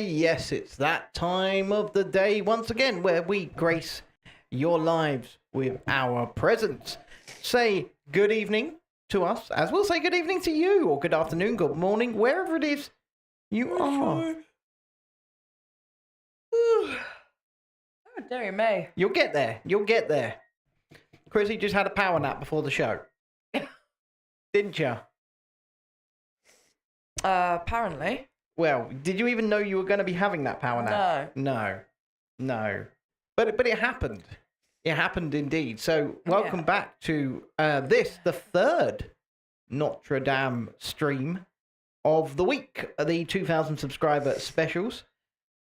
Yes, it's that time of the day once again where we grace your lives with our presence. Say good evening to us, as we'll say good evening to you, or good afternoon, good morning, wherever it is you are. Oh, dearie me. You'll get there. You'll get there. Chrissy just had a power nap before the show. Didn't you? Apparently. Well, did you even know you were going to be having that power nap? No. But it happened. It happened indeed. So welcome back to the third Notre Dame stream of the week, the 2,000 subscriber specials,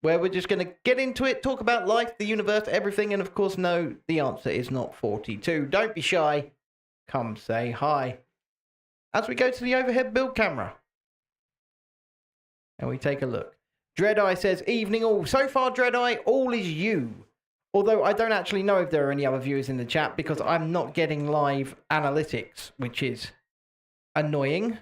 where we're just going to get into it, talk about life, the universe, everything, and of course, no, the answer is not 42. Don't be shy. Come say hi. As we go to the overhead build camera. And we take a look. Dreadeye says, evening all. So far, Dreadeye, all is you. Although I don't actually know if there are any other viewers in the chat because I'm not getting live analytics, which is annoying.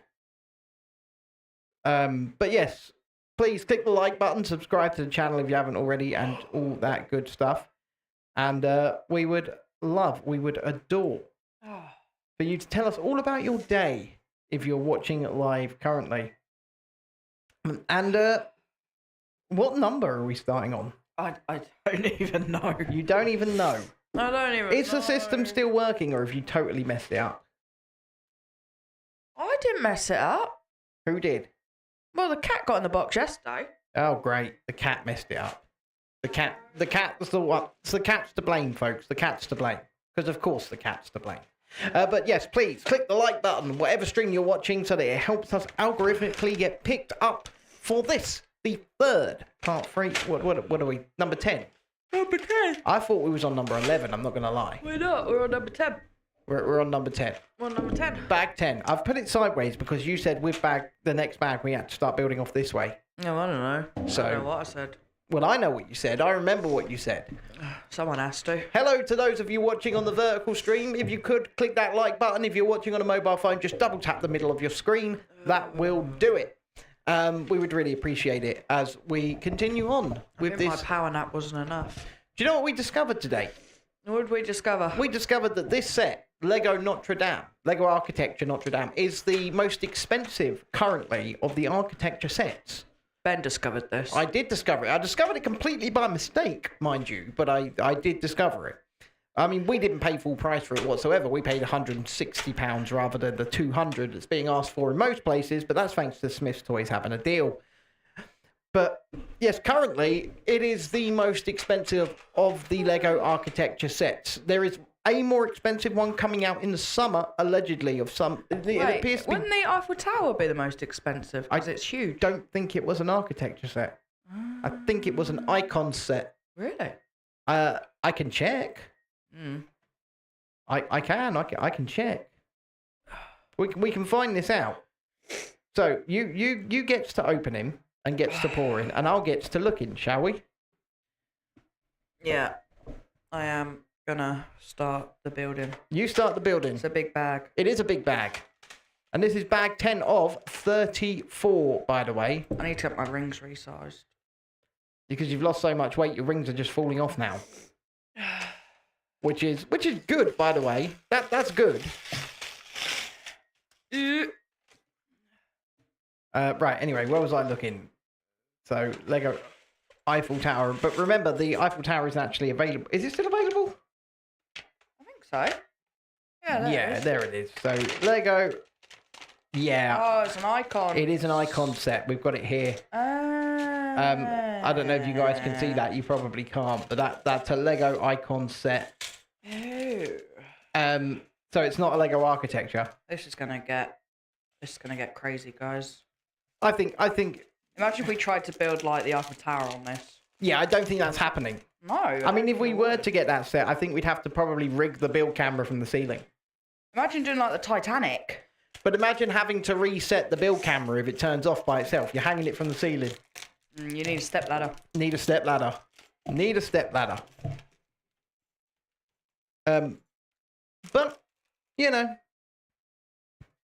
But yes, please click the like button, subscribe to the channel if you haven't already, and all that good stuff. And we would adore for you to tell us all about your day if you're watching it live currently. And what number are we starting on? I don't even know. You don't even know? I don't even know. Is the system still working, or have you totally messed it up? I didn't mess it up. Who did? Well, the cat got in the box yesterday. Oh, great. The cat messed it up. The cat's the one. So the cat's to blame, folks. The cat's to blame. Because, of course, the cat's to blame. But yes, please click the like button, whatever stream you're watching, so that it helps us algorithmically get picked up for this, the third part 3. What are we? Number 10. Number 10. I thought we was on number 11. I'm not gonna lie. We're not. We're on number 10. We're on number 10. We're on number 10. Bag 10. I've put it sideways because you said with the next bag we had to start building off this way. No, I don't know. So, I don't know what I said. Well, I know what you said. I remember what you said. Someone has to. Hello to those of you watching on the vertical stream. If you could, click that like button. If you're watching on a mobile phone, just double tap the middle of your screen. That will do it. We would really appreciate it as we continue on with this. My power nap wasn't enough. Do you know what we discovered today? What did we discover? We discovered that this set, Lego Notre Dame, Lego Architecture Notre Dame, is the most expensive currently of the architecture sets. Ben discovered this. I did discover it. I discovered it completely by mistake, mind you, but I did discover it. I mean, we didn't pay full price for it whatsoever. We paid £160 rather than the £200 that's being asked for in most places, but that's thanks to Smith's Toys having a deal. But yes, currently, it is the most expensive of the Lego architecture sets. There is a more expensive one coming out in the summer, allegedly, of some... Wait, it appears to be, wouldn't the Eiffel Tower be the most expensive? Because it's huge. don't think it was an architecture set. I think it was an icon set. Really? I can check. Mm. I can check. We can find this out. So you gets to open him and gets to pour in, and I'll get to looking, shall we? Yeah, I am gonna start the building. You start the building. It's a big bag. It is a big bag, and this is bag 10 of 34, by the way. I need to get my rings resized Because you've lost so much weight, your rings are just falling off now. Which is good, by the way. That's good. Right, anyway, where was I looking? So, Lego Eiffel Tower. But remember, the Eiffel Tower isn't actually available. Is it still available? I think so. Yeah, there it is. So, Lego. Yeah. Oh, it's an icon. It is an icon set. We've got it here. I don't know if you guys can see that. You probably can't. But that's a Lego icon set. Ew. So it's not a Lego architecture. This is gonna get crazy, guys. I think. Imagine if we tried to build like the Eiffel Tower on this. Yeah, I don't think that's happening. No. I mean, if we were to get that set, I think we'd have to probably rig the build camera from the ceiling. Imagine doing like the Titanic. But imagine having to reset the build camera if it turns off by itself. You're hanging it from the ceiling. You need a step ladder. Need a step ladder. But, you know.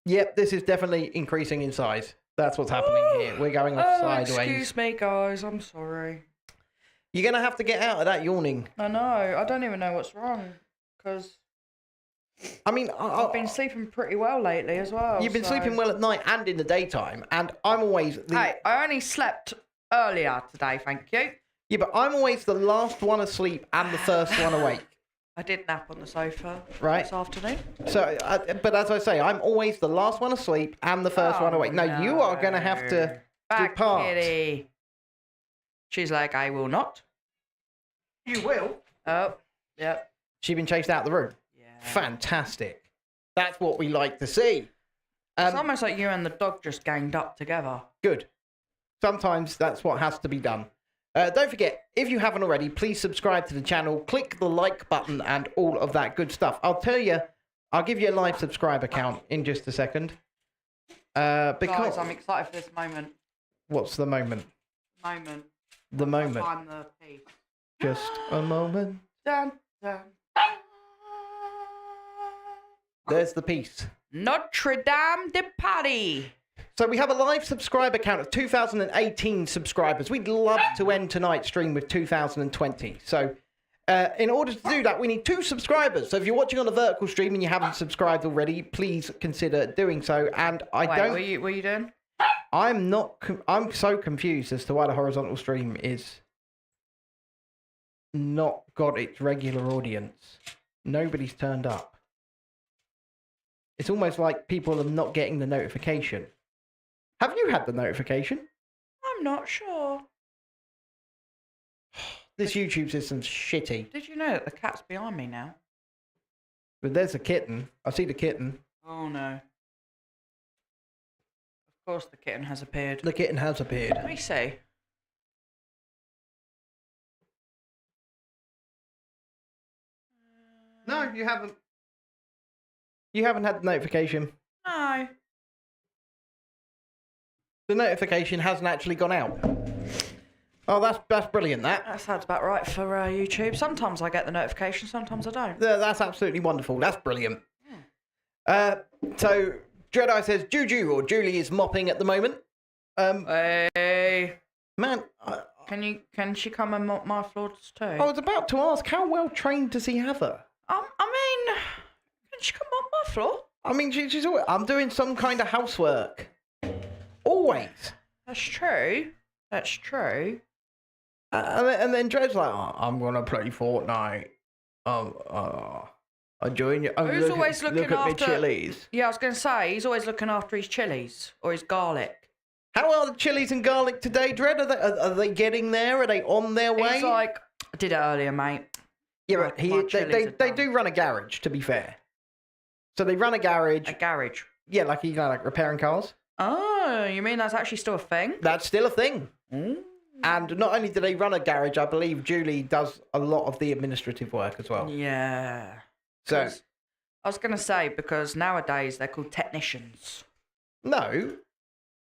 Yep, this is definitely increasing in size. That's what's happening here. We're going off sideways. Excuse me, guys. I'm sorry. You're going to have to get out of that yawning. I know. I don't even know what's wrong. Because... I mean, I've been sleeping pretty well lately as well. You've been sleeping well at night and in the daytime, and I'm always... Hey, I only slept earlier today, thank you. Yeah, but I'm always the last one asleep and the first one awake. I did nap on the sofa this afternoon. So, but as I say, I'm always the last one asleep and the first one awake. No, you are going to have to depart. Kitty. She's like, I will not. You will? Oh, yep. She's been chased out of the room. Fantastic. That's what we like to see. It's almost like you and the dog just ganged up together. Good. Sometimes that's what has to be done. Don't forget, if you haven't already, please subscribe to the channel, click the like button and all of that good stuff. I'll give you a live subscriber count in just a second. Guys, I'm excited for this moment. What's the moment? The moment. Find the piece. Just a moment. Dun, dun. There's the piece. Notre Dame de Paris. So we have a live subscriber count of 2,018 subscribers. We'd love to end tonight's stream with 2,020. So in order to do that, we need 2 subscribers. So if you're watching on a vertical stream and you haven't subscribed already, please consider doing so. And Wait, what are you doing? I'm so confused as to why the horizontal stream is not got its regular audience. Nobody's turned up. It's almost like people are not getting the notification. Have you had the notification? I'm not sure. This YouTube system's shitty. Did you know that the cat's behind me now? But there's a kitten. I see the kitten. Oh no. Of course the kitten has appeared. The kitten has appeared. Let me see. No, you haven't. You haven't had the notification. No. The notification hasn't actually gone out. Oh, that's brilliant, That sounds about right for YouTube. Sometimes I get the notification, sometimes I don't. That's absolutely wonderful. That's brilliant. So, Jedi says, Juju or Julie is mopping at the moment. Hey. Man. Can she come and mop my floors too? I was about to ask, how well trained does he have her? I mean, can she come mop my floor? I mean, she's always, I'm doing some kind of housework. Always. That's true. That's true. And then Dred's like, I'm going to play Fortnite. I join you. Who's always looking after... Look at my chilies. Yeah, I was going to say, he's always looking after his chilies or his garlic. How are the chilies and garlic today, Dred? Are they getting there? Are they on their way? He's like, I did it earlier, mate. Yeah, but they do run a garage, to be fair. So they run a garage. A garage? Yeah, like like repairing cars. Oh, you mean that's actually still a thing? That's still a thing. Mm. And not only do they run a garage, I believe Julie does a lot of the administrative work as well. Yeah. So I was going to say, because nowadays they're called technicians. No,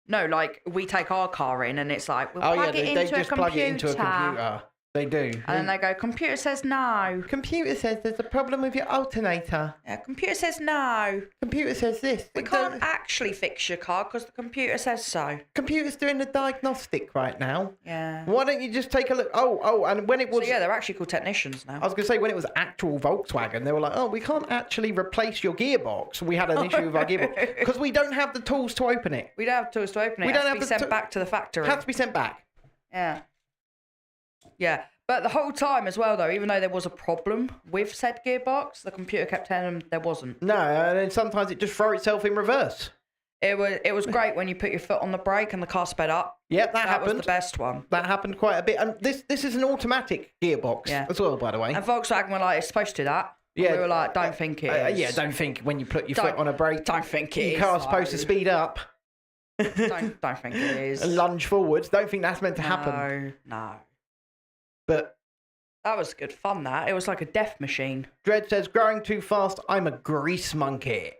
like we take our car in and it's like, we'll plug it into a computer. They do. And then they go, computer says no. Computer says there's a problem with your alternator. Yeah, computer says no. Computer says this. We can't actually fix your car because the computer says so. Computer's doing the diagnostic right now. Yeah. Why don't you just take a look? Oh, and when it was... So yeah, they're actually called technicians now. I was going to say, when it was actual Volkswagen, they were like, we can't actually replace your gearbox. We had an issue with our gearbox because we don't have the tools to open it. We don't have tools to open it. It has to be sent back to the factory. It has to be sent back. Yeah. Yeah, but the whole time as well, though, even though there was a problem with said gearbox, the computer kept telling them there wasn't. No, and then sometimes it just throw itself in reverse. It was great when you put your foot on the brake and the car sped up. Yep, that happened. That was the best one. That happened quite a bit. And this is an automatic gearbox as well, by the way. And Volkswagen were like, it's supposed to do that. Yeah. We were like, don't think it is. Yeah, don't think when you put your foot on a brake. Don't think it is. Your car's supposed to speed up. don't think it is. And lunge forwards. Don't think that's meant to happen. No. But that was good fun, that. It was like a death machine. Dred says, growing too fast, I'm a grease monkey.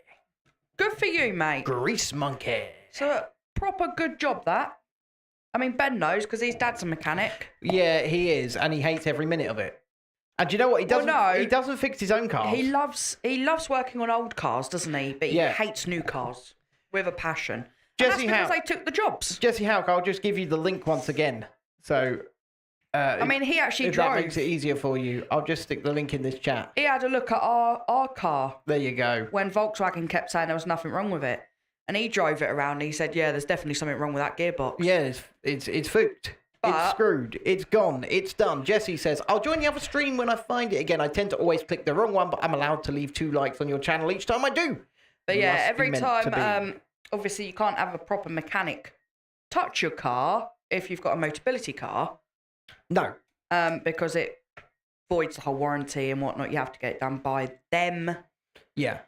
Good for you, mate. Grease monkey. So, proper good job, that. I mean, Ben knows, because his dad's a mechanic. Yeah, he is, and he hates every minute of it. And do you know what? He doesn't fix his own cars. He loves working on old cars, doesn't he? But he hates new cars with a passion. Jesse because they took the jobs. Jesse Houck, I'll just give you the link once again. So, I mean, he actually drove. That makes it easier for you. I'll just stick the link in this chat. He had a look at our car. There you go. When Volkswagen kept saying there was nothing wrong with it. And he drove it around and he said, yeah, there's definitely something wrong with that gearbox. Yeah, it's fooked. It's screwed. It's gone. It's done. Jesse says, I'll join the other stream when I find it again. I tend to always click the wrong one, but I'm allowed to leave 2 likes on your channel each time I do. But yeah, every time, obviously you can't have a proper mechanic touch your car if you've got a Motability car. No. Because it voids the whole warranty and whatnot. You have to get it done by them. Yeah.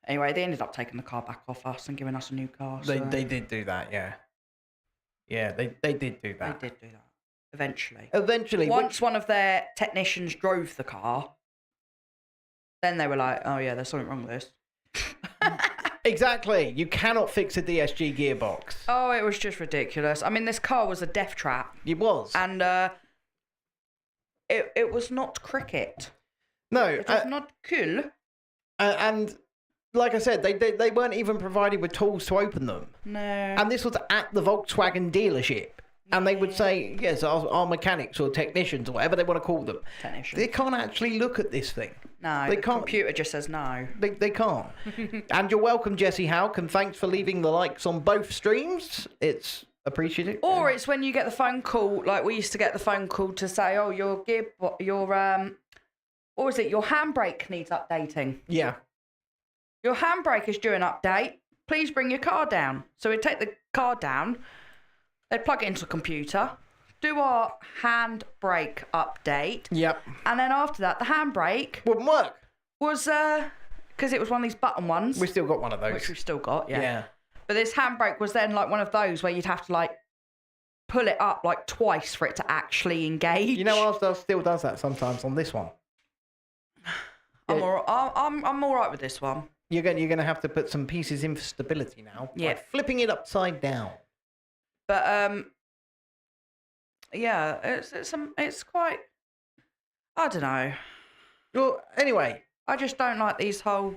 Anyway, they ended up taking the car back off us and giving us a new car. So. They did do that, yeah. Yeah, they did do that. They did do that. Eventually. Once one of their technicians drove the car, then they were like, oh yeah, there's something wrong with this. Exactly. You cannot fix a DSG gearbox. Oh, it was just ridiculous. I mean, this car was a death trap. It was. And it was not cricket. No. It was not cool. And like I said, they weren't even provided with tools to open them. No. And this was at the Volkswagen dealership. And they would say, yes, our mechanics or technicians or whatever they want to call them. Technicians. They can't actually look at this thing. No, the computer just says no. They can't. And you're welcome, Jesse Houck, and thanks for leaving the likes on both streams. It's appreciated. Or it's when you get the phone call, like we used to get the phone call to say, oh, your what was it? Your handbrake needs updating. Yeah. Your handbrake is due an update. Please bring your car down. So we'd take the car down. They'd plug it into a computer, do our handbrake update. Yep. And then after that, the handbrake wouldn't work. Was because it was one of these button ones. We still got one of those. Which we've still got, yeah. Yeah. But this handbrake was then like one of those where you'd have to like pull it up like twice for it to actually engage. You know, Arsdale still does that sometimes on this one. I'm all right with this one. You're going to have to put some pieces in for stability now. Yeah. Like flipping it upside down. But yeah, it's quite. I don't know. Well, anyway, I just don't like these whole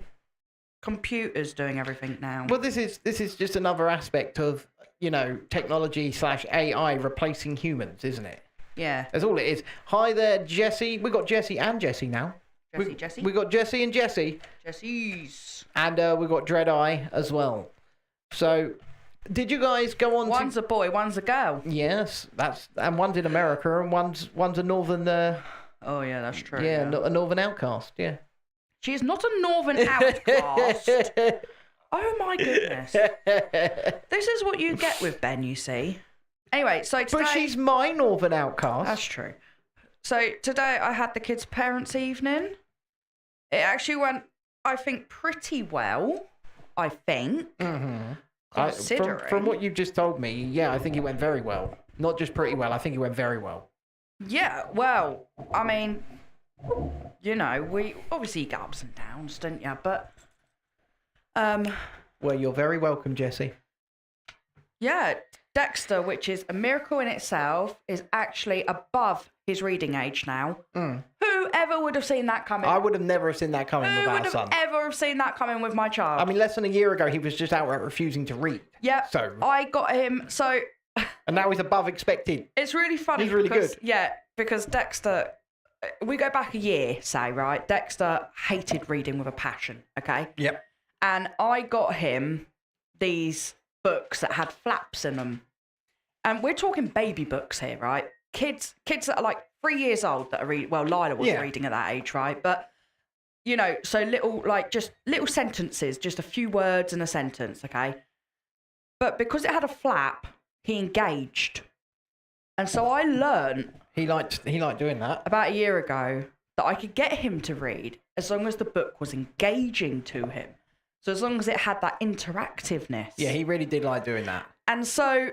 computers doing everything now. Well, this is just another aspect of, you know, technology / AI replacing humans, isn't it? Yeah. That's all it is. Hi there, Jesse. We got Jesse and Jesse now. Jesse. We got Jesse and Jesse. Jesse's. And we got Dreadeye as well. So, did you guys go on? One's a boy, one's a girl. Yes, and one's in America, and one's a northern. Oh yeah, that's true. Yeah, a northern outcast. Yeah. She is not a northern outcast. Oh my goodness. This is what you get with Ben, you see. Anyway, so today... But she's my northern outcast. That's true. So today I had the kids' parents' evening. It actually went, I think, pretty well. I think. Mm-hmm. Considering. From what you've just told me, yeah, I think it went very well. Not just pretty well, I think it went very well. Yeah, well, I mean, you know, we obviously get ups and downs, don't you? But, well, you're very welcome, Jesse. Yeah, Dexter, which is a miracle in itself, is actually above his reading age now. Mm. Whoever would have seen that coming? I would have never seen that coming with our son. Who would ever have seen that coming with my child? I mean, less than a year ago, he was just outright refusing to read. Yeah. So I got him. So. And now he's above expected. It's really funny. He's really good. Yeah, because Dexter, we go back a year, say, right? Dexter hated reading with a passion, okay? Yep. And I got him these books that had flaps in them. And we're talking baby books here, right? Kids that are like 3 years old that are reading. Well, Lila was reading at that age, right? But, you know, so just little sentences, just a few words in a sentence, okay? But because it had a flap, he engaged. And so I learned... He liked doing that. About a year ago, that I could get him to read as long as the book was engaging to him. So as long as it had that interactiveness. Yeah, he really did like doing that. And so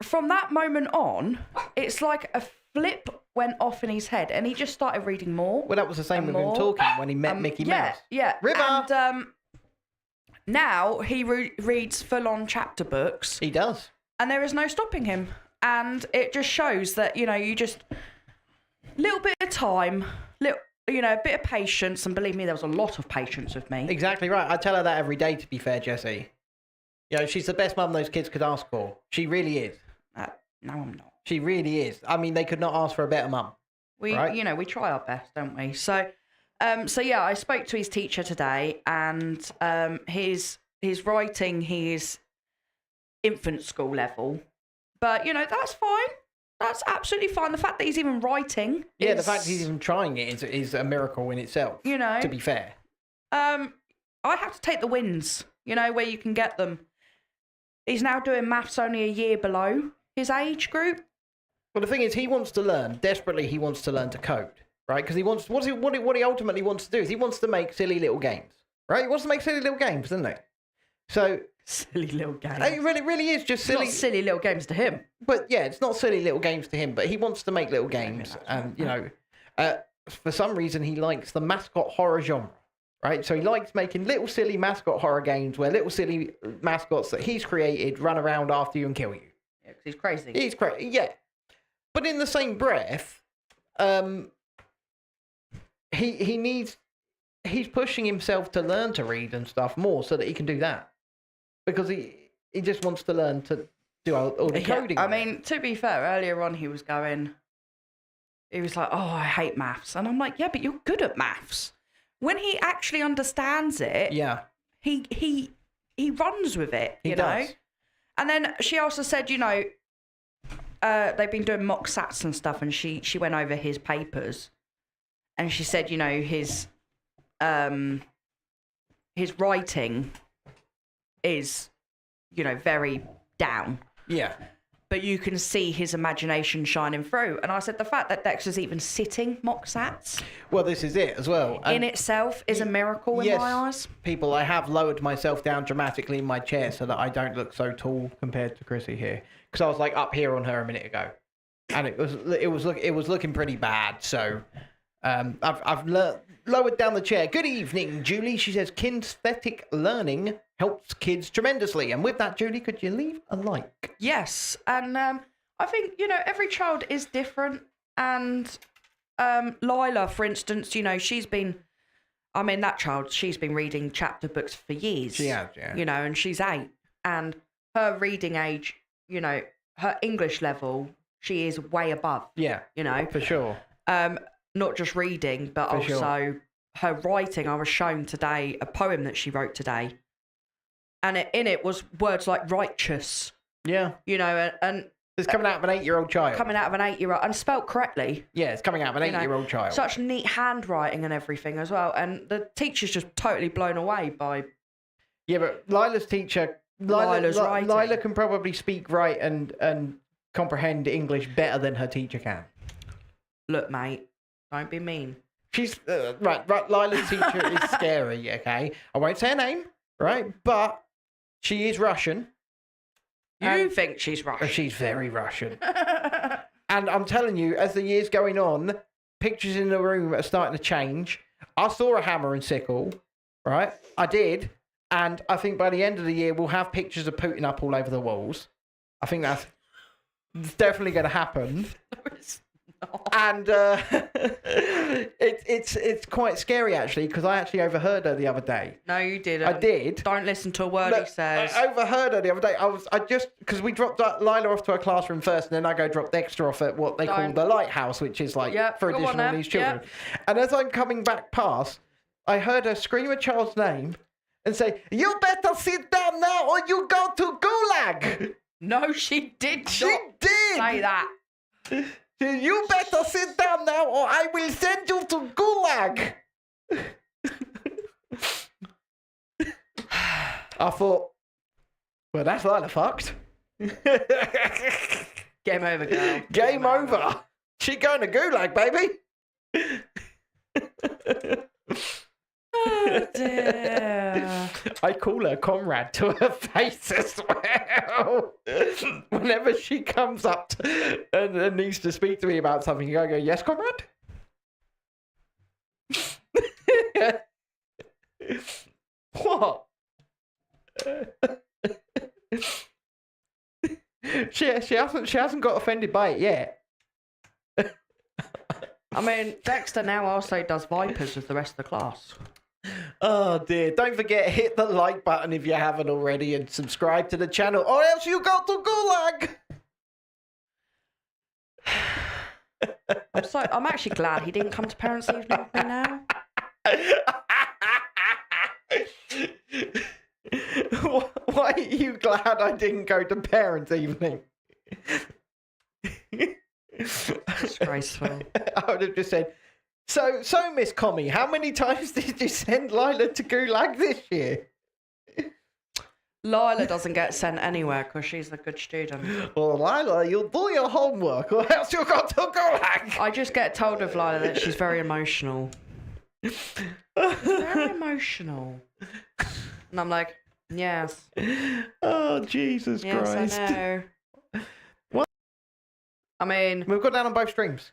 from that moment on, it's like a flip went off in his head and he just started reading more. Well, that was the same with him talking when he met Mickey Mouse. Yeah. River! And now he reads full-on chapter books. He does. And there is no stopping him. And it just shows that, you know, you just... Little bit of time, a bit of patience. And believe me, there was a lot of patience with me. Exactly right. I tell her that every day, to be fair, Jessie. You know, she's the best mum those kids could ask for. She really is. No, I'm not. She really is. I mean, they could not ask for a better mum. We try our best, don't we? So yeah, I spoke to his teacher today, and his writing, his infant school level, but that's fine. That's absolutely fine. The fact that he's even writing, the fact he's even trying it is a miracle in itself. To be fair, I have to take the wins. Where you can get them. He's now doing maths only a year below his age group. Well, the thing is, he wants to learn desperately. He wants to learn to code, right? Because he wants what he ultimately wants to do is he wants to make silly little games, right? He wants to make silly little games, doesn't he? So silly little games. It really is just silly. Not silly little games to him. But yeah, it's not silly little games to him. But he wants to make little games, and for some reason he likes the mascot horror genre, right? So he likes making little silly mascot horror games where little silly mascots that he's created run around after you and kill you. Yeah, because he's crazy. He's crazy. Yeah. But in the same breath, he's pushing himself to learn to read and stuff more so that he can do that. Because he just wants to learn to do all the coding. I mean, to be fair, earlier on he was like, oh, I hate maths. And I'm like, yeah, but you're good at maths. When he actually understands it, he runs with it, He does. And then she also said, they've been doing mock sats and stuff, and she went over his papers, and she said, his writing is, very down. Yeah. But you can see his imagination shining through. And I said, the fact that Dexter's even sitting mock sats. Well, this is it as well. In itself is a miracle in my eyes. People, I have lowered myself down dramatically in my chair so that I don't look so tall compared to Chrissy here. Because I was like up here on her a minute ago, and it was looking pretty bad. So I've lowered down the chair. Good evening, Julie. She says kinesthetic learning helps kids tremendously. And with that, Julie, could you leave a like? Yes, and I think every child is different. And Lila, for instance, she's been reading chapter books for years. She has, yeah. And she's 8, and her reading age, her English level, she is way above. Yeah, for sure. Not just reading, but also her writing. I was shown today a poem that she wrote today, and in it was words like righteous. Yeah. And it's coming out of an 8-year-old child. Coming out of an 8-year-old, and spelt correctly. Yeah, it's coming out of an 8-year-old child. Such neat handwriting and everything as well, and the teacher's just totally blown away by. Yeah, but Lila's teacher. Lila can probably speak, write, and comprehend English better than her teacher can. Look, mate, don't be mean. She's right. Lila's teacher is scary. Okay, I won't say her name, right? But she is Russian. You think she's Russian? She's very Russian. And I'm telling you, as the year's going on, pictures in the room are starting to change. I saw a hammer and sickle, right? I did. And I think by the end of the year, we'll have pictures of Putin up all over the walls. I think that's definitely going to happen. No, it's not. And it's quite scary, actually, because I actually overheard her the other day. No, you didn't. I did. Don't listen to a word he says. I overheard her the other day. Because we dropped Lila off to her classroom first, and then I go drop Dexter off at what they call the lighthouse, which is like for additional needs children. Yep. And as I'm coming back past, I heard her scream a child's name and say, "You better sit down now or you go to Gulag." No, she did. She did say that. You better sit down now or I will send you to Gulag. I thought, well, that's Lila fucked. Game over, girl. Game over. She going to Gulag, baby. Oh, dear. I call her comrade to her face as well. Whenever she comes up and needs to speak to me about something, I go, yes, comrade? What? She hasn't got offended by it yet. I mean, Dexter now also does Vipers with the rest of the class. Oh dear. Don't forget, hit the like button if you haven't already and subscribe to the channel or else you go to Gulag. I'm actually glad he didn't come to parents' evening with me now. Why are you glad I didn't go to parents' evening? Disgraceful. I would have just said, so Miss Commie, how many times did you send Lila to Gulag this year? Lila doesn't get sent anywhere because she's a good student. Well, Lila, you'll do your homework or else you'll go to Gulag. I just get told of Lila that she's very emotional. Very emotional. And I'm like, yes. Oh, Jesus Christ. Yes, I know. What? I mean... We've got down on both streams.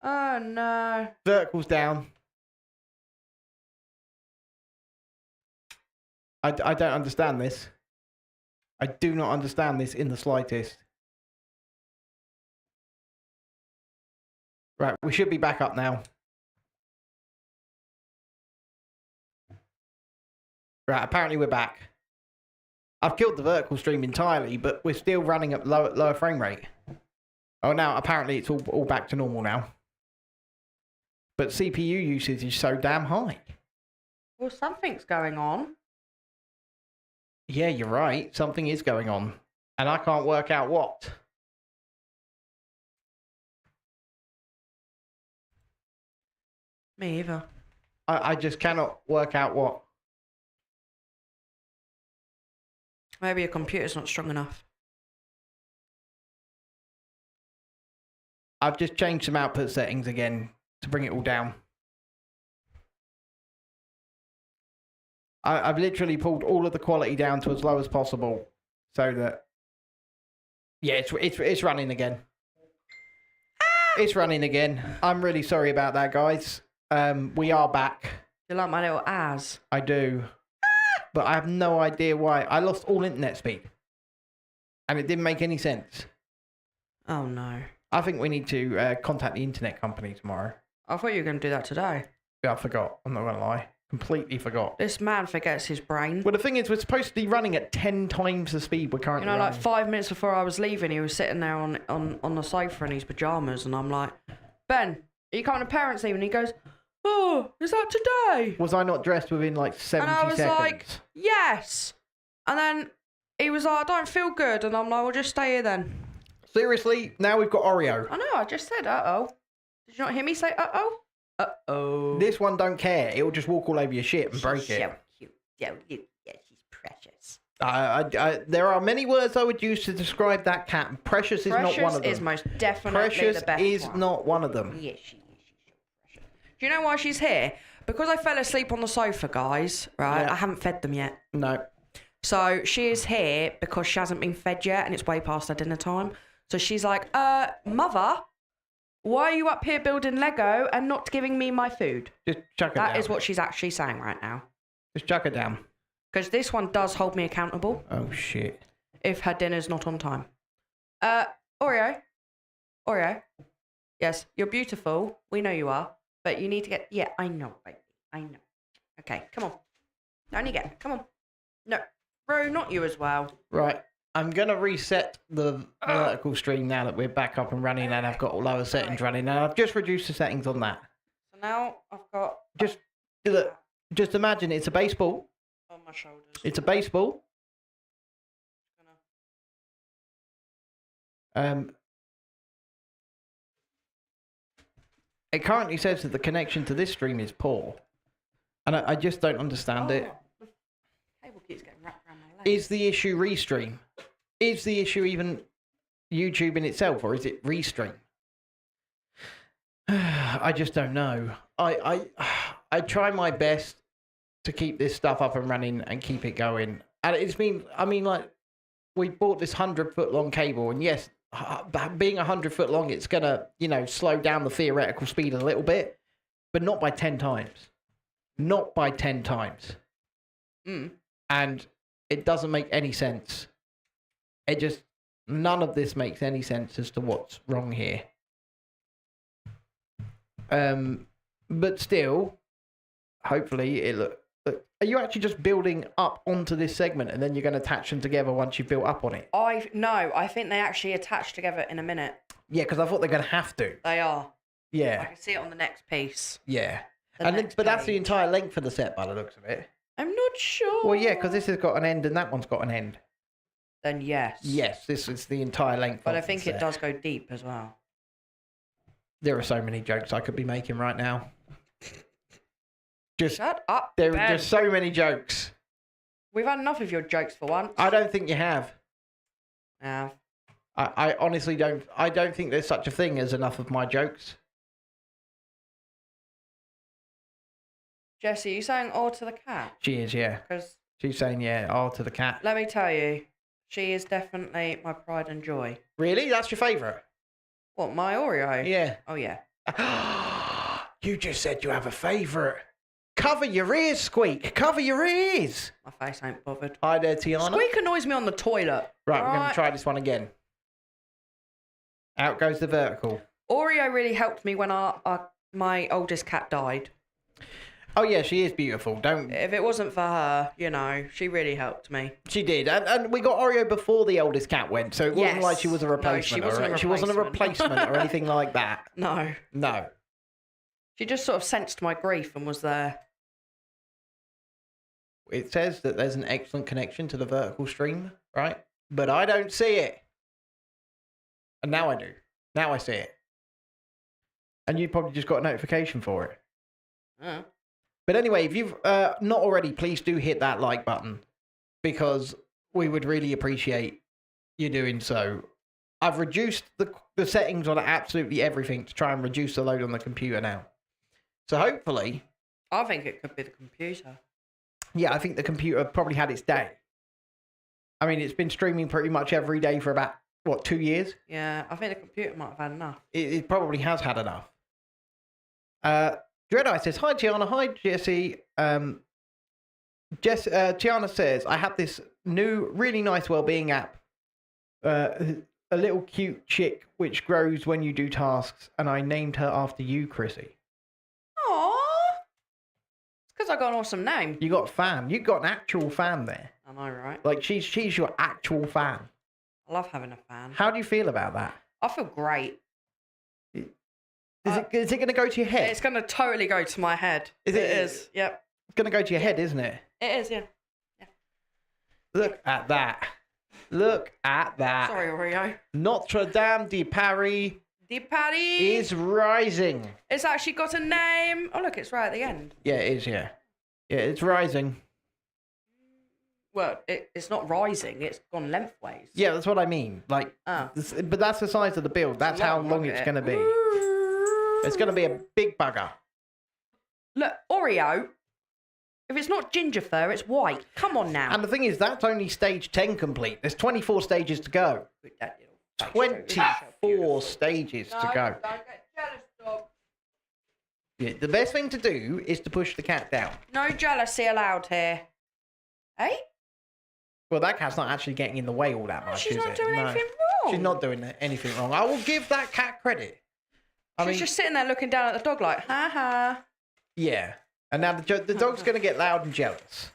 Oh, no. Vertical's down. I don't understand this. I do not understand this in the slightest. Right, we should be back up now. Right, apparently we're back. I've killed the vertical stream entirely, but we're still running at lower frame rate. Oh, now apparently it's all back to normal now. But CPU usage is so damn high. Well, something's going on. Yeah, you're right. Something is going on. And I can't work out what. Me either. I just cannot work out what. Maybe your computer's not strong enough. I've just changed some output settings again to bring it all down. I've literally pulled all of the quality down to as low as possible so that... Yeah, it's running again. It's running again. I'm really sorry about that, guys. We are back. You like my little ass? I do. But I have no idea why. I lost all internet speed. And it didn't make any sense. Oh, no. I think we need to contact the internet company tomorrow. I thought you were going to do that today. Yeah, I forgot. I'm not going to lie. Completely forgot. This man forgets his brain. Well, the thing is, we're supposed to be running at 10 times the speed we're currently running. Like 5 minutes before I was leaving, he was sitting there on the sofa in his pyjamas, and I'm like, Ben, are you coming to parents' evening? He goes, oh, is that today? Was I not dressed within like 70 seconds? And I was like, yes. And then he was like, I don't feel good. And I'm like, well, just stay here then. Seriously? Now we've got Oreo. I know, I just said, uh-oh. Did you not hear me say uh-oh? Uh-oh. This one don't care. It'll just walk all over your shit and break it. So cute. Yeah, she's precious. There are many words I would use to describe that cat. Precious is not one of them. Precious is most definitely Precious the best is one. not one of them. Yes, she is. She's so precious. Do you know why she's here? Because I fell asleep on the sofa, guys, right? Yeah. I haven't fed them yet. No. So she is here because she hasn't been fed yet and it's way past her dinner time. So she's like, Mother, why are you up here building Lego and not giving me my food? Just chuck it down. That is what she's actually saying right now. Just chuck it down. Because this one does hold me accountable. Oh, shit. If her dinner's not on time. Oreo. Yes, you're beautiful. We know you are. But you need to get... Yeah, I know, baby. I know. Okay, come on. Down you get. Come on. No. Bro, not you as well. Right. I'm going to reset the vertical stream now that we're back up and running and I've got lower settings running. And I've just reduced the settings on that. So now I've got... Just look. Just imagine it's a baseball. On my shoulders. It's a baseball. It currently says that the connection to this stream is poor. And I just don't understand it. The cable keeps getting wrapped around my leg. Is the issue restream? Is the issue even YouTube in itself, or is it restream? I just don't know. I try my best to keep this stuff up and running and keep it going. And it's been, I mean, like, we bought this 100-foot long cable, and yes, being 100-foot long, it's gonna, slow down the theoretical speed a little bit, but not by 10 times. Not by 10 times. And it doesn't make any sense. None of this makes any sense as to what's wrong here. But still, hopefully it look. Are you actually just building up onto this segment and then you're going to attach them together once you've built up on it? No, I think they actually attach together in a minute. Yeah, because I thought they're going to have to. They are. Yeah. I can see it on the next piece. Yeah. But that's the entire length of the set by the looks of it. I'm not sure. Well, yeah, because this has got an end and that one's got an end. Then yes. Yes, this is the entire length. But I think it does go deep as well. There are so many jokes I could be making right now. Shut up, There Ben. are just so many jokes. We've had enough of your jokes for once. I don't think you have. Yeah. I honestly don't. I don't think there's such a thing as enough of my jokes. Jessie, you saying "oh" to the cat? She is, yeah. Because She's saying, yeah, oh to the cat. let me tell you, she is definitely my pride and joy. Really? That's your favourite? What, my Oreo? Yeah. Oh, yeah. You just said you have a favourite. Cover your ears, Squeak. Cover your ears. My face ain't bothered. Hi there, Tiana. Squeak annoys me on the toilet. Right, we're going to try this one again. Out goes the vertical. Oreo really helped me when my oldest cat died. Oh, yeah, she is beautiful. If it wasn't for her, she really helped me. She did. And we got Oreo before the oldest cat went, so it wasn't like she was a replacement. No, she wasn't a replacement or anything like that. No. No. She just sort of sensed my grief and was there. It says that there's an excellent connection to the vertical stream, right? But I don't see it. And now I do. Now I see it. And you probably just got a notification for it. But anyway, if you've not already, please do hit that like button. Because we would really appreciate you doing so. I've reduced the settings on absolutely everything to try and reduce the load on the computer now. So hopefully... I think it could be the computer. Yeah, I think the computer probably had its day. I mean, it's been streaming pretty much every day for about, 2 years? Yeah, I think the computer might have had enough. It probably has had enough. Dreadeye says, hi, Tiana. Hi, Jessie. Tiana says, I have this new, really nice wellbeing app. A little cute chick which grows when you do tasks, and I named her after you, Chrissy. Because I got an awesome name. You got a fan. You got an actual fan there. I know, right? Like, she's your actual fan. I love having a fan. How do you feel about that? I feel great. Is it going to go to your head? It's going to totally go to my head. It is. Yep. It's going to go to your head, isn't it? It is, yeah. Look at that. Look at that. Sorry, Oreo. Notre Dame de Paris. Is rising. It's actually got a name. Oh, look, it's right at the end. Yeah, it is, yeah. Yeah, it's rising. Well, it's not rising. It's gone lengthways. Yeah, that's what I mean. Like, but that's the size of the build. That's how long it's going to be. It's going to be a big bugger. Look, Oreo, if it's not ginger fur, it's white. Come on now. And the thing is, that's only stage 10 complete. There's 24 stages to go. 24 stages to go. Don't get jealous, dog. Yeah, the best thing to do is to push the cat down. No jealousy allowed here. Hey? Well, that cat's not actually getting in the way all that much, She's is not it? doing anything wrong. She's not doing anything wrong. I will give that cat credit. She's just sitting there looking down at the dog like, ha ha. Yeah. And now the dog's going to get loud and jealous.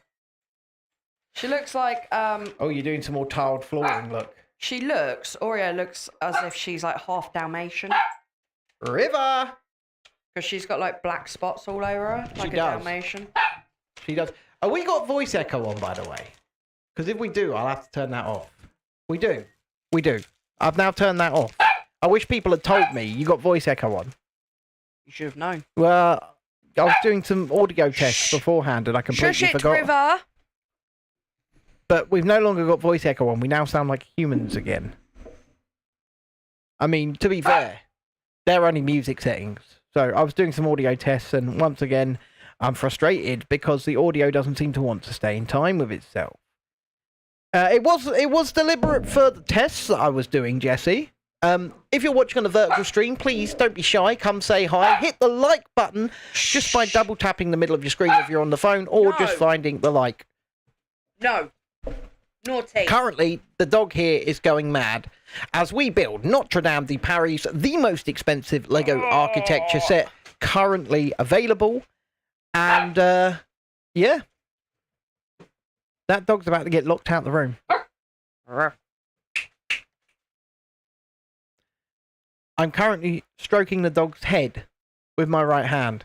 She looks like... Oh, you're doing some more tiled flooring, look. Oreo looks as if she's like half Dalmatian. River! Because she's got like black spots all over her, like a Dalmatian. She does. Oh, we got voice echo on, by the way. Because if we do, I'll have to turn that off. We do. I've now turned that off. I wish people had told me you got voice echo on. You should have known. Well, I was doing some audio tests beforehand and I completely forgot. River! But we've no longer got voice echo on. We now sound like humans again. I mean, to be fair, they're only music settings. So I was doing some audio tests, and once again, I'm frustrated because the audio doesn't seem to want to stay in time with itself. It was deliberate for the tests that I was doing, Jessie. If you're watching on a vertical stream, please don't be shy. Come say hi. Hit the like button just by double tapping the middle of your screen if you're on the phone, or just finding the like. No. Naughty. Currently, the dog here is going mad as we build Notre Dame de Paris, the most expensive Lego architecture set currently available. And, yeah. That dog's about to get locked out the room. I'm currently stroking the dog's head with my right hand.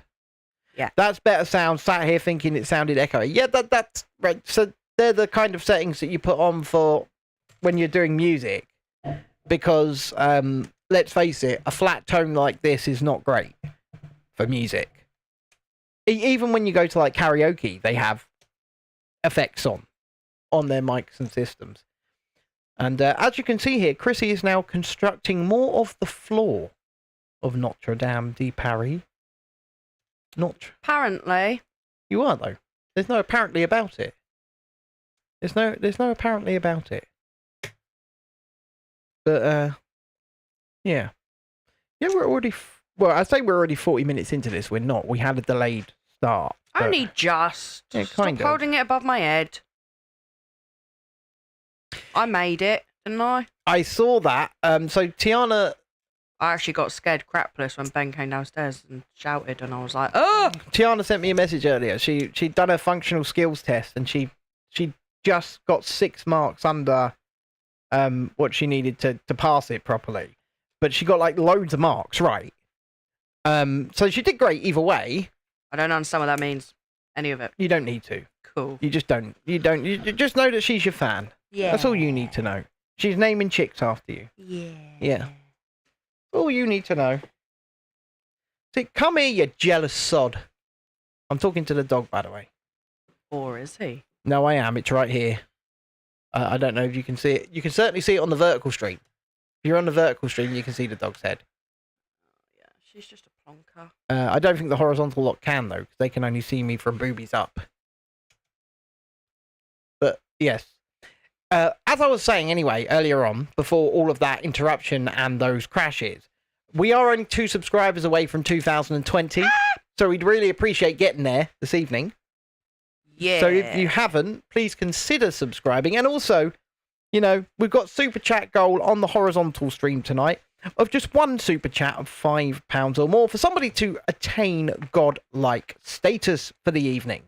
Yeah. That's better sound. Sat here thinking it sounded echoey. Yeah, that's right. So they're the kind of settings that you put on for when you're doing music. Because, let's face it, a flat tone like this is not great for music. Even when you go to, like, karaoke, they have effects on their mics and systems. And as you can see here, Chrissy is now constructing more of the floor of Notre Dame de Paris. Apparently. You are, though. There's no apparently about it. There's no apparently about it. But, yeah. Yeah, we're already... Well, I'd say we're already 40 minutes into this. We're not. We had a delayed start. Only just. Yeah, Stop holding it above my head. I made it, didn't I? I saw that. So Tiana... I actually got scared crapless when Ben came downstairs and shouted, and I was like, oh! Tiana sent me a message earlier. She'd done a functional skills test, and she just got 6 marks under what she needed to pass it properly. But she got, like, loads of marks, right? So she did great either way. I don't understand what that means. Any of it. You don't need to. Cool. You just don't. You just know that she's your fan. Yeah. That's all you need to know. She's naming chicks after you. Yeah. Yeah. All you need to know. See, come here, you jealous sod. I'm talking to the dog, by the way. Or is he? No, I am. It's right here. I don't know if you can see it. You can certainly see it on the vertical stream. If you're on the vertical stream, you can see the dog's head. Yeah, she's just a plonker. I don't think the horizontal lot can, though, because they can only see me from boobies up. But, yes. As I was saying anyway, earlier on, before all of that interruption and those crashes, we are only 2 subscribers away from 2020, so we'd really appreciate getting there this evening. Yeah. So if you haven't, please consider subscribing. And also, you know, we've got Super Chat goal on the horizontal stream tonight of just 1 Super Chat of £5 or more for somebody to attain godlike status for the evening.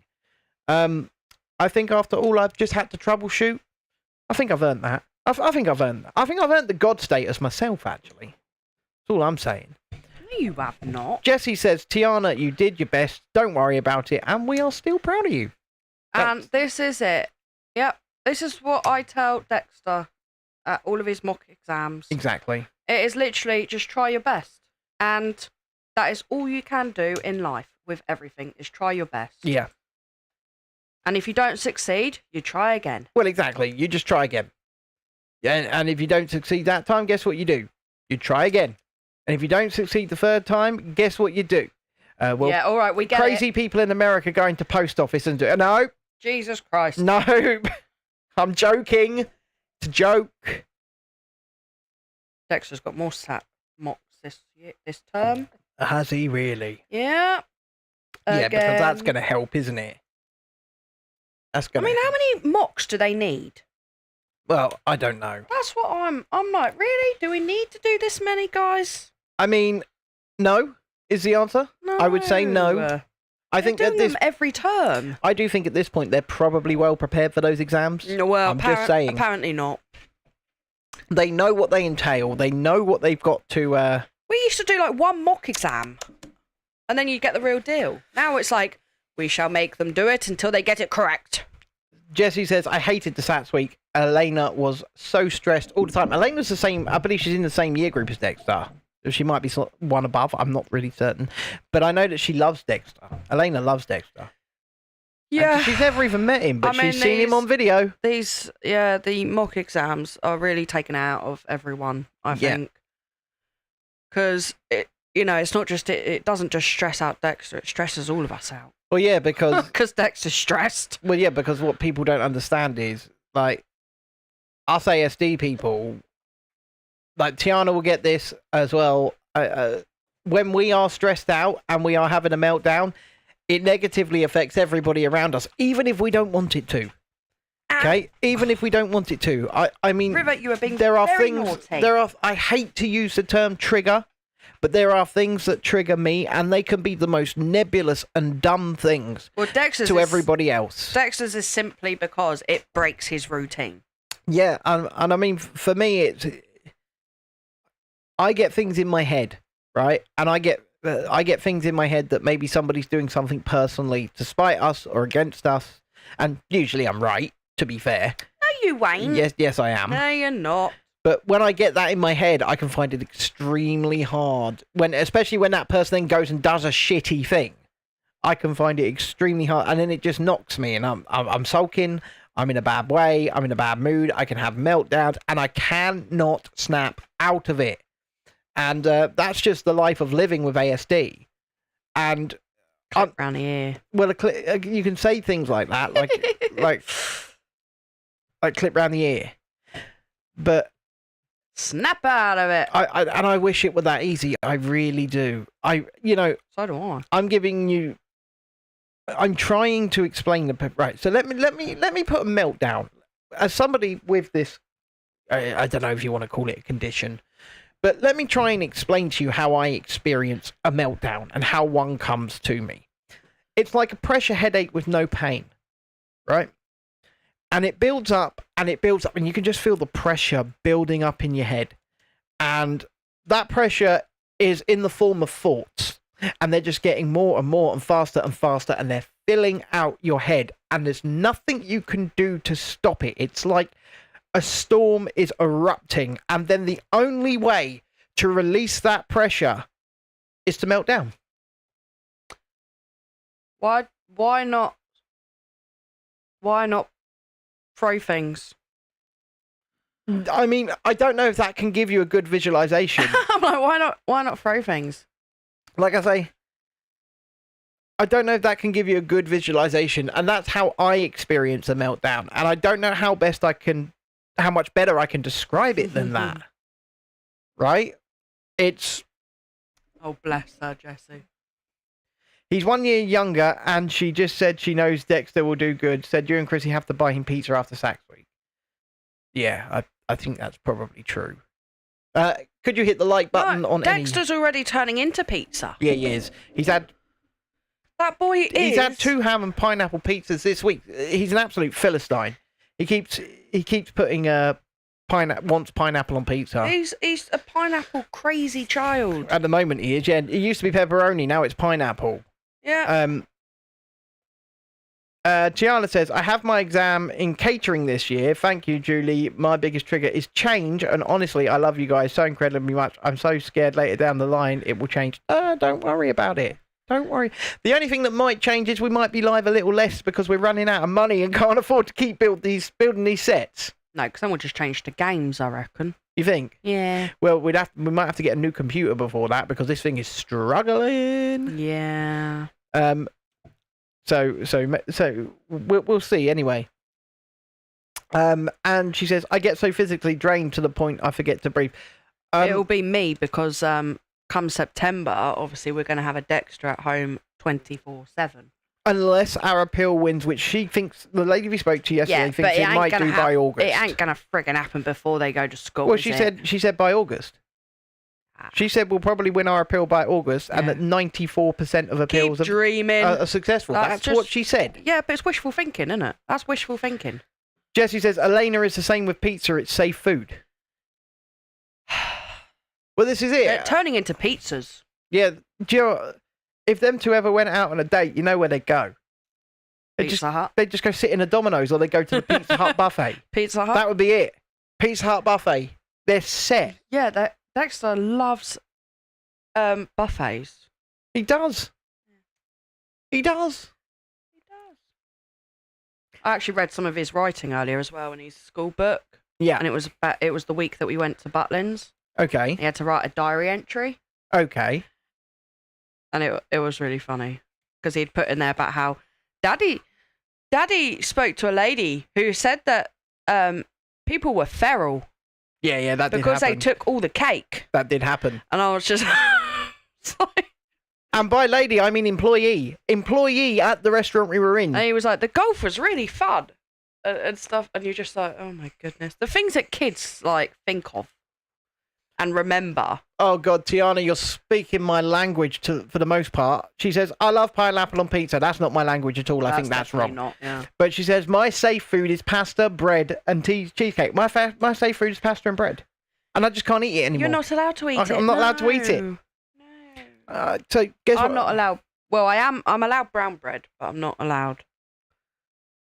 I think after all I've just had to troubleshoot, I think I've earned that. I think I've earned that. I think I've earned the god status myself, actually. That's all I'm saying. No, you have not. Jessie says, Tiana, you did your best. Don't worry about it. And we are still proud of you. And this is it. Yep. This is what I tell Dexter at all of his mock exams. Exactly. It is literally just try your best. And that is all you can do in life with everything, is try your best. Yeah. And if you don't succeed, you try again. Well, exactly. You just try again. Yeah, and if you don't succeed that time, guess what you do? You try again. And if you don't succeed the 3rd time, guess what you do? Well, yeah, all right, we get crazy people in America going to post office and do... No. Jesus Christ. No. I'm joking. It's a joke. Dexter's got more mocks this term. Has he really? Yeah. Yeah, because that's going to help, isn't it? That's going how many mocks do they need? Well, I don't know. That's what I'm like, really? Do we need to do this many, guys? I mean, no is the answer. No. I would say no. I think doing them every term. I do think at this point they're probably well prepared for those exams. Well, I'm just saying. Apparently not. They know what they entail. They know what they've got to... We used to do like 1 mock exam, and then you get the real deal. Now it's like, we shall make them do it until they get it correct. Jessie says, I hated the SATs week. Elena was so stressed all the time. Elena's the same... I believe she's in the same year group as Dexter. She might be 1 above. I'm not really certain. But I know that she loves Dexter. Elena loves Dexter. Yeah. And she's never even met him, but she's seen him on video. The mock exams are really taken out of everyone, I think. Because, it's not just... It doesn't just stress out Dexter. It stresses all of us out. Well, yeah, because... Because Dexter's stressed. Well, yeah, because what people don't understand is, like, us ASD people... Like, Tiana will get this as well. When we are stressed out and we are having a meltdown, it negatively affects everybody around us, even if we don't want it to. Okay? Even if we don't want it to. I mean, River, you are being there are very things... naughty. I hate to use the term trigger, But there are things that trigger me, and they can be the most nebulous and dumb things to everybody else. Dexter's is simply because it breaks his routine. Yeah, and I mean, for me, I get things in my head, right? And I get things in my head that maybe somebody's doing something personally to spite us or against us, and usually I'm right, to be fair. No, you ain't. Yes, I am. No, you're not. But when I get that in my head, I can find it extremely hard. Especially when that person then goes and does a shitty thing, I can find it extremely hard, and then it just knocks me, and I'm sulking. I'm in a bad way. I'm in a bad mood. I can have meltdowns, and I cannot snap out of it. And that's just the life of living with ASD. And clip around the ear. Well, you can say things like that, like clip around the ear, but. Snap out of it. I wish it were that easy. I really do. So do I. I'm trying to explain right. So let me put a meltdown. As somebody with this, I don't know if you want to call it a condition, but let me try and explain to you how I experience a meltdown and how one comes to me. It's like a pressure headache with no pain, right? And it builds up, and you can just feel the pressure building up in your head. And that pressure is in the form of thoughts, and they're just getting more and more and faster, and they're filling out your head, and there's nothing you can do to stop it. It's like a storm is erupting, and then the only way to release that pressure is to melt down. Why not throw things? I mean, I don't know if that can give you a good visualization. I'm like, why not throw things? Like I say, I don't know if that can give you a good visualization, and that's how I experience a meltdown. And I don't know how much better I can describe it than that. Right? It's... Oh, bless her, Jessie. He's 1 year younger, and she just said she knows Dexter will do good. Said you and Chrissy have to buy him pizza after Sax Week. Yeah, I think that's probably true. Could you hit the like button on Dexter's already turning into pizza. Yeah, he is. He's had... That boy is. He's had 2 ham and pineapple pizzas this week. He's an absolute Philistine. He keeps putting wants pineapple on pizza. He's a pineapple crazy child. At the moment he is, yeah. It used to be pepperoni, now it's pineapple. Yeah. Tiana says, I have my exam in catering this year. Thank you, Julie. My biggest trigger is change, and honestly, I love you guys so incredibly much. I'm so scared later down the line it will change. Don't worry about it. Don't worry. The only thing that might change is we might be live a little less because we're running out of money and can't afford to keep building these sets. No, because then we'll just change to games, I reckon. You think? Yeah. Well, we might have to get a new computer before that because this thing is struggling. Yeah. So we'll see anyway. And she says, I get so physically drained to the point I forget to breathe. It'll be me because come September, obviously we're going to have a Dexter at home 24/7. Unless our appeal wins, which she thinks, the lady we spoke to yesterday thinks it might do by August. It ain't going to friggin' happen before they go to school. Well, she said by August. She said we'll probably win our appeal by August, and that 94% of appeals are successful. That's what she said. Yeah, but it's wishful thinking, isn't it? That's wishful thinking. Jessie says, Elena is the same with pizza. It's safe food. Well, this is it. They're turning into pizzas. Yeah. Do you know, if them two ever went out on a date, you know where they'd go. Pizza Hut. They'd just go sit in a Domino's, or they'd go to the Pizza Hut buffet. Pizza Hut? That would be it. Pizza Hut buffet. They're set. Yeah, Dexter loves buffets. He does. He does. I actually read some of his writing earlier as well in his school book. Yeah. And it was the week that we went to Butlins. Okay. He had to write a diary entry. Okay. And it was really funny because he'd put in there about how Daddy spoke to a lady who said that people were feral. Yeah, that did happen. Because they took all the cake. That did happen. And I was just like... And by lady, I mean employee. Employee at the restaurant we were in. And he was like, the golf was really fun and stuff. And you're just like, oh my goodness. The things that kids like think of. and remember. Oh, God, Tiana, you're speaking my language for the most part. She says, I love pineapple on pizza. That's not my language at all. I think that's wrong. Not, yeah. But she says, my safe food is pasta, bread, and cheesecake. My safe food is pasta and bread. And I just can't eat it anymore. You're not allowed to eat it. I'm not allowed to eat it. No. So guess what? I'm not allowed. Well, I am. I'm allowed brown bread, but I'm not allowed.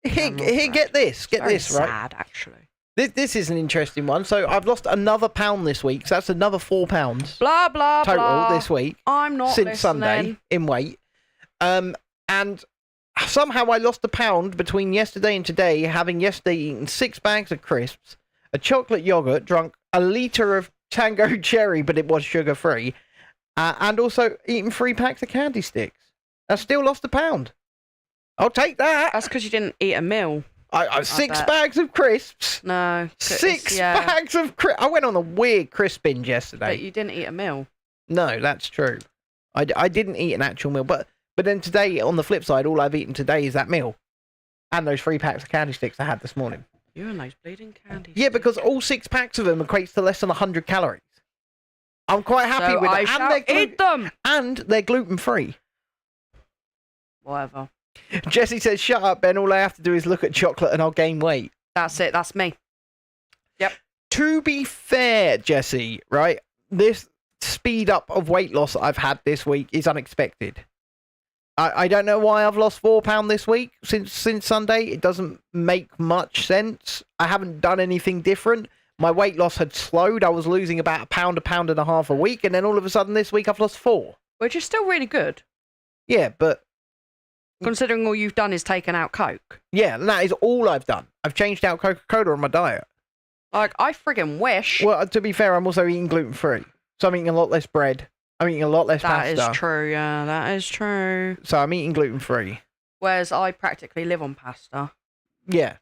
Here, get this. Get this, right? Sad, actually. This is an interesting one. So I've lost another pound this week. So that's another £4 blah blah total blah. this week. I'm not since listening. Sunday in weight. And somehow I lost a pound between yesterday and today, having yesterday eaten 6 bags of crisps, a chocolate yogurt, drunk a litre of Tango Cherry, but it was sugar free, and also eaten 3 packs of candy sticks. I still lost a pound. I'll take that. That's because you didn't eat a meal. I 6 bags of crisps. No. 6 bags of crisps. I went on a weird crisp binge yesterday. But you didn't eat a meal. No, that's true. I didn't eat an actual meal. But then today, on the flip side, all I've eaten today is that meal. And those 3 packs of candy sticks I had this morning. You're a nice bleeding candy. Yeah, because all 6 packs of them equates to less than 100 calories. I'm quite happy with it. I shall eat them. And they're gluten-free. Whatever. Jessie says, shut up, Ben. All I have to do is look at chocolate and I'll gain weight. That's it. That's me. Yep. To be fair, Jessie, right, this speed up of weight loss I've had this week is unexpected. I don't know why I've lost £4 this week since Sunday. It doesn't make much sense. I haven't done anything different. My weight loss had slowed. I was losing about a pound and a half a week. And then all of a sudden this week I've lost 4. Which is still really good. Yeah, but... considering all you've done is taken out Coke. Yeah, and that is all I've done. I've changed out Coca-Cola on my diet. Like, I friggin' wish. Well, to be fair, I'm also eating gluten-free. So I'm eating a lot less bread. I'm eating a lot less pasta. That is true, yeah. That is true. So I'm eating gluten-free. Whereas I practically live on pasta. Yeah.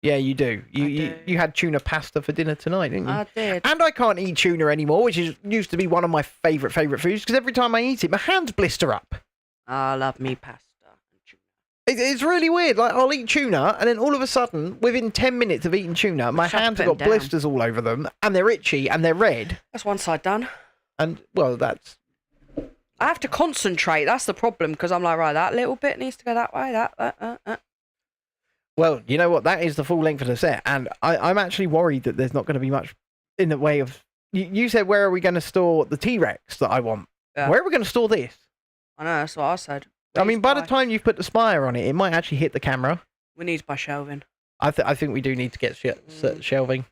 Yeah, you do. You had tuna pasta for dinner tonight, didn't you? I did. And I can't eat tuna anymore, which used to be one of my favourite foods, because every time I eat it, my hands blister up. I love me pasta. It's really weird. Like, I'll eat tuna, and then all of a sudden, within 10 minutes of eating tuna, my hands have got blisters all over them, and they're itchy, and they're red. That's one side done. And, well, that's... I have to concentrate. That's the problem, because I'm like, right, that little bit needs to go that way, that. Well, you know what? That is the full length of the set, and I'm actually worried that there's not going to be much in the way of... You said, where are we going to store the T-Rex that I want? Yeah. Where are we going to store this? I know, that's what I said. I mean, by the time you've put the spire on it, it might actually hit the camera. We need to buy shelving. I think we do need to get shelving.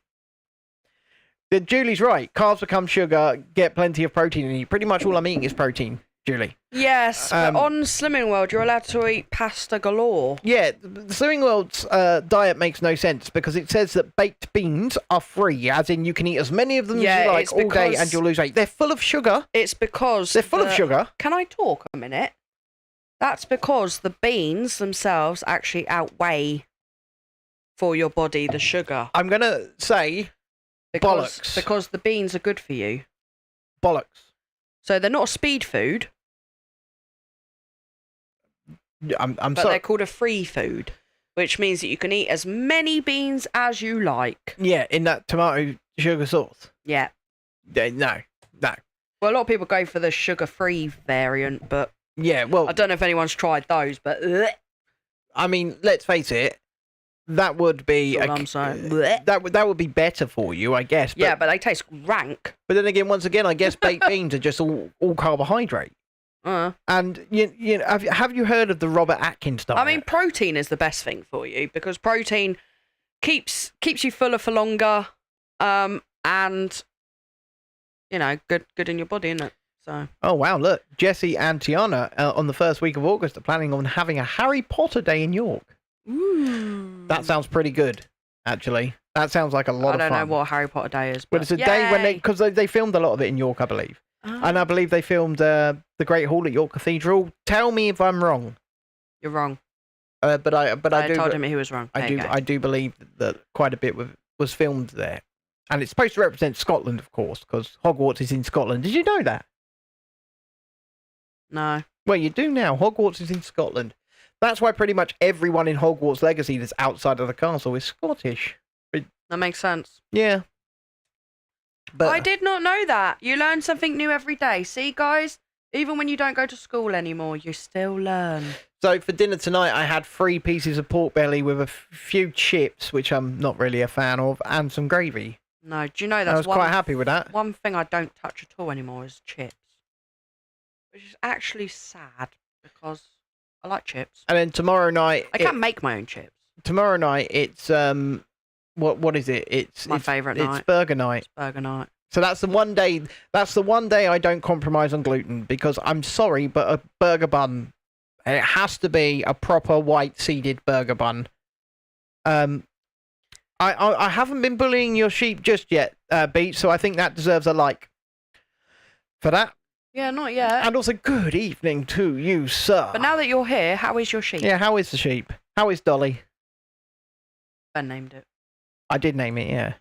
Julie's right. Carbs become sugar. Get plenty of protein in you. Pretty much all I'm eating is protein, Julie. Yes, but on Slimming World, you're allowed to eat pasta galore. Yeah, the Slimming World's diet makes no sense because it says that baked beans are free, as in you can eat as many of them as you like all day and you'll lose weight. They're full of sugar. It's because... they're full of sugar. Can I talk a minute? That's because the beans themselves actually outweigh for your body the sugar. I'm going to say bollocks. Because the beans are good for you. Bollocks. So they're not a speed food. I'm but sorry. They're called a free food, which means that you can eat as many beans as you like. Yeah, in that tomato sugar sauce. Yeah. No. Well, a lot of people go for the sugar-free variant, but... yeah, well... I don't know if anyone's tried those, but... I mean, let's face it, that would be... I'm saying. That would be better for you, I guess. But, yeah, but they taste rank. But then again, once again, I guess baked beans are just all carbohydrate. And you know, have you heard of the Robert Atkins diet? I mean, protein is the best thing for you because protein keeps you fuller for longer, and you know, good in your body, isn't it? So. Oh wow! Look, Jessie and Tiana on the first week of August are planning on having a Harry Potter day in York. Ooh. That sounds pretty good, actually. That sounds like a lot of fun. I don't know what Harry Potter day is, but it's a day when because they filmed a lot of it in York, I believe. And I believe they filmed the Great Hall at York Cathedral. Tell me if I'm wrong. You're wrong. But I do. Told him he was wrong. I do believe that quite a bit was filmed there, and it's supposed to represent Scotland, of course, because Hogwarts is in Scotland. Did you know that? No. Well, you do now. Hogwarts is in Scotland. That's why pretty much everyone in Hogwarts Legacy that's outside of the castle is Scottish. That makes sense. Yeah. But I did not know that. You learn something new every day. See, guys, even when you don't go to school anymore, you still learn. So for dinner tonight, I had 3 pieces of pork belly with a few chips, which I'm not really a fan of, and some gravy. No, do you know that's I was quite happy with that. One thing I don't touch at all anymore is chips, which is actually sad because I like chips. And then tomorrow night, I can make my own chips. Tomorrow night, it's what is it? It's my favourite night. It's burger night. It's burger night. So that's the one day. That's the one day I don't compromise on gluten because I'm sorry, but a burger bun, it has to be a proper white seeded burger bun. I haven't been bullying your sheep just yet, Beat. So I think that deserves a like for that. Yeah, not yet. And also, good evening to you, sir. But now that you're here, how is your sheep? Yeah, how is the sheep? How is Dolly? Ben named it. I did name it, yeah.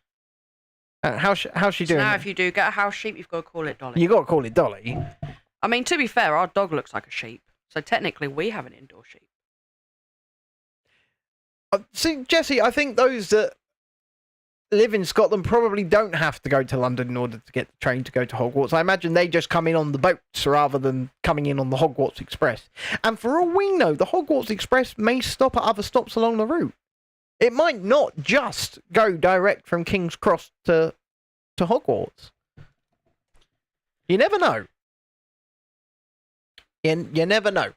How's she doing? Now, if you do get a house sheep, you've got to call it Dolly. You got to call it Dolly. I mean, to be fair, our dog looks like a sheep, so technically we have an indoor sheep. See, Jesse, I think those that live in Scotland probably don't have to go to London in order to get the train to go to Hogwarts. I imagine they just come in on the boats rather than coming in on the Hogwarts Express. And for all we know, the Hogwarts Express may stop at other stops along the route. It might not just go direct from King's Cross to Hogwarts. You never know. You never know.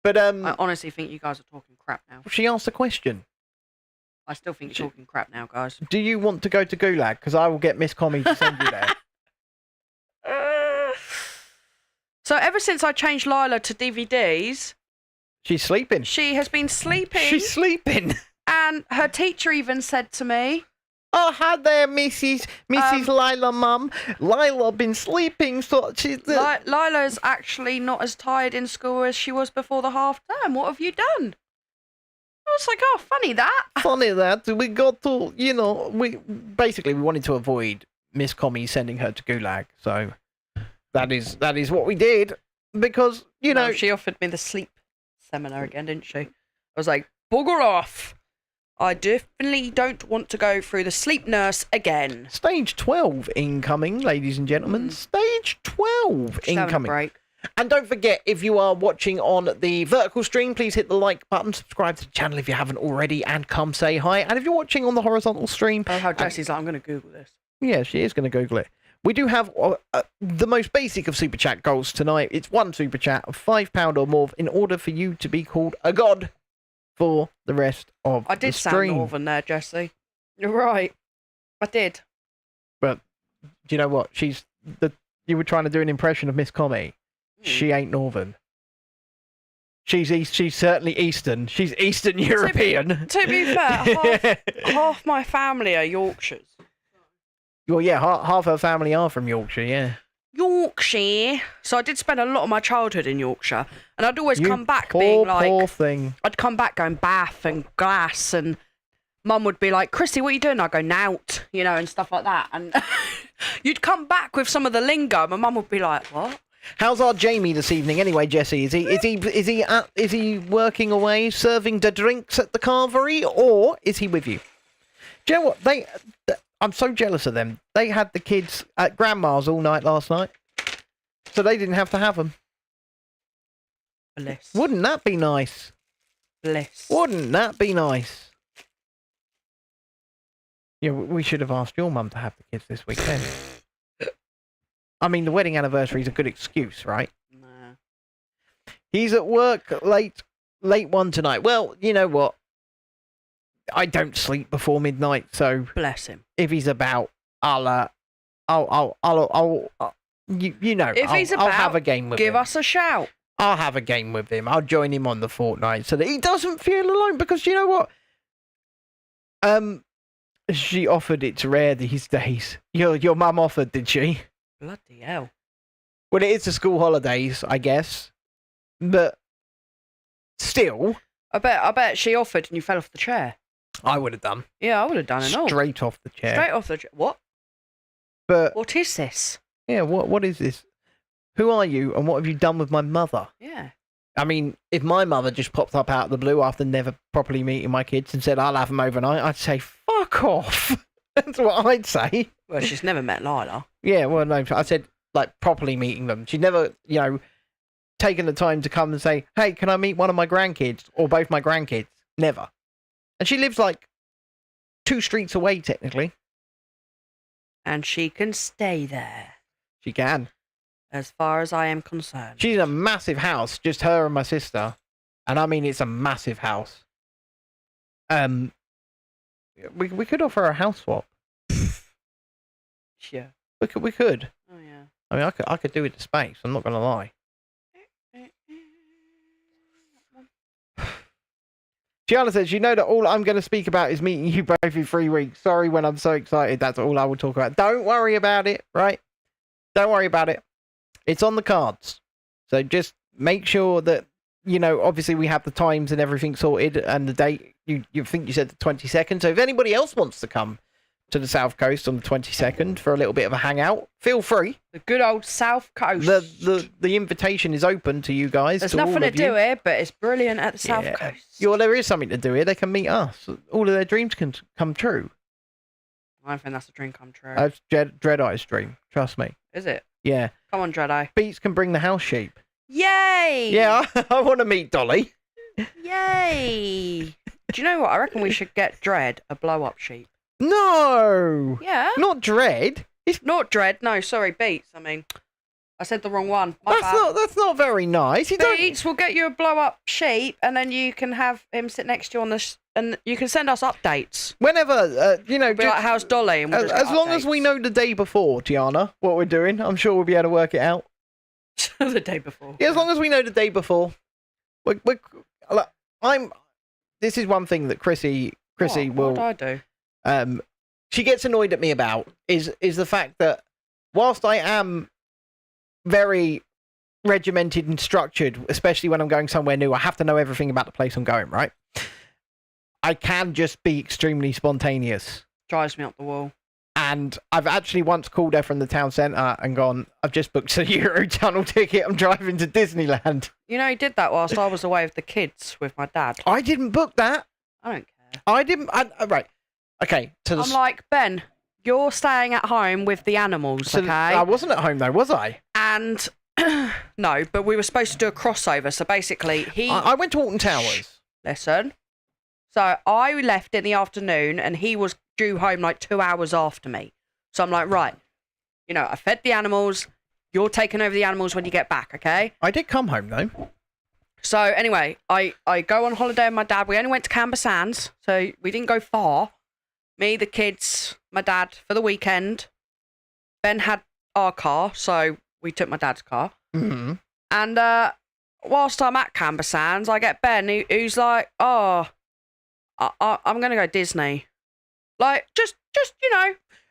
But I honestly think you guys are talking crap now. She asked a question. I still think you're talking crap now, guys. Do you want to go to Gulag? Because I will get Miss Commie to send you there. So ever since I changed Lila to DVDs... She's sleeping. She has been sleeping. She's sleeping. And her teacher even said to me... Oh, hi there, Mrs. Lila, Mum. Lila been sleeping, so she's... Lila's actually not as tired in school as she was before the half term. What have you done? I was like, oh, funny that. Funny that. We got to, we wanted to avoid Miss Commie sending her to Gulag. So that is what we did because, No, she offered me the sleep seminar again, didn't she? I was like, bugger off. I definitely don't want to go through the sleep nurse again. Stage 12 incoming, ladies and gentlemen. Stage 12 Just incoming. having a break. And don't forget, if you are watching on the vertical stream, please hit the like button, subscribe to the channel if you haven't already, and come say hi. And if you're watching on the horizontal stream... Oh, how Jessie's like, I'm going to Google this. Yeah, she is going to Google it. We do have the most basic of Super Chat goals tonight. It's one Super Chat of £5 or more in order for you to be called a god for the rest of the stream. I did sound northern there, Jessie. You're right. I did. But do you know what? You were trying to do an impression of Miss Commie. She ain't northern. She's certainly Eastern. She's Eastern European. To be fair, half my family are Yorkshires. Well, yeah, half her family are from Yorkshire, yeah. Yorkshire. So I did spend a lot of my childhood in Yorkshire, and I'd always come back being like, poor thing. I'd come back going Bath and Glass, and Mum would be like, Chrissy, what are you doing? I'd go Nout, and stuff like that. And you'd come back with some of the lingo. My mum would be like, what? How's our Jamie this evening anyway, Jesse? Is he working away, serving the drinks at the carvery, or is he with you? Do you know what? I'm so jealous of them. They had the kids at Grandma's all night last night, so they didn't have to have them. Bliss. Wouldn't that be nice? Bliss. Wouldn't that be nice? Yeah, we should have asked your mum to have the kids this weekend. I mean, the wedding anniversary is a good excuse, right? Nah. He's at work late one tonight. Well, you know what? I don't sleep before midnight, so bless him. If he's about, I'll have a game with him. Give us a shout. I'll have a game with him. I'll join him on the Fortnite so that he doesn't feel alone. Because you know what? She offered it's rare these days. Your mum offered, did she? Bloody hell. Well, it is the school holidays, I guess. But still. I bet she offered and you fell off the chair. I would have done. Yeah, I would have done it all. Straight off the chair. Straight off the chair. What? But what is this? Yeah, what is this? Who are you and what have you done with my mother? Yeah. I mean, if my mother just popped up out of the blue after never properly meeting my kids and said, I'll have them overnight, I'd say, fuck off. That's what I'd say. Well, she's never met Lila. Yeah, well, no, I said, like, properly meeting them. She'd never, taken the time to come and say, hey, can I meet one of my grandkids or both my grandkids? Never. And she lives, like, 2 streets away, technically. And she can stay there. She can. As far as I am concerned. She's in a massive house, just her and my sister. And I mean, it's a massive house. We could offer a house swap. Yeah. We could. Oh yeah. I mean, I could do with the space. I'm not gonna lie. Gianna says, you know that all I'm going to speak about is meeting you both in 3 weeks. Sorry when I'm so excited. That's all I will talk about. Don't worry about it, right? Don't worry about it. It's on the cards. So just make sure that, obviously we have the times and everything sorted and the date. You think you said the 22nd. So if anybody else wants to come to the South Coast on the 22nd for a little bit of a hangout, feel free. The good old South Coast. The invitation is open to you guys. There's nothing to do here, but it's brilliant at the South Coast. Yeah, well, there is something to do here. They can meet us. All of their dreams can come true. I don't think that's a dream come true. That's Dread-Eye's dream. Trust me. Is it? Yeah. Come on, Dread-Eye. Beats can bring the house sheep. Yay! Yeah, I want to meet Dolly. Yay! Do you know what? I reckon we should get Dread a blow-up sheep. No. Yeah. Not Dread. It's not Dread. No, sorry, Beats. I mean, I said the wrong one. That's not very nice. Beats will get you a blow-up sheep, and then you can have him sit next to you on the and you can send us updates. Whenever, be like, how's Dolly? And we'll as long as we know the day before, Tiana, what we're doing, I'm sure we'll be able to work it out. The day before. Yeah, as long as we know the day before. This is one thing that Chrissy will. What did I do? She gets annoyed at me about is the fact that whilst I am very regimented and structured, especially when I'm going somewhere new, I have to know everything about the place I'm going, right? I can just be extremely spontaneous. Drives me up the wall. And I've actually once called her from the town centre and gone, I've just booked a Eurotunnel ticket, I'm driving to Disneyland. You know, he did that whilst I was away with the kids with my dad. I didn't book that. I don't care. I didn't. Right. Okay. I'm like, Ben, you're staying at home with the animals, okay? I wasn't at home though, was I? And no, but we were supposed to do a crossover. So basically, I went to Alton Towers. Listen. So I left in the afternoon, and he was due home like 2 hours after me. So I'm like, right, I fed the animals. You're taking over the animals when you get back, okay? I did come home though. So anyway, I go on holiday with my dad. We only went to Camber Sands, so we didn't go far. Me, the kids, my dad for the weekend. Ben had our car, so we took my dad's car. Mm-hmm. And whilst I'm at Camber Sands, I get Ben, who's like, oh, I'm going to go Disney. Like, just.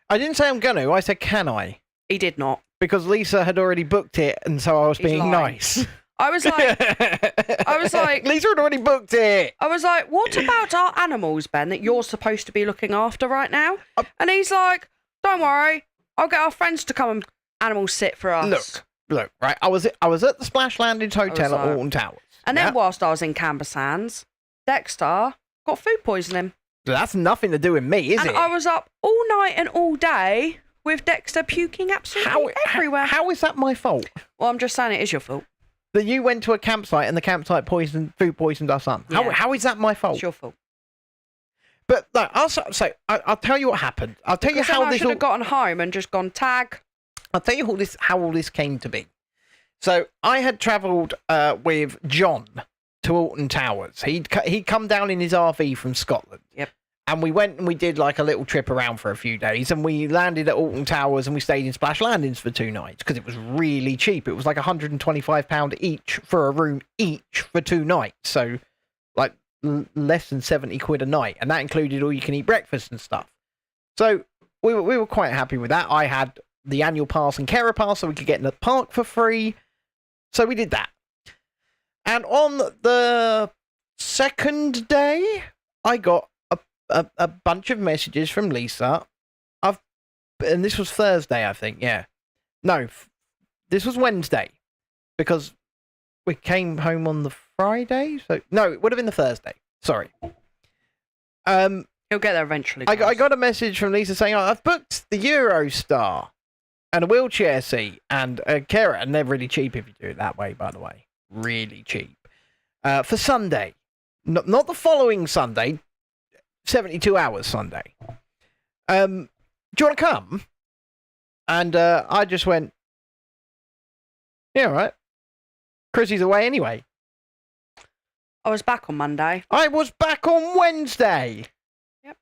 I didn't say I'm going to. I said, can I? He did not. Because Lisa had already booked it, and so I was being nice. I was like, Lisa had already booked it. I was like, what about our animals, Ben, that you're supposed to be looking after right now? And he's like, don't worry, I'll get our friends to come and animal sit for us. Look, right. I was at the Splash Landings Hotel at Alton Towers. And then whilst I was in Camber Sands, Dexter got food poisoning. That's nothing to do with me, is it? And I was up all night and all day with Dexter puking absolutely everywhere. How is that my fault? Well, I'm just saying it is your fault. That you went to a campsite and the campsite food poisoned our son. Yeah. How is that my fault? It's your fault. But no, I'll tell you what happened. I'll tell you how I should have gotten home and just gone tag. I'll tell you how all this came to be. So I had travelled with John to Alton Towers. He'd come down in his RV from Scotland. Yep. And we went and we did like a little trip around for a few days, and we landed at Alton Towers and we stayed in Splash Landings for 2 nights because it was really cheap. It was like £125 each for a room each for 2 nights. So like less than 70 quid a night. And that included all you can eat breakfast and stuff. So we were quite happy with that. I had the annual pass and carer pass so we could get in the park for free. So we did that. And on the second day, I got a bunch of messages from Lisa. And this was Thursday, I think. Yeah. No, this was Wednesday because we came home on the Friday. So no, it would have been the Thursday. Sorry. He'll get there eventually. I got a message from Lisa saying, I've booked the Eurostar and a wheelchair seat and a carer, and they're really cheap if you do it that way, by the way. Really cheap. For Sunday. Not the following Sunday, 72 hours Sunday. Do you want to come? And I just went, yeah, all right. Chrissy's away anyway. I was back on Monday. I was back on Wednesday. Yep.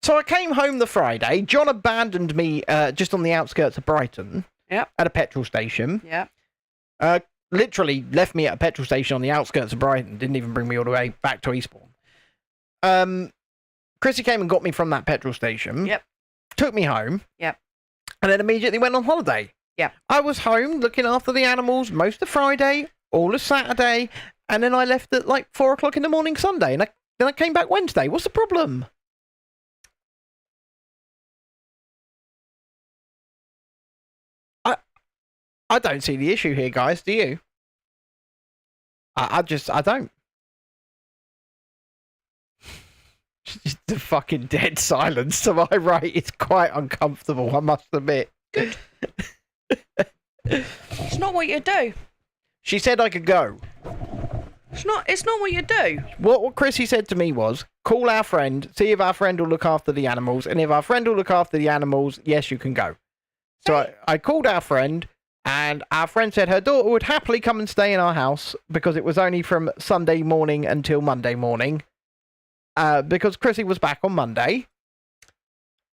So I came home the Friday. John abandoned me just on the outskirts of Brighton. Yep. At a petrol station. Yep. Literally left me at a petrol station on the outskirts of Brighton. Didn't even bring me all the way back to Eastbourne. Chrissy came and got me from that petrol station. Yep. Took me home. Yep. And then immediately went on holiday. Yep. I was home looking after the animals most of Friday, all of Saturday, and then I left at like 4 o'clock in the morning Sunday, and then I came back Wednesday. What's the problem? I don't see the issue here, guys. Do you? I don't. Just the fucking dead silence to my right. It's quite uncomfortable, I must admit. Good. It's not what you do. She said I could go. It's not what you do. What Chrissy said to me was, call our friend, see if our friend will look after the animals, and if our friend will look after the animals, yes, you can go. So I called our friend, and our friend said her daughter would happily come and stay in our house because it was only from Sunday morning until Monday morning. Because Chrissy was back on Monday.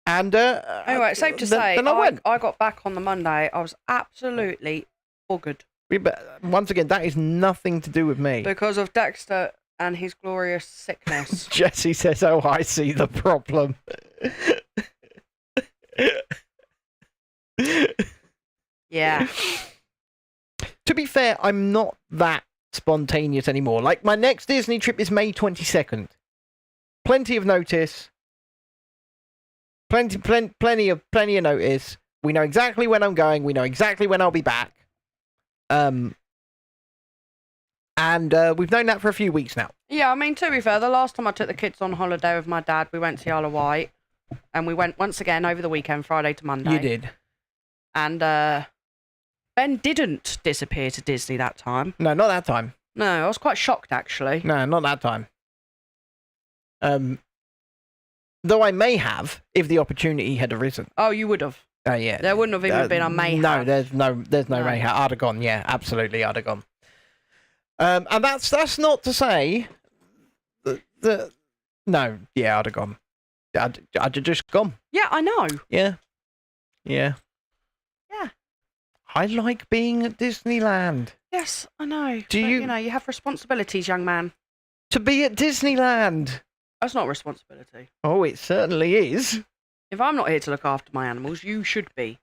And anyway, it's safe to say, then I got back on the Monday. I was absolutely buggered. But once again, that is nothing to do with me. Because of Dexter and his glorious sickness. Jesse says, oh, I see the problem. Yeah. To be fair, I'm not that spontaneous anymore. Like, my next Disney trip is May 22nd. Plenty of notice. Plenty of notice. We know exactly when I'm going. We know exactly when I'll be back. And we've known that for a few weeks now. Yeah, I mean, to be fair, the last time I took the kids on holiday with my dad, we went to Isle of Wight. And we went once again over the weekend, Friday to Monday. You did. And Ben didn't disappear to Disney that time. No, not that time. No, I was quite shocked, actually. No, not that time. Though I may have, if the opportunity had arisen. Oh, you would have. Yeah. There wouldn't have even been a may no, have. there's no may have. I'd have gone, yeah, absolutely, I'd have gone. And that's not to say that no, yeah, I'd have gone. I'd have just gone. Yeah, I know. Yeah. Yeah. I like being at Disneyland. Yes, I know. Do but, you? You know, you have responsibilities, young man. To be at Disneyland. That's not a responsibility. Oh, it certainly is. If I'm not here to look after my animals, you should be.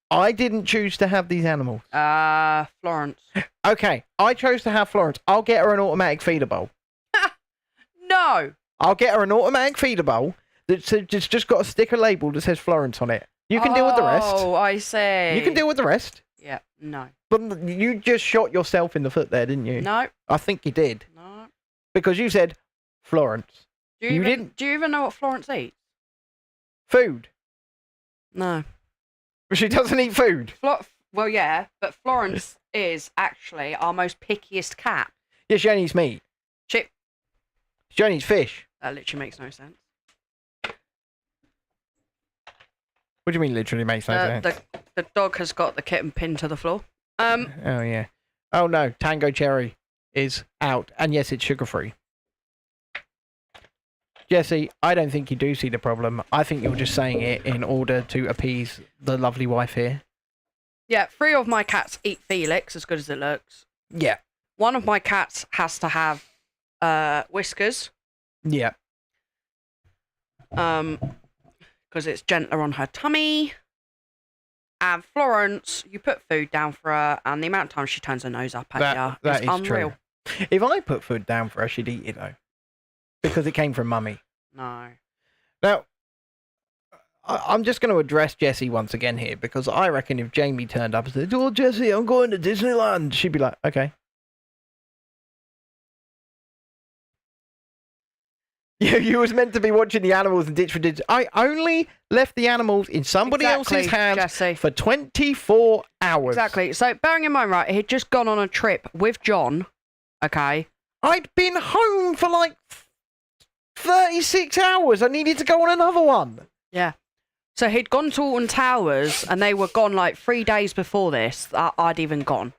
I didn't choose to have these animals. Florence. Okay, I chose to have Florence. I'll get her an automatic feeder bowl. No! I'll get her an automatic feeder bowl that's just got a sticker label that says Florence on it. You can deal with the rest. Oh, I see. You can deal with the rest. Yeah, no. But you just shot yourself in the foot there, didn't you? No. I think you did. No. Because you said Florence. You didn't. Do you even know what Florence eats? Food. No. She doesn't eat food. Well, yeah, but Florence is actually our most pickiest cat. Yeah, she only eats meat. She only eats fish. That literally makes no sense. What do you mean literally makes no sense? The dog has got the kitten pinned to the floor. Oh, yeah. Oh, no. Tango Cherry is out. And yes, it's sugar-free. Jesse, I don't think you do see the problem. I think you're just saying it in order to appease the lovely wife here. Yeah, 3 of my cats eat Felix, as good as it looks. Yeah. 1 of my cats has to have whiskers. Yeah. Because it's gentler on her tummy. And Florence, you put food down for her, and the amount of time she turns her nose up at you that is is unreal. True. If I put food down for her, she'd eat it, though. Because it came from Mummy. No. Now, I'm just going to address Jessie once again here, because I reckon if Jamie turned up and said, oh, Jessie, I'm going to Disneyland, she'd be like, okay. You was meant to be watching the animals in Ditchford. I only left the animals in somebody else's hands Jesse. for 24 hours. Exactly. So, bearing in mind, right, he'd just gone on a trip with John, okay? I'd been home for like 36 hours. I needed to go on another one. Yeah. So, he'd gone to Alton Towers, and they were gone like 3 days before this. I'd even gone.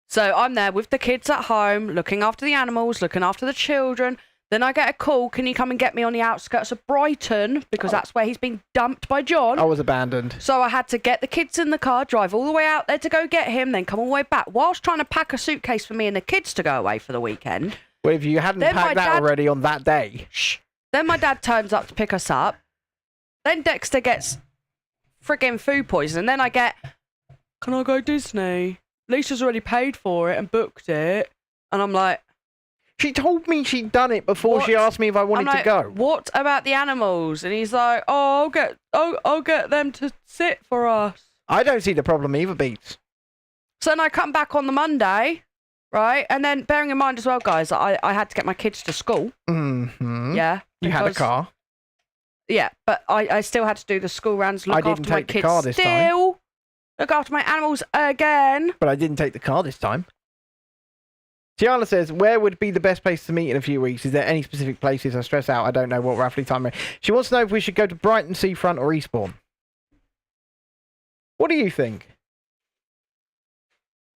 So, I'm there with the kids at home, looking after the animals, looking after the children. Then I get a call, can you come and get me on the outskirts of Brighton? Because that's where he's been dumped by John. I was abandoned. So I had to get the kids in the car, drive all the way out there to go get him, then come all the way back, whilst trying to pack a suitcase for me and the kids to go away for the weekend. Well, if you hadn't packed that already on that day. Shh. Then my dad turns up to pick us up. Then Dexter gets friggin' food poisoning. Then I get, can I go Disney? Lisa's already paid for it and booked it. And I'm like... She told me she'd done it before she asked me if I wanted to go. What about the animals? And he's like, oh, I'll get them to sit for us. I don't see the problem either, Beats. So then I come back on the Monday, right? And then bearing in mind as well, guys, I had to get my kids to school. Mm-hmm. Yeah. You had a car. Yeah, but I still had to do the school runs, look after my kids. I didn't take the car this time. Look after my animals again. But I didn't take the car this time. Tiana says, where would be the best place to meet in a few weeks? Is there any specific places? I stress out. I don't know what roughly time. She wants to know if we should go to Brighton Seafront or Eastbourne. What do you think?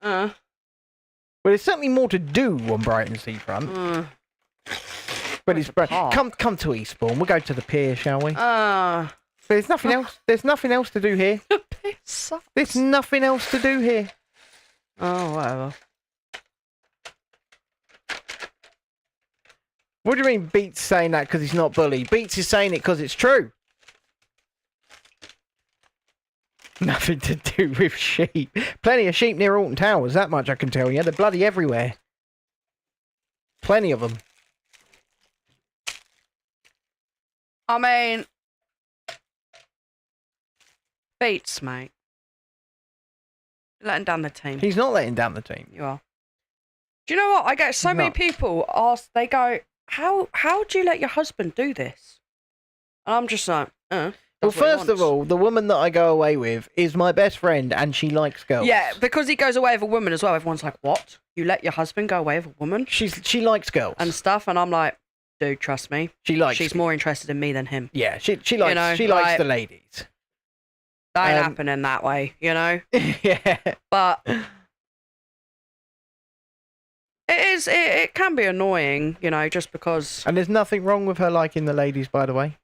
Well, there's certainly more to do on Brighton Seafront. But it's come to Eastbourne. We'll go to the pier, shall we? But there's nothing else. There's nothing else to do here. The pier sucks. There's nothing else to do here. Oh, whatever. What do you mean Beats saying that because he's not bully? Beats is saying it because it's true. Nothing to do with sheep. Plenty of sheep near Alton Towers, that much I can tell you. They're bloody everywhere. Plenty of them. I mean... Beats, mate. You're letting down the team. He's not letting down the team. You are. Do you know what? I get so many people ask, they go... How do you let your husband do this? And I'm just like, well, first of all, the woman that I go away with is my best friend and she likes girls. Yeah, because he goes away with a woman as well. Everyone's like, what? You let your husband go away with a woman? She likes girls. And stuff. And I'm like, dude, trust me. She's more interested in me than him. Yeah, she likes, she likes the ladies. That ain't happening that way, you know? Yeah. But... It can be annoying, you know, just because... And there's nothing wrong with her liking the ladies, by the way.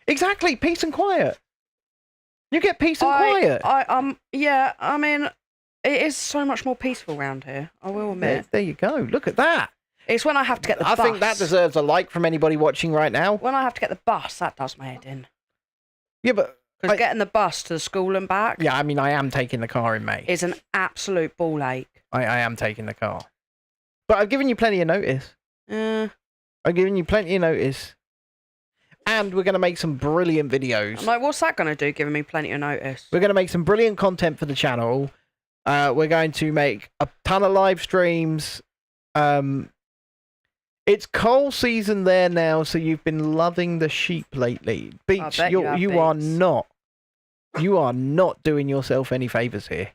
Exactly, peace and quiet. You get peace and quiet. Yeah, I mean, it is so much more peaceful around here, I will admit. There you go, look at that. It's when I have to get the bus. I think that deserves a like from anybody watching right now. When I have to get the bus, that does my head in. Yeah, but... Because getting the bus to the school and back... Yeah, I mean, I am taking the car in May. ...is an absolute ball ache. I am taking the car. But I've given you plenty of notice. I've given you plenty of notice. And we're going to make some brilliant videos. I'm like, what's that going to do, giving me plenty of notice? We're going to make some brilliant content for the channel. We're going to make a ton of live streams. It's coal season there now, so you've been loving the sheep lately. Beach, you are not. You are not doing yourself any favours here.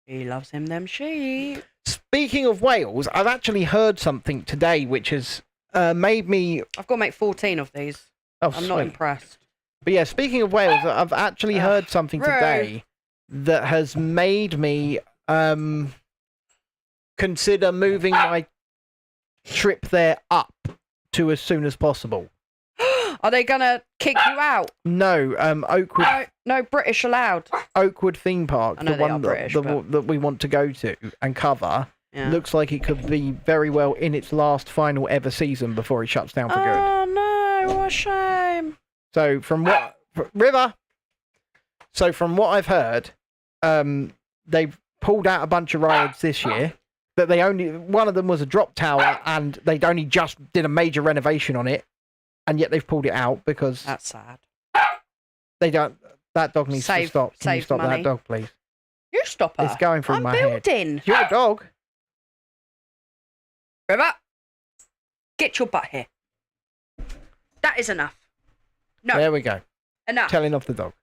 He loves him them sheep. Speaking of Wales, I've actually heard something today which has made me... I've got to make 14 of these. Oh, I'm not impressed. But yeah, speaking of Wales, I've actually heard something today that has made me consider moving my trip there up to as soon as possible. Are they gonna kick you out? No, Oakwood. No British allowed. Oakwood theme park, the one that we want to go to and cover, looks like it could be very well in its last final ever season before it shuts down for good. Oh no, what a shame. So from what I've heard, they've pulled out a bunch of rides this year. That one of them was a drop tower, and they'd only just did a major renovation on it. And yet they've pulled it out because... That's sad. They don't... That dog needs to stop. Can you stop money. that dog, please? You stop her. It's going through my head. I'm building. You're a dog. River, get your butt here. That is enough. No. There we go. Enough. Telling off the dog.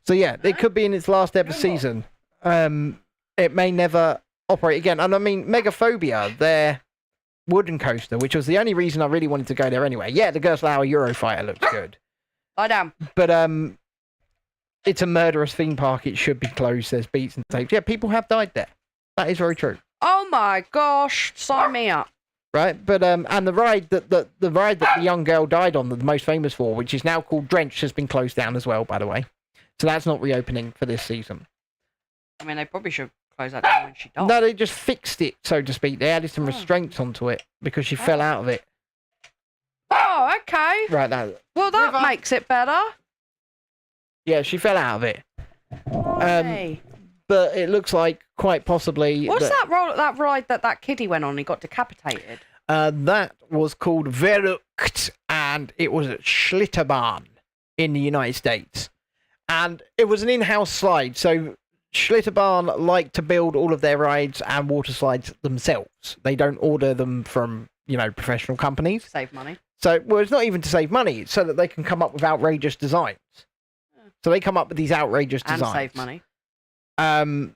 So yeah, it could be in its last ever season. It may never operate again. And I mean, Megaphobia, their wooden coaster, which was the only reason I really wanted to go there anyway. Yeah, the Gerstlauer Eurofighter looks good. Lie down. But it's a murderous theme park. It should be closed. There's beats and tapes. Yeah, people have died there. That is very true. Oh my gosh, sign me up. Right, but and the ride that the young girl died on, the most famous for, which is now called Drench, has been closed down as well, by the way. So that's not reopening for this season. I mean, they probably should close that down when she died. No, they just fixed it, so to speak. They added some restraints onto it because she fell out of it. Oh, okay. Right now. Well, that makes it better. Yeah, she fell out of it. Hey. But it looks like quite possibly. What's that ride that kiddie went on? He got decapitated. That was called Verrückt, and it was at Schlitterbahn in the United States. And it was an in-house slide, so Schlitterbahn like to build all of their rides and water slides themselves. They don't order them from, professional companies. Save money. So, well, it's not even to save money. It's so that they can come up with outrageous designs. So they come up with these outrageous designs. And save money. And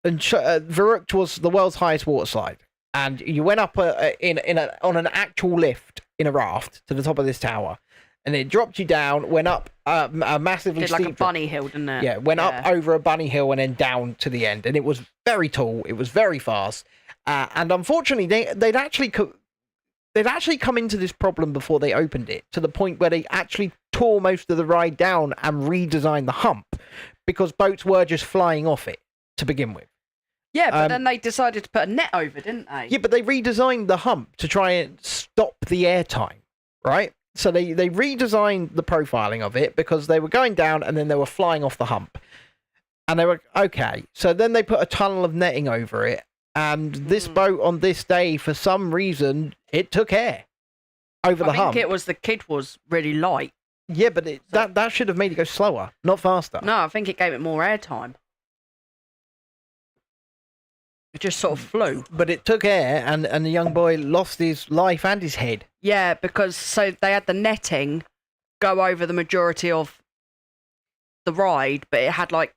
Verrückt was the world's highest water slide. And you went up on an actual lift in a raft to the top of this tower. And it dropped you down, went up a massively steep... Did like a bunny hill, didn't it? Yeah, went up over a bunny hill and then down to the end. And it was very tall. It was very fast. And unfortunately, they'd actually come into this problem before they opened it, to the point where they actually tore most of the ride down and redesigned the hump because boats were just flying off it to begin with. Yeah, but then they decided to put a net over, didn't they? Yeah, but they redesigned the hump to try and stop the air time, right? So they redesigned the profiling of it because they were going down and then they were flying off the hump. And they were, okay. So then they put a tunnel of netting over it. And this boat on this day, for some reason, it took air over the hump. I think it was the kid was really light. Yeah, but that should have made it go slower, not faster. No, I think it gave it more airtime. It just sort of flew. But it took air, and the young boy lost his life and his head. Yeah, because so they had the netting go over the majority of the ride, but it had like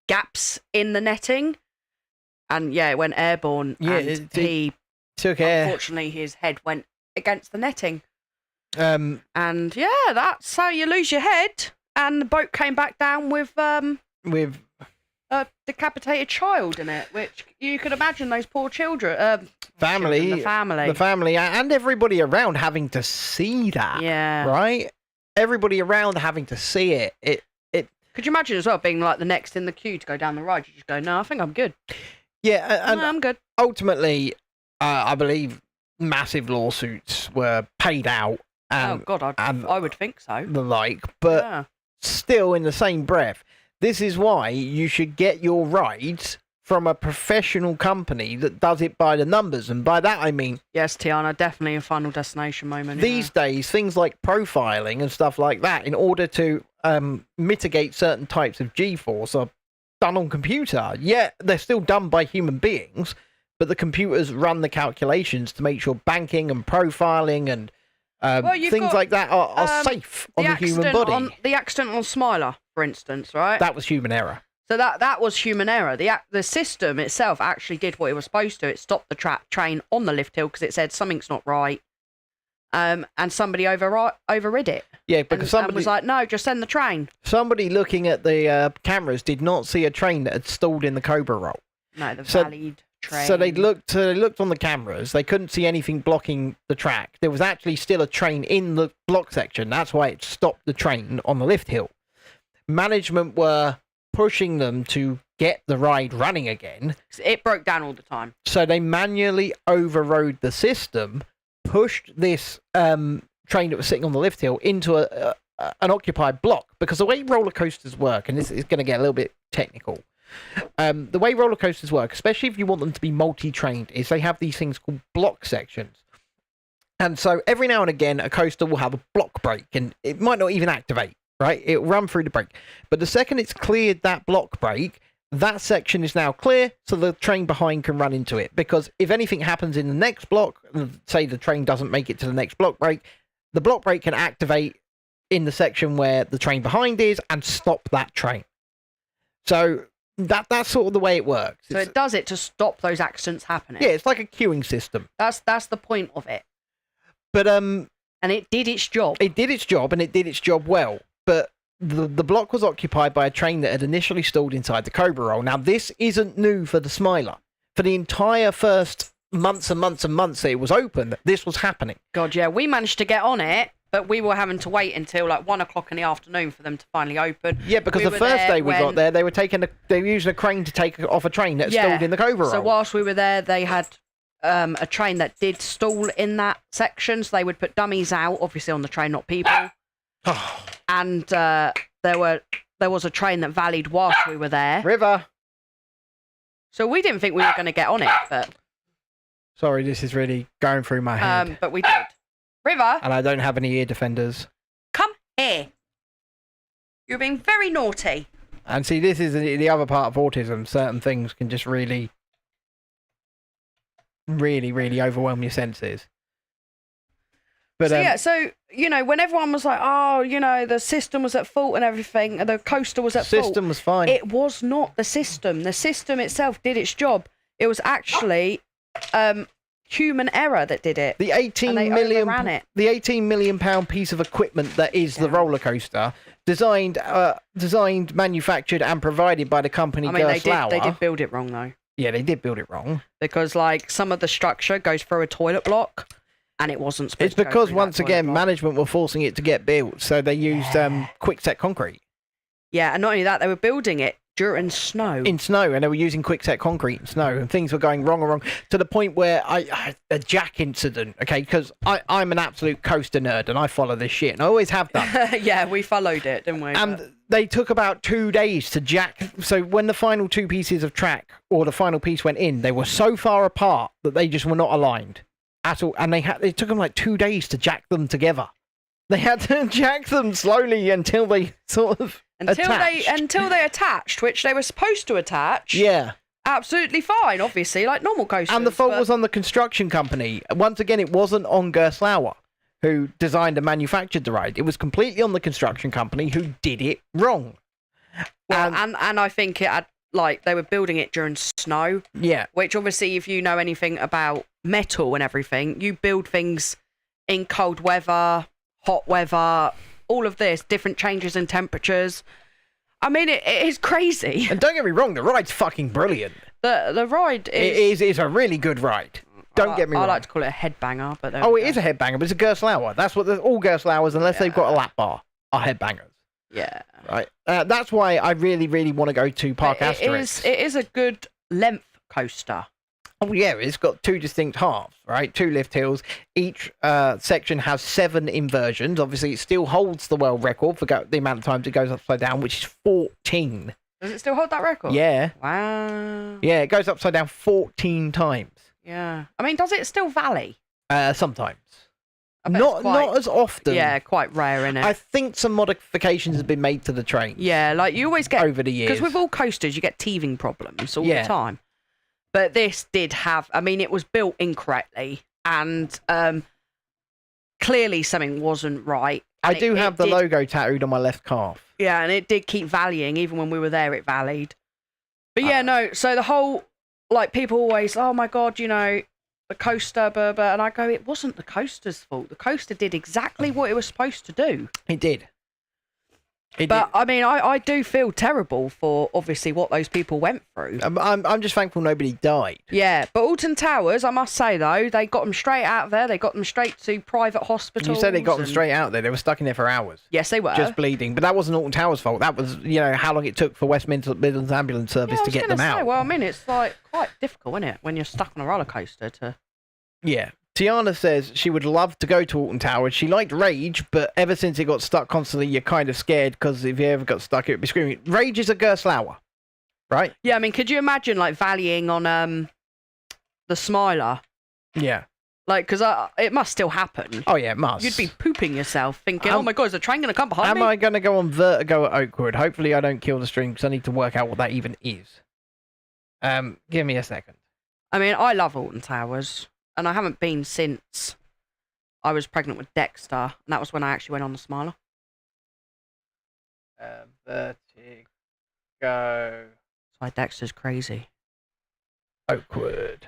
gaps in the netting. And yeah, it went airborne. Yeah, and he took air. Unfortunately, his head went against the netting. And yeah, that's how you lose your head. And the boat came back down with a decapitated child in it, which you could imagine those poor children, the family, and everybody around having to see that. Yeah, right. Everybody around having to see it. It. Could you imagine as well being like the next in the queue to go down the ride? You just go, no, I think I'm good. Yeah, and no, I'm good. Ultimately, I believe massive lawsuits were paid out. Oh God, I would think so. The like, but still, in the same breath, this is why you should get your rides from a professional company that does it by the numbers, and by that I mean, yes, Tiana, definitely a Final Destination moment. These days, things like profiling and stuff like that, in order to mitigate certain types of G-force, are done on computer. Yeah, they're still done by human beings, but the computers run the calculations to make sure banking and profiling and things like that are safe on the human body. The accidental smiler, for instance, right? That was human error. So that was human error. The system itself actually did what it was supposed to. It stopped the train on the lift hill because it said something's not right. And somebody overrid it. Yeah, because somebody was like, no, just send the train. Somebody looking at the cameras did not see a train that had stalled in the Cobra Roll. No, the valid train. So they looked on the cameras. They couldn't see anything blocking the track. There was actually still a train in the block section. That's why it stopped the train on the lift hill. Management were pushing them to get the ride running again. It broke down all the time. So they manually overrode the system, pushed this train that was sitting on the lift hill into an occupied block, because the way roller coasters work, and this is going to get a little bit technical, the way roller coasters work, especially if you want them to be multi-trained, is they have these things called block sections. And so every now and again, a coaster will have a block break, and it might not even activate, right? It'll run through the break. But the second it's cleared that block break, that section is now clear, so the train behind can run into it. Because if anything happens in the next block, say the train doesn't make it to the next block break, the block brake can activate in the section where the train behind is and stop that train. So that's sort of the way it works. So it does it to stop those accidents happening. Yeah, it's like a queuing system. That's the point of it. But and it did its job. It did its job, and it did its job well. But the block was occupied by a train that had initially stalled inside the Cobra Roll. Now, this isn't new for the Smiler. For the entire first months and months and months that it was open, this was happening. God, yeah, we managed to get on it, but we were having to wait until like 1 o'clock in the afternoon for them to finally open. Yeah, because the first day we got there, they were using a crane to take off a train that stalled in the Cobra Roll. So whilst we were there, they had a train that did stall in that section, so they would put dummies out, obviously on the train, not people. And there was a train that valleyed whilst we were there. River. So we didn't think we were going to get on it, but... Sorry, this is really going through my head. But we did. River. And I don't have any ear defenders. Come here. You're being very naughty. And see, this is the other part of autism. Certain things can just really, really, really overwhelm your senses. But so when everyone was like, oh, the system was at fault and everything, and the coaster was at fault. The system was fine. It was not the system. The system itself did its job. It was actually human error that did it. The 18 million pound piece of equipment that is the roller coaster, designed, manufactured, and provided by the company Gerstlauer. They did build it wrong though. Yeah, they did build it wrong because some of the structure goes through a toilet block. And it wasn't supposed It's because, once again, management were forcing it to get built, so they used quick-set concrete. Yeah, and not only that, they were building it during snow. In snow, and they were using quick-set concrete in snow, and things were going wrong, to the point where a jack incident, okay, because I'm an absolute coaster nerd, and I follow this shit, and I always have done. Yeah, we followed it, didn't we? And they took about 2 days to jack, so when the final 2 pieces of track, or the final piece went in, they were so far apart that they just were not aligned. At all, and it took them like 2 days to jack them together. They had to jack them slowly until they sort of attached. Until they attached, which they were supposed to attach. Yeah, absolutely fine, obviously, like normal coasters. And the fault was on the construction company. Once again, it wasn't on Gerstlauer, who designed and manufactured the ride. It was completely on the construction company who did it wrong. Well, and I think it had they were building it during snow. Yeah, which obviously, if you know anything about metal and everything, you build things in cold weather, hot weather, all of this, different changes in temperatures. I mean, it is crazy. And don't get me wrong, the ride's fucking brilliant. The ride is... It is a really good ride. Don't get me wrong. I like to call it a headbanger, but... it is a headbanger, but it's a Gerstlauer. That's what all Gerstlauers, unless they've got a lap bar, are headbangers. Yeah. Right. That's why I really, really want to go to Park Asterix. It is a good length coaster. Oh, yeah, it's got 2 distinct halves, right? 2 lift hills. Each section has 7 inversions. Obviously, it still holds the world record for the amount of times it goes upside down, which is 14. Does it still hold that record? Yeah. Wow. Yeah, it goes upside down 14 times. Yeah. I mean, does it still valley? Sometimes. Not as often. Yeah, quite rare, innit? I think some modifications have been made to the train. Yeah, like you always get... over the years. Because with all coasters, you get teething problems all the time. But this did have... I mean, it was built incorrectly. And clearly something wasn't right. I do have the logo tattooed on my left calf. Yeah, and it did keep valleying. Even when we were there, it valleyed. But yeah, no. So the whole... people always... Oh, my God, the coaster, and I go, it wasn't the coaster's fault. The coaster did exactly what it was supposed to do. It did. I mean, I do feel terrible for obviously what those people went through. I'm just thankful nobody died. Yeah, but Alton Towers, I must say though, they got them straight out of there. They got them straight to private hospitals. You said they got them straight out there. They were stuck in there for hours. Yes, they were. Just bleeding. But that wasn't Alton Towers' fault. That was, how long it took for West Midlands Ambulance Service to get them out. Well, I mean, it's quite difficult, isn't it, when you're stuck on a roller coaster to... Yeah. Tiana says she would love to go to Alton Towers. She liked Rage, but ever since it got stuck constantly, you're kind of scared because if you ever got stuck, it would be screaming. Rage is a Gerstlauer, right? Yeah, I mean, could you imagine valleying on the Smiler? Yeah. Because it must still happen. Oh, yeah, it must. You'd be pooping yourself thinking, oh my God, is the train going to come behind me? Am I going to go on Vertigo at Oakwood? Hopefully I don't kill the string because I need to work out what that even is. Give me a second. I mean, I love Alton Towers. And I haven't been since I was pregnant with Dexter, and that was when I actually went on the Smiler. Vertigo. That's why Dexter's crazy. Oakwood.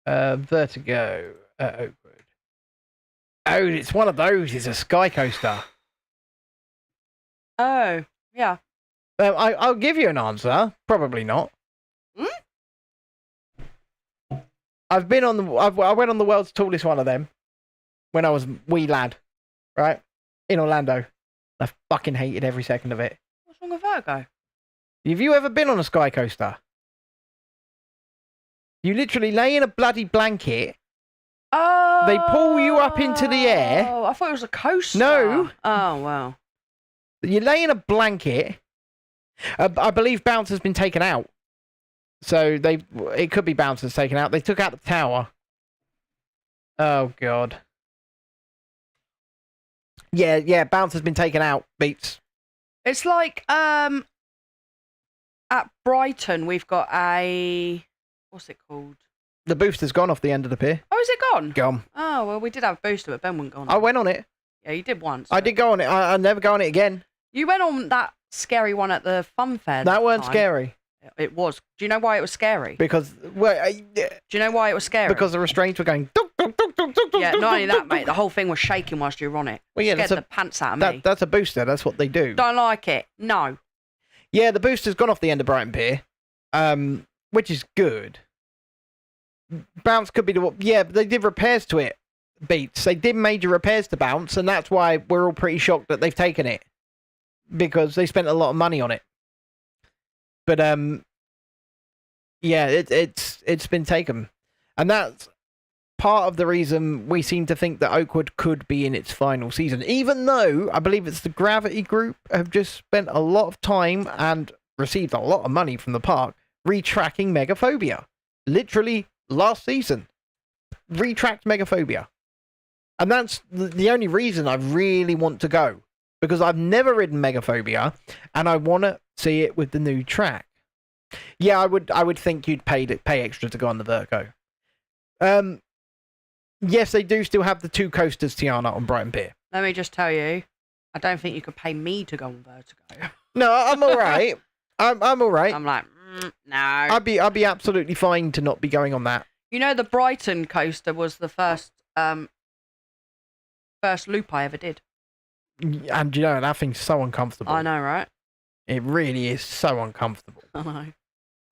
Vertigo. Oakwood. Oh, it's one of those. It's a sky coaster. Oh, yeah. I'll give you an answer. Probably not. I've been on the. I went on the world's tallest one of them when I was wee lad, right, in Orlando. I fucking hated every second of it. What's wrong with Vertigo? Have you ever been on a sky coaster? You literally lay in a bloody blanket. Oh. They pull you up into the air. Oh, I thought it was a coaster. No. Oh, wow. You lay in a blanket. I believe bounce has been taken out. So it could be bouncers taken out. They took out the tower. Oh god. Yeah, bounce has been taken out. Beats. It's like at Brighton we've got what's it called? The booster's gone off the end of the pier. Oh, is it gone? Gone. Oh well, we did have a booster, but Ben wouldn't go on it. I went on it. Yeah, you did once. I did go on it. I'll never go on it again. You went on that scary one at the fun fair. That weren't scary. It was. Do you know why it was scary? Because Do you know why it was scary? Because the restraints were going. Yeah, not only that, mate. The whole thing was shaking whilst you were on it. Well, yeah, scared the pants out of me. That's a booster. That's what they do. Don't like it. No. Yeah, the booster's gone off the end of Brighton Pier, which is good. Bounce could be the... Yeah, but they did repairs to it, Beats. They did major repairs to Bounce, and that's why we're all pretty shocked that they've taken it. Because they spent a lot of money on it. But, yeah, it's been taken. And that's part of the reason we seem to think that Oakwood could be in its final season. Even though, I believe it's the Gravity Group have just spent a lot of time and received a lot of money from the park retracking Megaphobia. Literally last season. Retracked Megaphobia. And that's the only reason I really want to go. Because I've never ridden Megaphobia, and I want to see it with the new track. Yeah, I would think you'd pay extra to go on the Vertigo. Yes, they do still have the two coasters, Tiana, on Brighton Pier. Let me just tell you, I don't think you could pay me to go on Vertigo. No, I'm all right. I'm all right. I'm like, no. I'd be absolutely fine to not be going on that. You know, the Brighton coaster was the first loop I ever did. And you know, that thing's so uncomfortable. I know, right? It really is so uncomfortable. I know.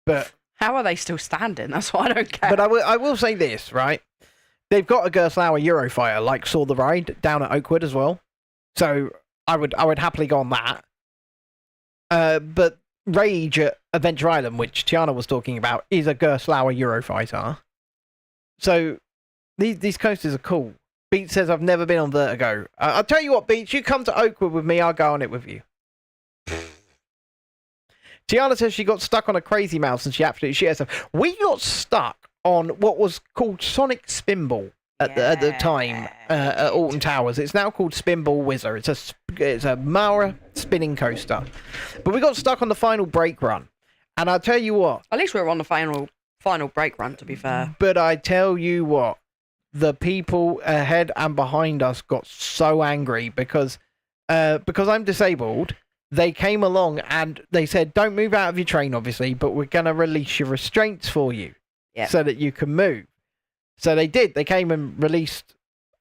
But how are they still standing? That's why I don't care. But I will say this, right? They've got a Gerstlauer Eurofighter, like Saw the Ride, down at Oakwood as well. So I would happily go on that. But Rage at Adventure Island, which Tiana was talking about, is a Gerstlauer Eurofighter. So these coasters are cool. Beats says, I've never been on Vertigo. I'll tell you what, Beats, you come to Oakwood with me, I'll go on it with you. Tiana says she got stuck on a Crazy Mouse and she absolutely shit herself. We got stuck on what was called Sonic Spinball at the time at Alton Towers. It's now called Spinball Whizzer. It's a Mara spinning coaster. But we got stuck on the final brake run. And I'll tell you what. At least we were on the final brake run, to be fair. But I tell you what. The people ahead and behind us got so angry because I'm disabled. They came along and they said, don't move out of your train, obviously, but we're going to release your restraints for you so that you can move. So they did. They came and released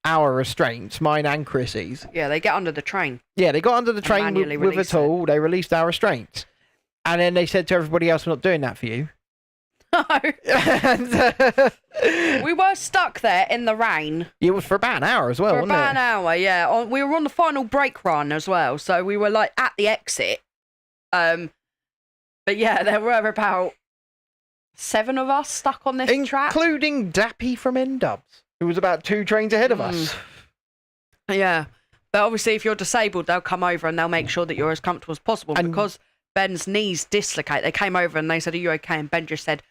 our restraints, mine and Chrissy's. Yeah, they get under the train. Yeah, they got under the train with a tool. They released our restraints. And then they said to everybody else, we're not doing that for you. No. We were stuck there in the rain. It was for about an hour as well, wasn't it? For about an hour, yeah. We were on the final brake run as well, so we were like at the exit. But yeah, there were about 7 of us stuck on this track. Including Dappy from N-Dubs, who was about 2 trains ahead of us. Yeah. But obviously, if you're disabled, they'll come over and they'll make sure that you're as comfortable as possible. And because Ben's knees dislocate, they came over and they said, are you okay? And Ben just said,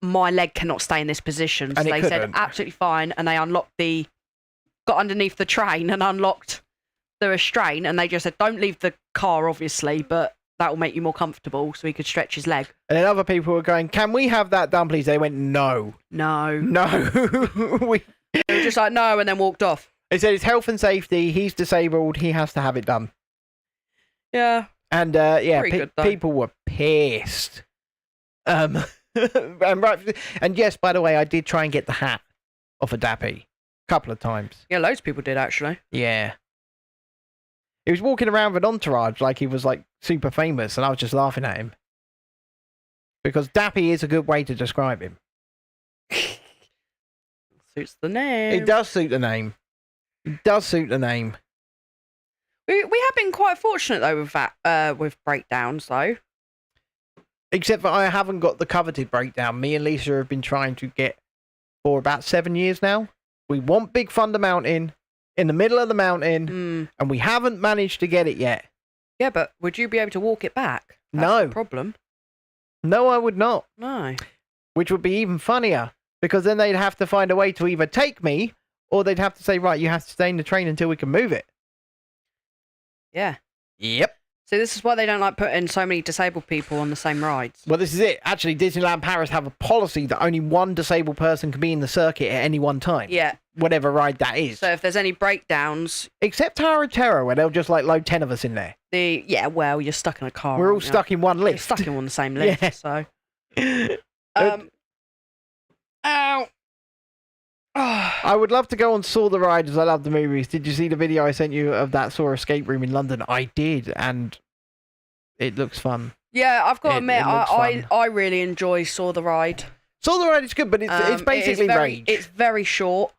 my leg cannot stay in this position. So they said, absolutely fine. And they got underneath the train and unlocked the restraint. And they just said, don't leave the car, obviously, but that will make you more comfortable, so he could stretch his leg. And then other people were going, can we have that done, please? They went, no. No. No. They were just like, no, and then walked off. They said it's health and safety. He's disabled. He has to have it done. Yeah. And people were pissed. And yes, by the way, I did try and get the hat off of Dappy a couple of times. Yeah, loads of people did actually. Yeah. He was walking around with an entourage like he was like super famous, and I was just laughing at him. Because Dappy is a good way to describe him. Suits the name. It does suit the name. It does suit the name. We have been quite fortunate though with that with breakdowns though. Except that I haven't got the coveted breakdown. Me and Lisa have been trying to get for about 7 years now. We want Big Thunder Mountain in the middle of the mountain, and we haven't managed to get it yet. Yeah, but would you be able to walk it back? That's No. the problem. No, I would not. No. Which would be even funnier, because then they'd have to find a way to either take me, or they'd have to say, right, you have to stay in the train until we can move it. Yeah. Yep. So this is why they don't like putting so many disabled people on the same rides. Well, this is it. Actually, Disneyland Paris have a policy that only one disabled person can be in the circuit at any one time. Yeah. Whatever ride that is. So if there's any breakdowns... Except Tower of Terror, where they'll just like load 10 of us in there. Yeah, well, you're stuck in a car. We're all stuck in one lift. You're stuck in the same lift, Yeah. so... Ow. I would love to go on Saw the Ride as I love the movies. Did you see the video I sent you of that Saw escape room in London? I did, and it looks fun. Yeah, I've got to admit, fun. I really enjoy Saw the Ride. Saw the Ride is good, but it's basically Rage. It's very short,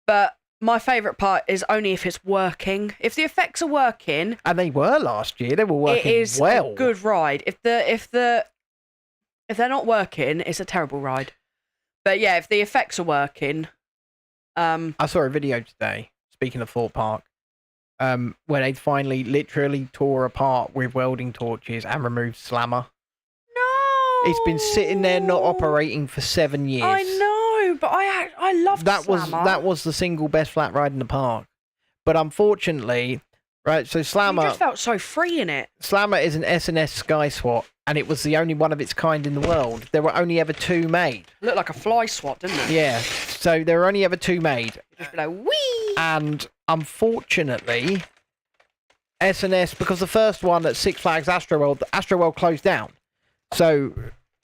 but my favourite part is only if it's working. If the effects are working... And they were last year. They were working well. It is a good ride. If they're not working, it's a terrible ride. But yeah, if the effects are working... I saw a video today, speaking of Thorpe Park, where they finally literally tore apart with welding torches and removed Slammer. No! It's been sitting there not operating for 7 years. I know, but I loved Slammer. That was the single best flat ride in the park. But unfortunately, right, so Slammer... You just felt so free in it. Slammer is an S&S Sky Swat, and it was the only one of its kind in the world. There were only ever 2 made. Looked like a fly swat, didn't it? Yeah, so there were only ever 2 made. Just be like, whee! And unfortunately, S&S, because the first one at Six Flags Astroworld closed down. So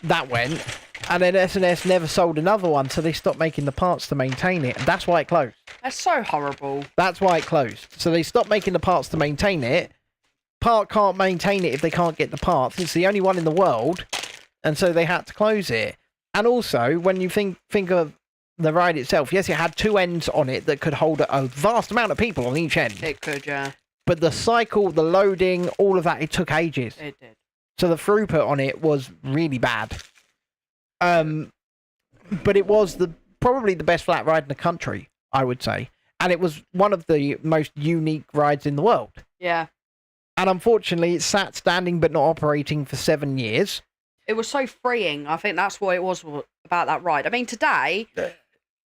that went, and then S&S never sold another one, so they stopped making the parts to maintain it, and that's why it closed. That's so horrible. That's why it closed. So they stopped making the parts to maintain it. Park can't maintain it if they can't get the parts. It's the only one in the world, and so they had to close it. And also, when you think of the ride itself, yes, it had 2 ends on it that could hold a vast amount of people on each end. It could, yeah. But the cycle, the loading, all of that, it took ages. It did. So the throughput on it was really bad. But it was probably the best flat ride in the country, I would say. And it was one of the most unique rides in the world. Yeah. And unfortunately, it sat standing but not operating for 7 years. It was so freeing. I think that's what it was about that ride. I mean, today,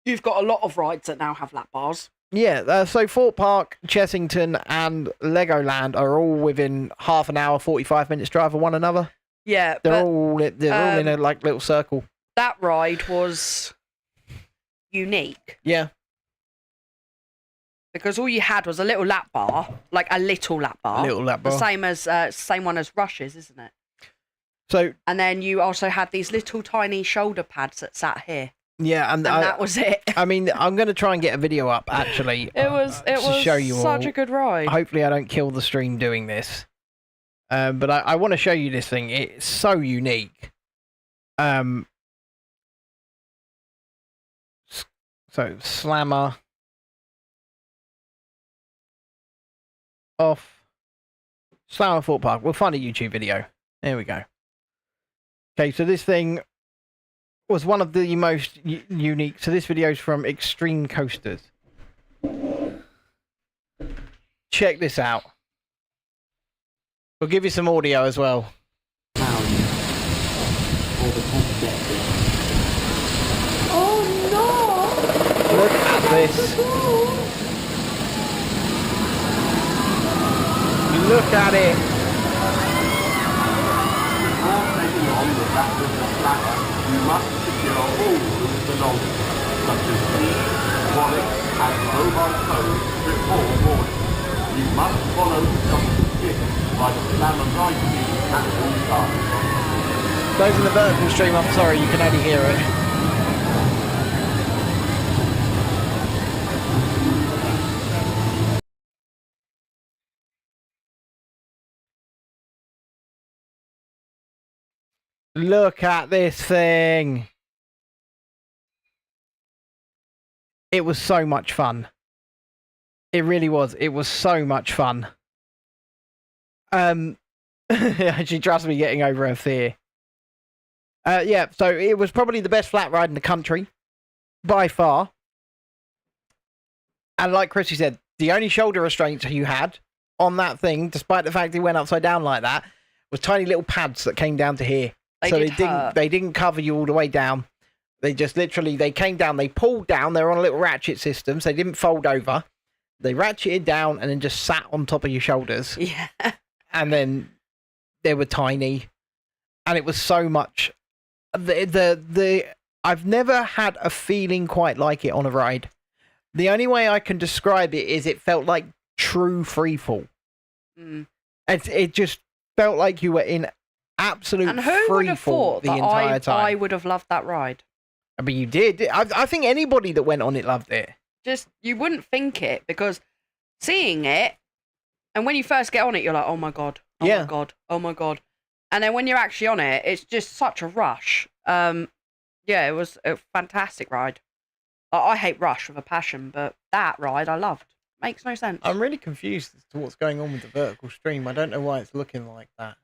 you've got a lot of rides that now have lap bars. Yeah, so Thorpe Park, Chessington, and Legoland are all within half an hour, 45 minutes drive of one another. Yeah, they're all in a like little circle. That ride was unique. Yeah. Because all you had was a little lap bar, like a little lap bar. Little lap bar. The same one as Rush's, isn't it? So. And then you also had these little tiny shoulder pads that sat here. Yeah, and that was it. I mean, I'm going to try and get a video up, actually. It was show you such a good ride. Hopefully I don't kill the stream doing this. But I want to show you this thing. It's so unique. So, Slammer. Off. Slammer Thorpe Park. We'll find a YouTube video. There we go. Okay, so this thing was one of the most unique. So this video is from Extreme Coasters. Check this out. We'll give you some audio as well. Oh no! Look at this. Look at it. Before taking on the back of the flatter, you must secure all the belongings, such as keys, wallet, and mobile phone before boarding. You must follow instructions given by the slam and right key at all times. Those in the vertical stream, I'm sorry, you can only hear it. Look at this thing. It was so much fun. It really was. It was so much fun. She trusts me getting over her fear. Yeah, so it was probably the best flat ride in the country. By far. And like Chrissy said, the only shoulder restraints you had on that thing, despite the fact it went upside down like that, was tiny little pads that came down to here. They didn't cover you all the way down. They just literally, they came down, they pulled down, they were on a little ratchet system, so they didn't fold over. They ratcheted down and then just sat on top of your shoulders. Yeah. And then they were tiny. And it was so much. I've never had a feeling quite like it on a ride. The only way I can describe it is it felt like true freefall. Mm. It just felt like you were in absolute and who would have freefall thought the that entire time. I would have loved that ride. I mean, you did. I think anybody that went on it loved it. Just, you wouldn't think it, because seeing it, and when you first get on it, you're like, oh my God, oh my God, oh my God. And then when you're actually on it, it's just such a rush. Yeah, it was a fantastic ride. I hate Rush with a passion, but that ride I loved. Makes no sense. I'm really confused as to what's going on with the vertical stream. I don't know why it's looking like that.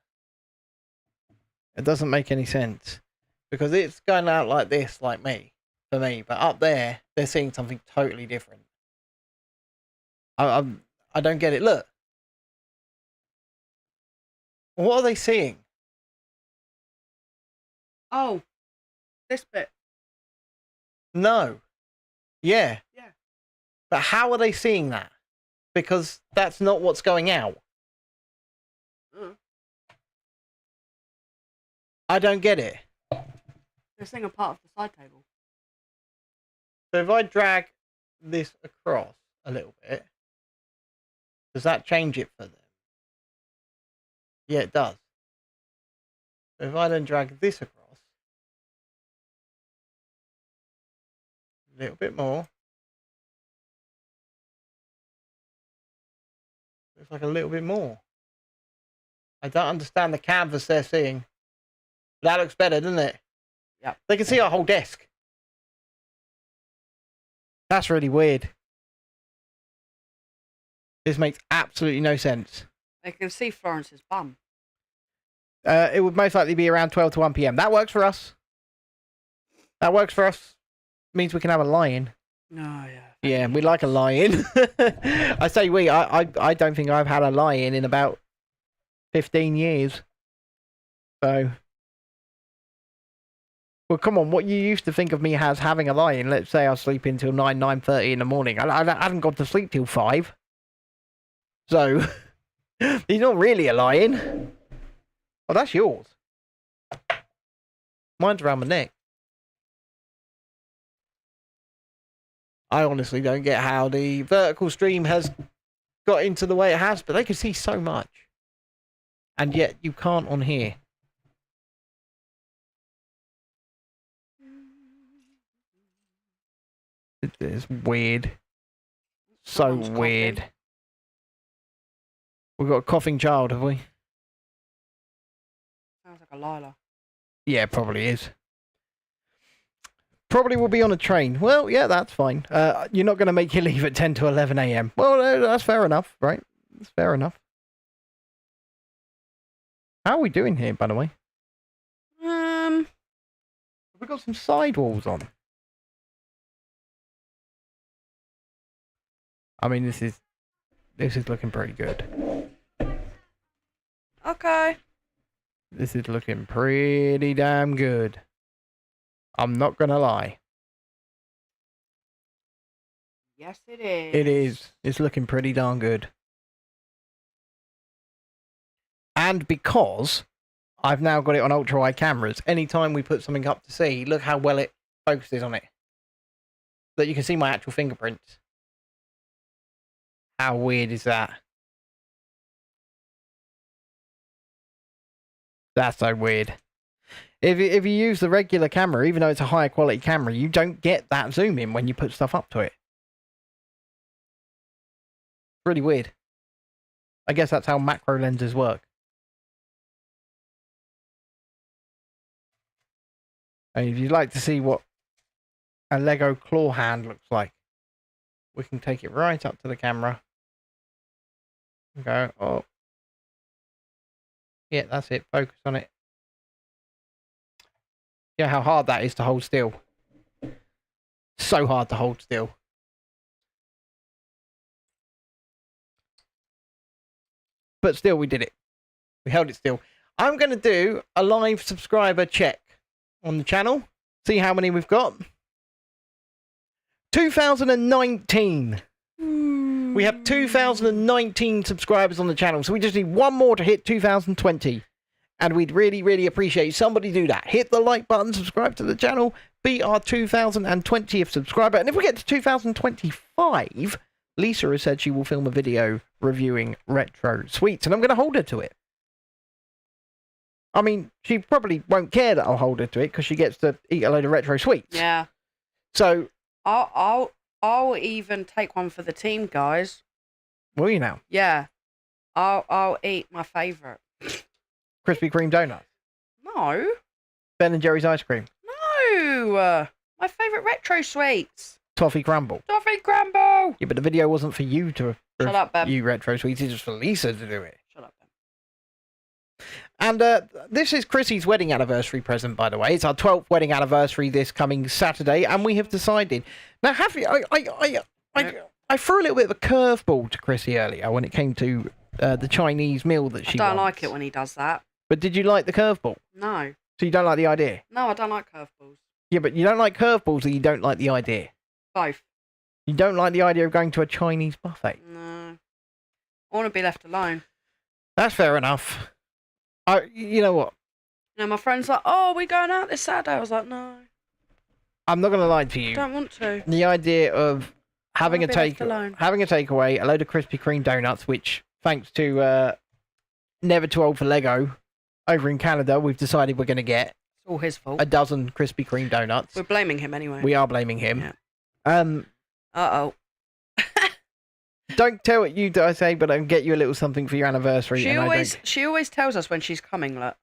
It doesn't make any sense. Because it's going out like this, like me, for me. But up there, they're seeing something totally different. I don't get it. Look. What are they seeing? Oh, this bit. No. Yeah. Yeah. But how are they seeing that? Because that's not what's going out. I don't get it. They're seeing a part of the side table. So if I drag this across a little bit, does that change it for them? Yeah, it does. So if I then drag this across a little bit more, looks like a little bit more. I don't understand the canvas they're seeing. That looks better, doesn't it? Yeah. They can see our whole desk. That's really weird. This makes absolutely no sense. They can see Florence's bum. It would most likely be around 12 to 1 p.m. That works for us. That works for us. Means we can have a lion. No, yeah. Yeah, we like a lion. I say we. I don't think I've had a lion in about 15 years. So... Well, come on, what you used to think of me as having a lion, let's say I sleep until 9:30 in the morning. I haven't gone to sleep till 5. So, he's not really a lion. Oh, that's yours. Mine's around my neck. I honestly don't get how the vertical stream has got into the way it has, but they can see so much. And yet, you can't on here. It's weird. So weird. We've got a coughing child, have we? Sounds like a Lila. Yeah, probably is. Probably will be on a train. Well, yeah, that's fine. You're not going to make you leave at 10 to 11 a.m. Well, that's fair enough, right? That's fair enough. How are we doing here, by the way? Have we got some sidewalls on? I mean, this is looking pretty good. Okay. This is looking pretty damn good. I'm not gonna lie. Yes, it is. It is. It's looking pretty darn good. And because I've now got it on ultra wide cameras, anytime we put something up to see, look how well it focuses on it. that you can see my actual fingerprints. How weird is that? That's so weird. If you use the regular camera, even though it's a higher quality camera, you don't get that zoom in when you put stuff up to it. Really weird. I guess that's how macro lenses work. And if you'd like to see what a Lego claw hand looks like, we can take it right up to the camera. And go, oh. Yeah, that's it. Focus on it. Yeah, how hard that is to hold still. So hard to hold still. But still, we did it. We held it still. I'm going to do a live subscriber check on the channel. See how many we've got. 2019. We have 2019 subscribers on the channel. So we just need one more to hit 2020. And we'd really, really appreciate somebody do that. Hit the like button, subscribe to the channel, be our 2020th subscriber. And if we get to 2025, Lisa has said she will film a video reviewing retro sweets. And I'm going to hold her to it. I mean, she probably won't care that I'll hold her to it because she gets to eat a load of retro sweets. Yeah. So I'll even take one for the team, guys. Will you now? Yeah. I'll eat my favourite. Krispy Kreme donuts. No. Ben and Jerry's ice cream. No. My favourite retro sweets. Toffee crumble. Toffee crumble. Yeah, but the video wasn't for you to Shut up, Ben. review retro sweets. It's just for Lisa to do it. Shut up, Ben. And this is Chrissy's wedding anniversary present, by the way. It's our 12th wedding anniversary this coming Saturday, and we have decided. Now, have you? I threw a little bit of a curveball to Chrissy earlier when it came to the Chinese meal that she I don't wants. like it when he does that. But did you like the curveball? No. So you don't like the idea? No, I don't like curveballs. Yeah, but you don't like curveballs, or you don't like the idea? Both. You don't like the idea of going to a Chinese buffet? No. I want to be left alone. That's fair enough. You know what? You know, my friend's like, oh, we're going out this Saturday. I was like, no. I'm not going to lie to you. I don't want to. The idea of having a takeaway, a load of Krispy Kreme donuts, which, thanks to Never Too Old for Lego, over in Canada, we've decided we're going to get. It's all his fault. A dozen Krispy Kreme donuts. We're blaming him anyway. We are blaming him. Yeah. Uh-oh. Don't tell what you do, I say, but I'll get you a little something for your anniversary. She always tells us when she's coming, look.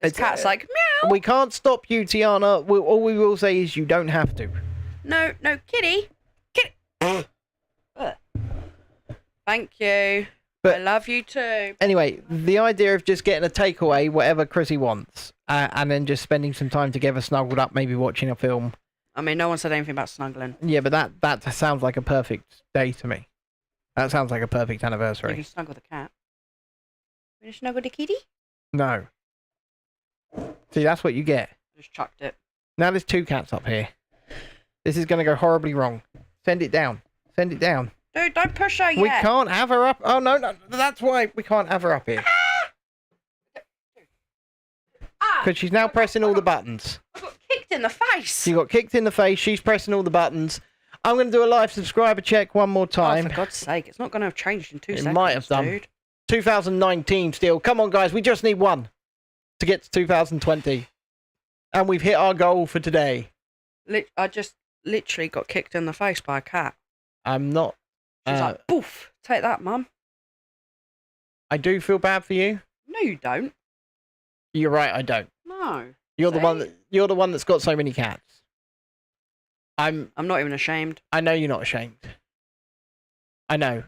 This cat's like, meow. We can't stop you, Tiana. All we will say is you don't have to. No, kitty. Kitty. Thank you. But I love you too. Anyway, the idea of just getting a takeaway, whatever Chrissy wants, and then just spending some time together snuggled up, maybe watching a film. I mean, no one said anything about snuggling. Yeah, but that sounds like a perfect day to me. That sounds like a perfect anniversary. If you snuggle the cat. Want to snuggle the kitty? No. See, that's what you get. Just chucked it. Now there's two cats up here. This is going to go horribly wrong. Send it down. Send it down. Dude, don't push her yet. We can't have her up. Oh, no. That's why we can't have her up here. Because she's now pressing all the buttons. I got kicked in the face. She got kicked in the face. She's pressing all the buttons. I'm going to do a live subscriber check one more time. Oh, for God's sake. It's not going to have changed in 2 seconds, It might have done. Dude. 2019 still. Come on, guys. We just need one to get to 2020. And we've hit our goal for today. I just literally got kicked in the face by a cat. I'm not... She's like, boof. Take that, Mum. I do feel bad for you. No, you don't. You're right, I don't. No. You're the one that's got so many cats. I'm not even ashamed. I know you're not ashamed. I know.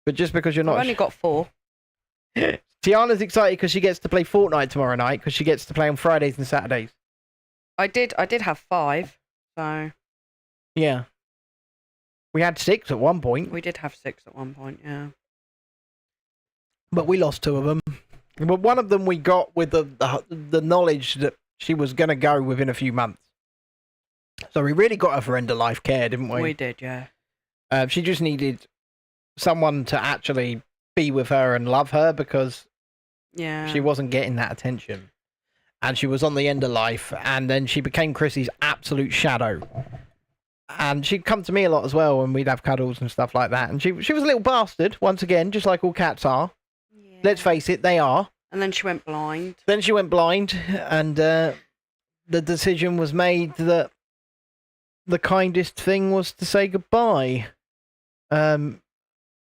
But just because you're not... I've only got 4. Tiana's excited because she gets to play Fortnite tomorrow night because she gets to play on Fridays and Saturdays. I did have 5, so... Yeah. We had 6 at one point. We did have 6 at one point, yeah. But we lost 2 of them. But one of them we got with the knowledge that she was going to go within a few months. So we really got her for end of life care, didn't we? We did, yeah. She just needed someone to actually be with her and love her because she wasn't getting that attention. and she was on the end of life, and then she became Chrissy's absolute shadow. And she'd come to me a lot as well, and we'd have cuddles and stuff like that. And she was a little bastard, once again, just like all cats are. Yeah. Let's face it, they are. And then she went blind. And the decision was made that the kindest thing was to say goodbye. Well,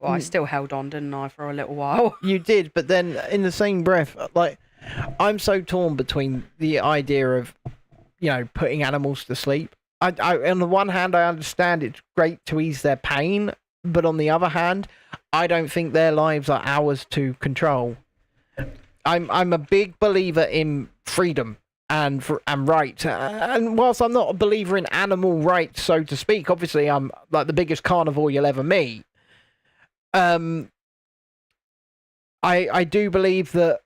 I still held on, didn't I, for a little while? You did, but then in the same breath, like, I'm so torn between the idea of, putting animals to sleep. I on the one hand, I understand it's great to ease their pain, but on the other hand, I don't think their lives are ours to control. I'm a big believer in freedom and rights, and whilst I'm not a believer in animal rights, so to speak, obviously I'm like the biggest carnivore you'll ever meet. I do believe that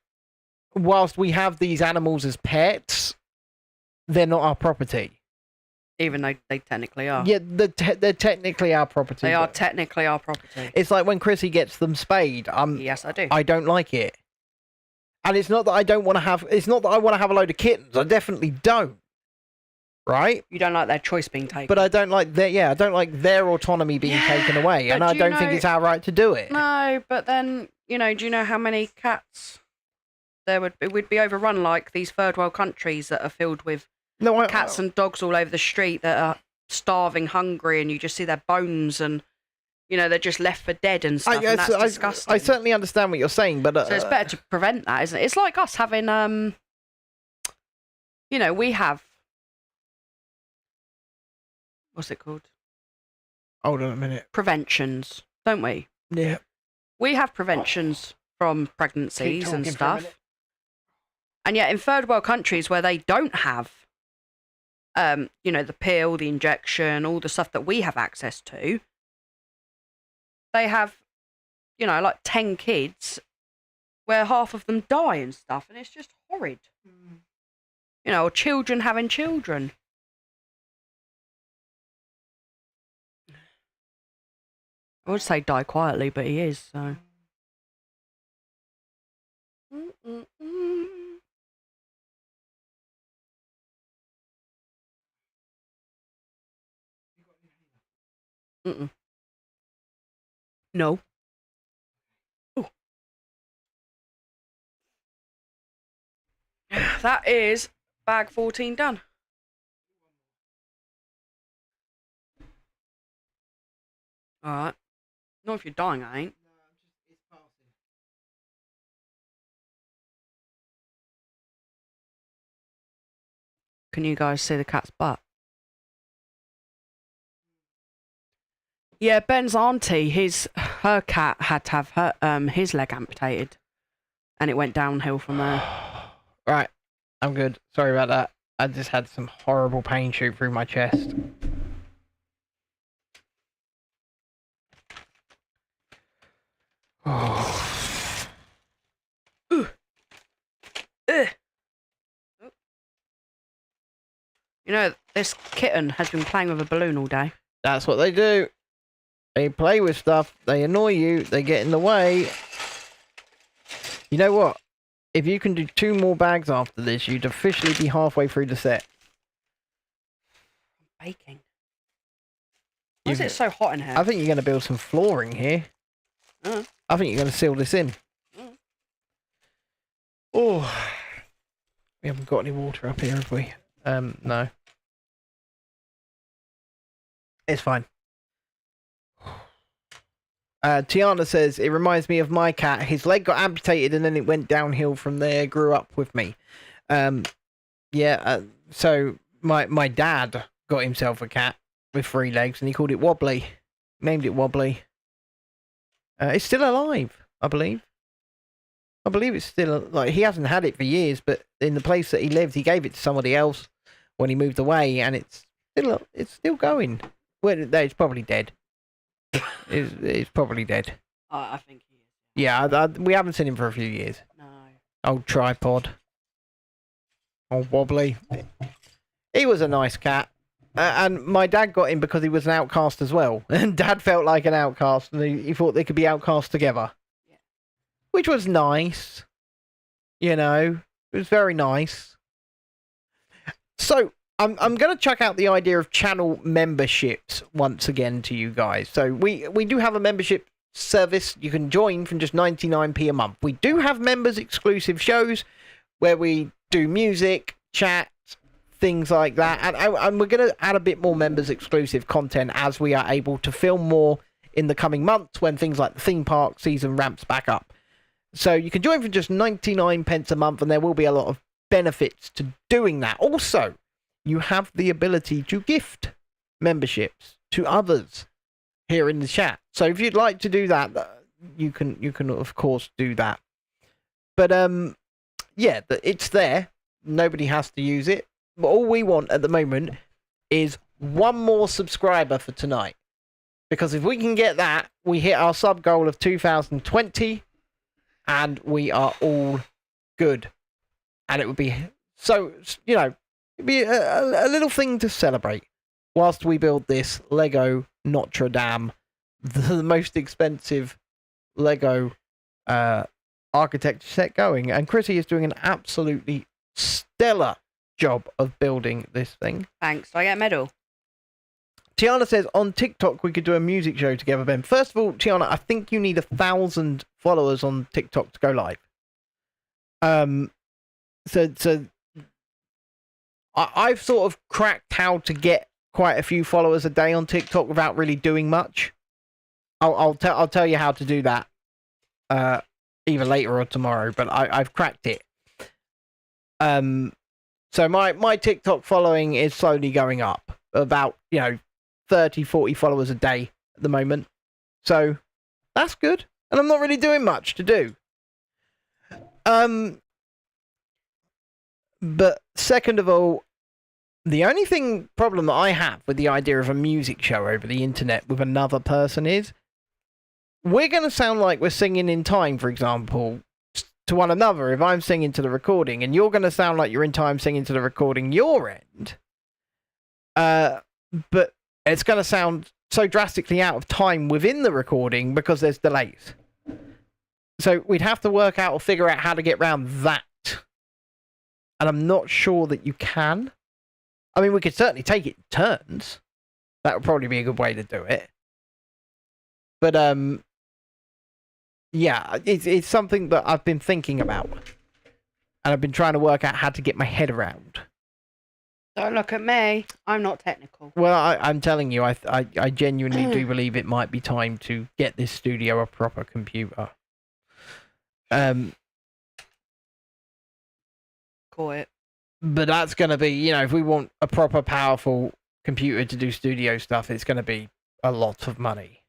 whilst we have these animals as pets, they're not our property. Even though they technically are. Yeah, they're technically our property. They are technically our property. It's like when Chrissy gets them spayed. Yes, I do. I don't like it. And it's not that I don't want to have... It's not that I want to have a load of kittens. I definitely don't. Right? You don't like their choice being taken. But I don't like their... Yeah, I don't like their autonomy being taken away. And I don't think it's our right to do it. No, but then, do you know how many cats there would be overrun, like these third world countries that are filled with cats and dogs all over the street that are starving, hungry, and you just see their bones and, they're just left for dead and stuff, and that's disgusting. I certainly understand what you're saying, but... so it's better to prevent that, isn't it? It's like us having, we have... What's it called? Hold on a minute. Preventions, don't we? Yeah. We have preventions from pregnancies and stuff. And yet in third world countries where they don't have the pill, the injection, all the stuff that we have access to, they have, like 10 kids where half of them die and stuff, and it's just horrid. Or children having children. I would say die quietly, but he is, so. No. Ooh. That is bag 14 done. Alright. Not if you're dying, I ain't. Can you guys see the cat's butt? Yeah, Ben's auntie, her cat had to have his leg amputated, and it went downhill from there. Right, I'm good. Sorry about that. I just had some horrible pain shoot through my chest. Oh. This kitten has been playing with a balloon all day. That's what they do. They play with stuff, they annoy you, they get in the way. You know what? If you can do 2 more bags after this, you'd officially be halfway through the set. Baking. Why is it so hot in here? I think you're going to build some flooring here. I think you're going to seal this in. Oh. We haven't got any water up here, have we? No. It's fine. Tiana says, it reminds me of my cat. His leg got amputated and then it went downhill from there, grew up with me. So my dad got himself a cat with 3 legs and he called it Wobbly. Named it Wobbly. It's still alive, I believe. I believe it's still, he hasn't had it for years, but in the place that he lived, he gave it to somebody else when he moved away, and it's still going. Well, it's probably dead. It's probably dead. I think he is. Yeah, we haven't seen him for a few years. No. Old tripod. Old Wobbly. He was a nice cat. And my dad got him because he was an outcast as well. And Dad felt like an outcast, and he thought they could be outcast together. Yeah. Which was nice. It was very nice. So I'm going to chuck out the idea of channel memberships once again to you guys. So we do have a membership service you can join from just 99p a month. We do have members exclusive shows where we do music, chat, things like that, and we're going to add a bit more members exclusive content as we are able to film more in the coming months when things like the theme park season ramps back up. So you can join for just 99 pence a month, and there will be a lot of benefits to doing that. Also, you have the ability to gift memberships to others here in the chat. So if you'd like to do that, you can of course do that. But yeah, it's there. Nobody has to use it. But all we want at the moment is one more subscriber for tonight. Because if we can get that, we hit our sub goal of 2020, and we are all good. And it would be so, you know, it'd be a little thing to celebrate whilst we build this Lego Notre Dame, the most expensive Lego architecture set going. And Chrissy is doing an absolutely stellar job of building this thing. Thanks. Do I get a medal? Tiana says, on TikTok, we could do a music show together, Ben. First of all, Tiana, I think you need 1,000 followers on TikTok to go live. So I've sort of cracked how to get quite a few followers a day on TikTok without really doing much. I'll tell you how to do that either later or tomorrow, but I've cracked it. So my TikTok following is slowly going up, about 30, 40 followers a day at the moment. So that's good, and I'm not really doing much to do. But second of all, the only problem that I have with the idea of a music show over the internet with another person is we're going to sound like we're singing in time, for example, to one another. If I'm singing to the recording, and you're going to sound like you're in time singing to the recording your end, but it's going to sound so drastically out of time within the recording because there's delays. So we'd have to work out or figure out how to get around that. And I'm not sure that you can. I mean, we could certainly take it in turns. That would probably be a good way to do it. But, yeah, it's something that I've been thinking about. And I've been trying to work out how to get my head around. Don't look at me. I'm not technical. Well, I'm telling you, I genuinely do believe it might be time to get this studio a proper computer. Call it. But that's going to be, if we want a proper powerful computer to do studio stuff, it's going to be a lot of money.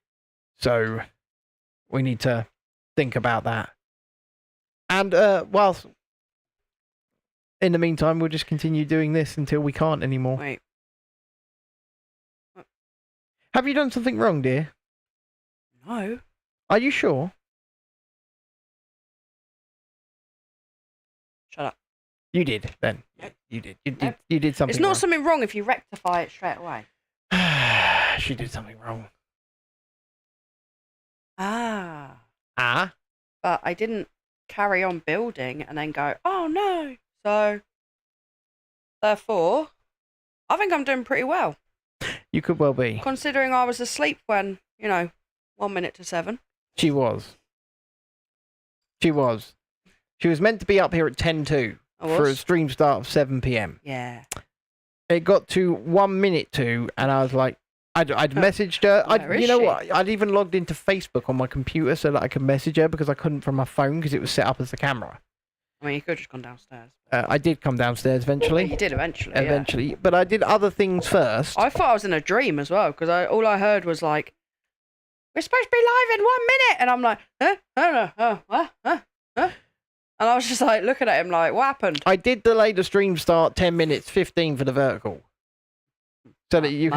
So we need to think about that. And whilst in the meantime, we'll just continue doing this until we can't anymore. Wait. Have you done something wrong, dear? No. Are you sure? Shut up. You did, Ben. Yep. You did. You did something It's not wrong. something wrong if you rectify it straight away. She did something wrong. Ah. Ah? But I didn't carry on building and then go, oh no. So, therefore, I think I'm doing pretty well. You could well be. Considering I was asleep when, 1 minute to 7. She was. She was. She was meant to be up here at 10:02 for a stream start of 7 p.m. Yeah. It got to 1 minute to, and I was like, I'd messaged her. You know what? I'd even logged into Facebook on my computer so that I could message her because I couldn't from my phone because it was set up as the camera. I mean, you could have just gone downstairs. I did come downstairs eventually. You did eventually. Eventually, yeah. But I did other things first. I thought I was in a dream as well because all I heard was like, "We're supposed to be live in 1 minute," and I'm like, "Huh? Huh? And I was just like looking at him like, "What happened?" I did delay the stream start 10 minutes, 15 for the vertical, so that you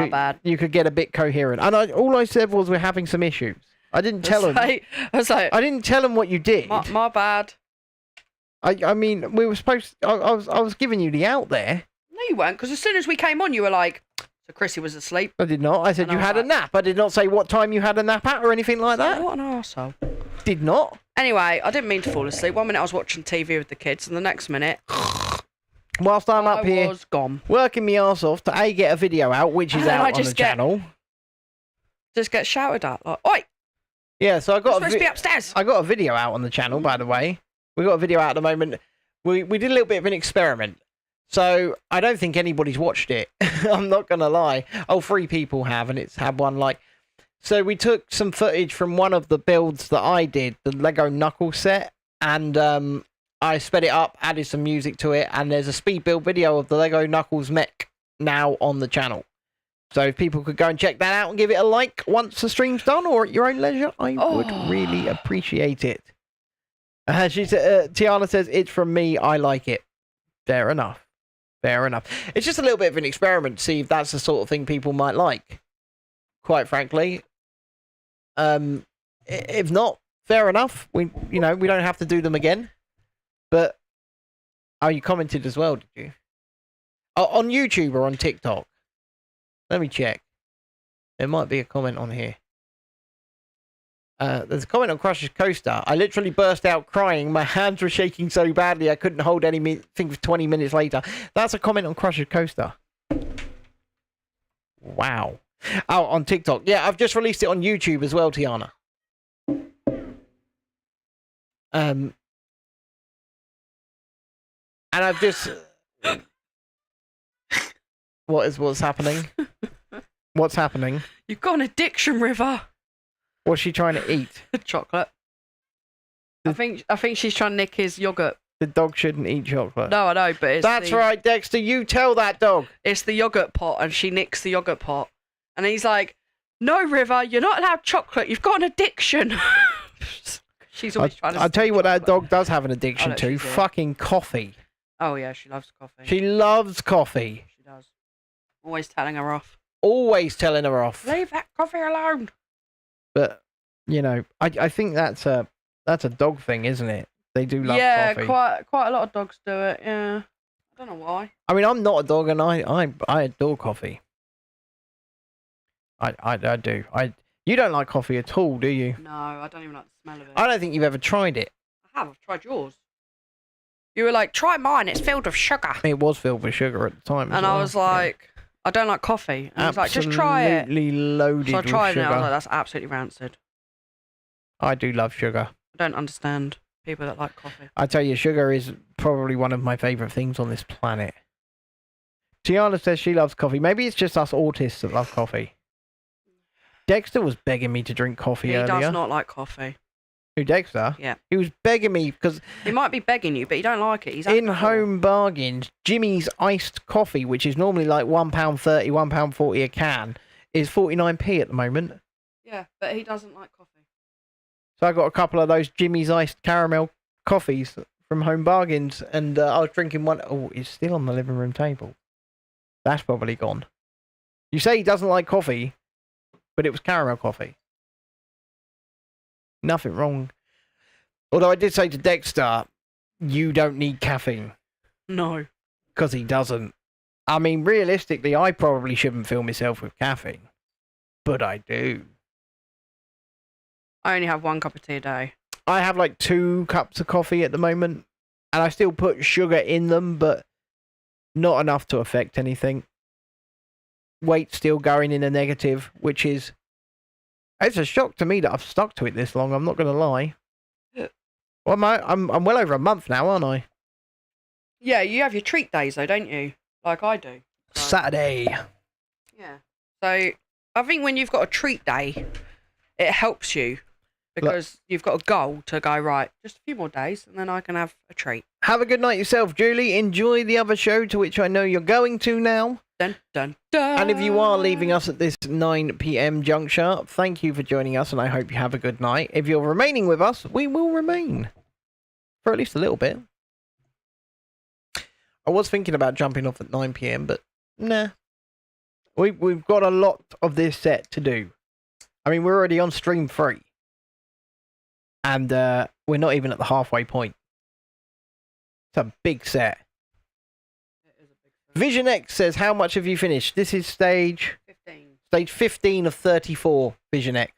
could get a bit coherent. And all I said was we're having some issues. I didn't tell him. I was like, I didn't tell him what you did. My bad. I mean, we were supposed to, I was giving you the out there. No, you weren't, because as soon as we came on, you were like, so Chrissy was asleep. I did not. I said you had a nap. I did not say what time you had a nap at or anything like that. What an arsehole. Did not. Anyway, I didn't mean to fall asleep. 1 minute I was watching TV with the kids, and the next minute, whilst I'm up here was gone. working my arse off to A, get a video out, which is out on the channel. Just get shouted at, like, oi! Yeah, so I got supposed to be upstairs. I got a video out on the channel, by the way. We got a video out at the moment. We did a little bit of an experiment. So I don't think anybody's watched it. I'm not gonna lie. Oh, 3 people have, and it's had 1 like. So we took some footage from one of the builds that I did, the Lego Knuckles set, and I sped it up, added some music to it, and there's a speed build video of the Lego Knuckles mech now on the channel. So if people could go and check that out and give it a like once the stream's done or at your own leisure, I would really appreciate it. Tiana says, it's from me, I like it. Fair enough. Fair enough. It's just a little bit of an experiment to see if that's the sort of thing people might like. Quite frankly. If not, fair enough. We don't have to do them again. But, you commented as well, did you? On YouTube or on TikTok? Let me check. There might be a comment on here. There's a comment on Crush's Coaster. I literally burst out crying. My hands were shaking so badly I couldn't hold anything for 20 minutes later. That's a comment on Crush's Coaster. Wow. Oh, on TikTok. Yeah, I've just released it on YouTube as well, Tiana. And I've just... What's happening? What's happening? You've got an addiction, River. What's she trying to eat? Chocolate. I think she's trying to nick his yogurt. The dog shouldn't eat chocolate. No, I know, but it's That's right, Dexter. You tell that dog. It's the yogurt pot, and she nicks the yogurt pot. And he's like, no, River, you're not allowed chocolate. You've got an addiction. She's always trying to... I'll tell you what that dog does have an addiction to. Fucking coffee. Oh, yeah, she loves coffee. She loves coffee. She does. Always telling her off. Always telling her off. Leave that coffee alone. But, I think that's a dog thing, isn't it? They do love coffee. Yeah, quite a lot of dogs do it, yeah. I don't know why. I mean, I'm not a dog, and I adore coffee. I do. You don't like coffee at all, do you? No, I don't even like the smell of it. I don't think you've ever tried it. I have. I've tried yours. You were like, try mine. It's filled with sugar. It was filled with sugar at the time. And I was like, I don't like coffee. And he was like, just try it. Absolutely loaded with sugar. So I tried it, and I was like, that's absolutely rancid. I do love sugar. I don't understand people that like coffee. I tell you, sugar is probably one of my favourite things on this planet. Tiana says she loves coffee. Maybe it's just us autists that love coffee. Dexter was begging me to drink coffee earlier. He does not like coffee. Who, Dexter? Yeah. He was begging me because... He might be begging you, but he don't like it. He's in home bargains, Jimmy's iced coffee, which is normally like £1.30, £1.40 a can, is 49p at the moment. Yeah, but he doesn't like coffee. So I got a couple of those Jimmy's iced caramel coffees from home bargains, and I was drinking one. Oh, it's still on the living room table. That's probably gone. You say he doesn't like coffee, but it was caramel coffee. Nothing wrong. Although I did say to Dexter, you don't need caffeine. No. Because he doesn't. I mean, realistically, I probably shouldn't fill myself with caffeine. But I do. I only have 1 cup of tea a day. I have like 2 cups of coffee at the moment. And I still put sugar in them, but not enough to affect anything. Weight still going in a negative, which is... It's a shock to me that I've stuck to it this long, I'm not going to lie. Well, I'm well over a month now, aren't I? Yeah, you have your treat days though, don't you? Like I do. So. Saturday. Yeah. So, I think when you've got a treat day, it helps you. Because you've got a goal to go, right, just a few more days, and then I can have a treat. Have a good night yourself, Julie. Enjoy the other show to which I know you're going to now. Dun, dun, dun. And if you are leaving us at this 9 p.m. juncture, thank you for joining us, and I hope you have a good night. If you're remaining with us, we will remain. For at least a little bit. I was thinking about jumping off at 9 p.m, but nah. We've got a lot of this set to do. I mean, we're already on stream 3. And we're not even at the halfway point. It's a big set. Vision X says, how much have you finished? This is stage 15. Stage 15 of 34, Vision X.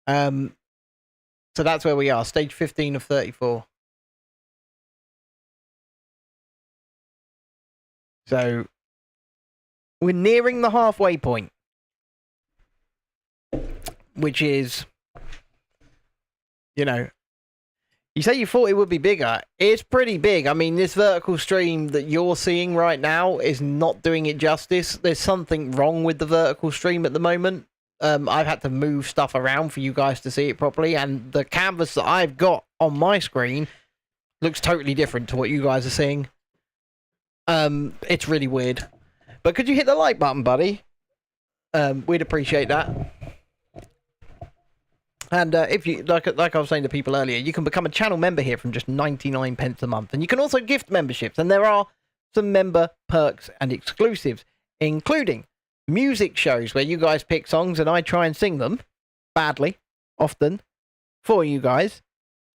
So that's where we are, stage 15 of 34. So we're nearing the halfway point, which is, you know, you say you thought it would be bigger. It's pretty big. I mean, this vertical stream that you're seeing right now is not doing it justice. There's something wrong with the vertical stream at the moment. I've had to move stuff around for you guys to see it properly, and the canvas that I've got on my screen looks totally different to what you guys are seeing. It's really weird. But could you hit the like button, buddy? We'd appreciate that. And if you like I was saying to people earlier, you can become a channel member here from just 99 pence a month, and you can also gift memberships. And there are some member perks and exclusives, including music shows where you guys pick songs and I try and sing them badly, often for you guys.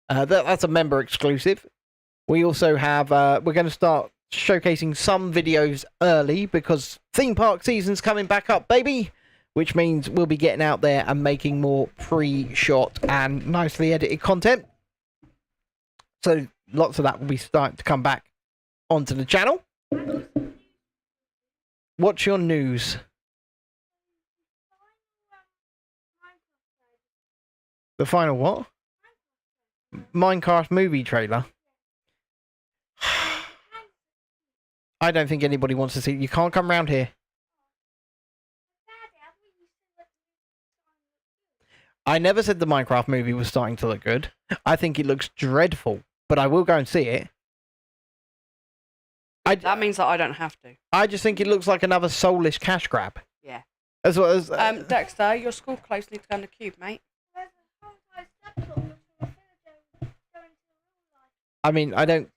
That's a member exclusive. We also have we're going to start showcasing some videos early because theme park season's coming back up, baby. Which means we'll be getting out there and making more pre-shot and nicely edited content. So lots of that will be starting to come back onto the channel. What's your news? The final what? Minecraft movie trailer. I don't think anybody wants to see it. You can't come round here. I never said the Minecraft movie was starting to look good. I think it looks dreadful, but I will go and see it. That means that I don't have to. I just think it looks like another soulless cash grab. Yeah. As well as, Dexter, your school close needs to go in the cube, mate. I mean, I don't...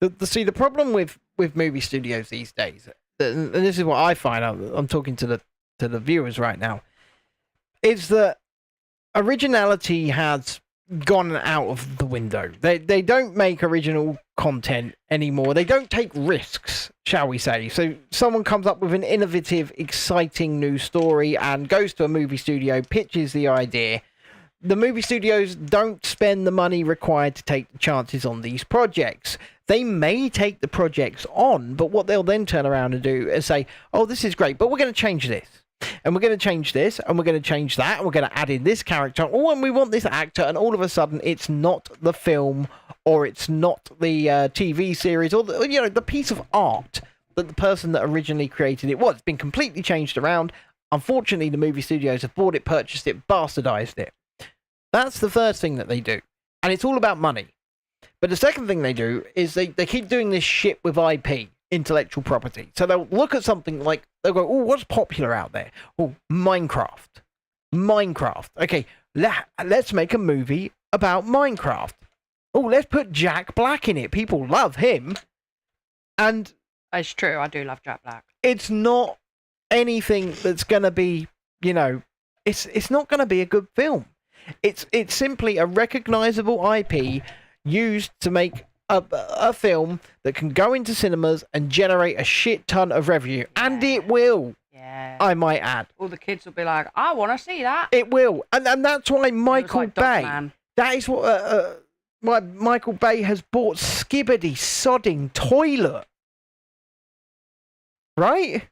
The problem with movie studios these days, and this is what I find out, I'm talking to the viewers right now, is that originality has gone out of the window. They don't make original content anymore. They don't take risks, shall we say. So someone comes up with an innovative, exciting new story and goes to a movie studio, pitches the idea. The movie studios don't spend the money required to take the chances on these projects. They may take the projects on, but what they'll then turn around and do is say, oh, this is great, but we're going to change this. And we're going to change this, and we're going to change that, and we're going to add in this character. Oh, and we want this actor, and all of a sudden, it's not the film, or it's not the TV series, or the piece of art that the person that originally created it was. It's been completely changed around. Unfortunately, the movie studios have bought it, purchased it, bastardized it. That's the first thing that they do, and it's all about money. But the second thing they do is they keep doing this shit with IP. Intellectual property. So they'll look at something like, they'll go, oh, what's popular out there? Oh, Minecraft. Okay, let's make a movie about Minecraft. Oh, let's put Jack Black in it. People love him. And it's true, I do love Jack Black. It's not anything that's going to be, it's not going to be a good film. It's simply a recognizable IP used to make a film that can go into cinemas and generate a shit ton of revenue. Yeah. And it will. Yeah. I might add. All the kids will be like, I want to see that. It will. And that's why Michael Bay... That is what why Michael Bay has bought Skibbity sodding toilet. Right?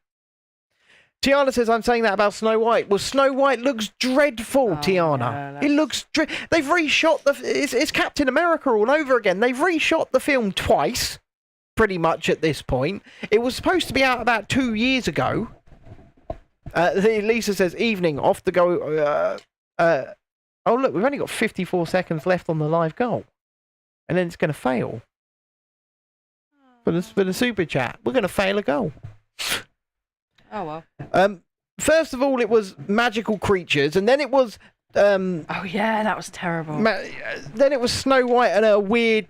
Tiana says, I'm saying that about Snow White. Well, Snow White looks dreadful, Tiana. Yeah, it looks... They've reshot it's Captain America all over again. They've reshot the film twice, pretty much at this point. It was supposed to be out about 2 years ago. Lisa says, evening, off the go... oh, look, we've only got 54 seconds left on the live goal. And then it's going to fail. For the super chat. We're going to fail a goal. Oh, well. First of all, it was magical creatures, and then it was... oh, yeah, that was terrible. Then it was Snow White and her weird,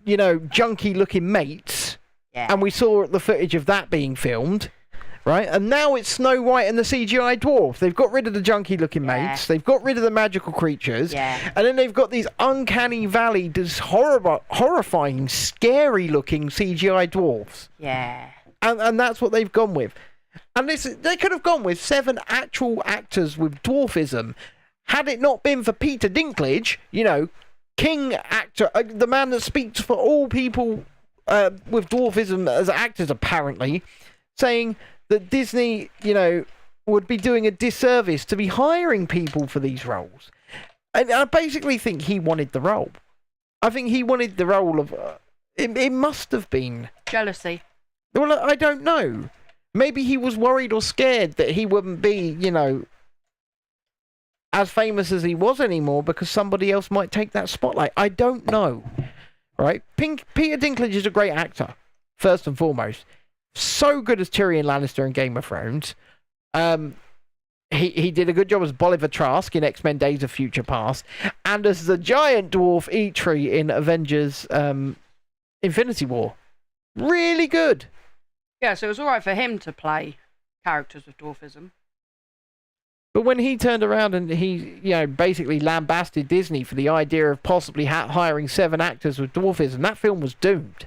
junky-looking mates. Yeah. And we saw the footage of that being filmed, right? And now it's Snow White and the CGI dwarf. They've got rid of the junky-looking mates. They've got rid of the magical creatures. Yeah. And then they've got these uncanny valley, this horrifying, scary-looking CGI dwarfs. Yeah. And that's what they've gone with. And they could have gone with 7 actual actors with dwarfism. Had it not been for Peter Dinklage, king actor, the man that speaks for all people with dwarfism as actors, apparently, saying that Disney, would be doing a disservice to be hiring people for these roles. And I basically think he wanted the role. I think he wanted the role of... it must have been... jealousy. Well, I don't know. Maybe he was worried or scared that he wouldn't be, as famous as he was anymore because somebody else might take that spotlight. I don't know. Right? Peter Dinklage is a great actor, first and foremost. So good as Tyrion Lannister in Game of Thrones. He did a good job as Bolivar Trask in X-Men Days of Future Past, and as the giant dwarf Eitri in Avengers Infinity War. Really good. Yeah, so it was all right for him to play characters with dwarfism. But when he turned around and he, basically lambasted Disney for the idea of possibly hiring 7 actors with dwarfism, that film was doomed.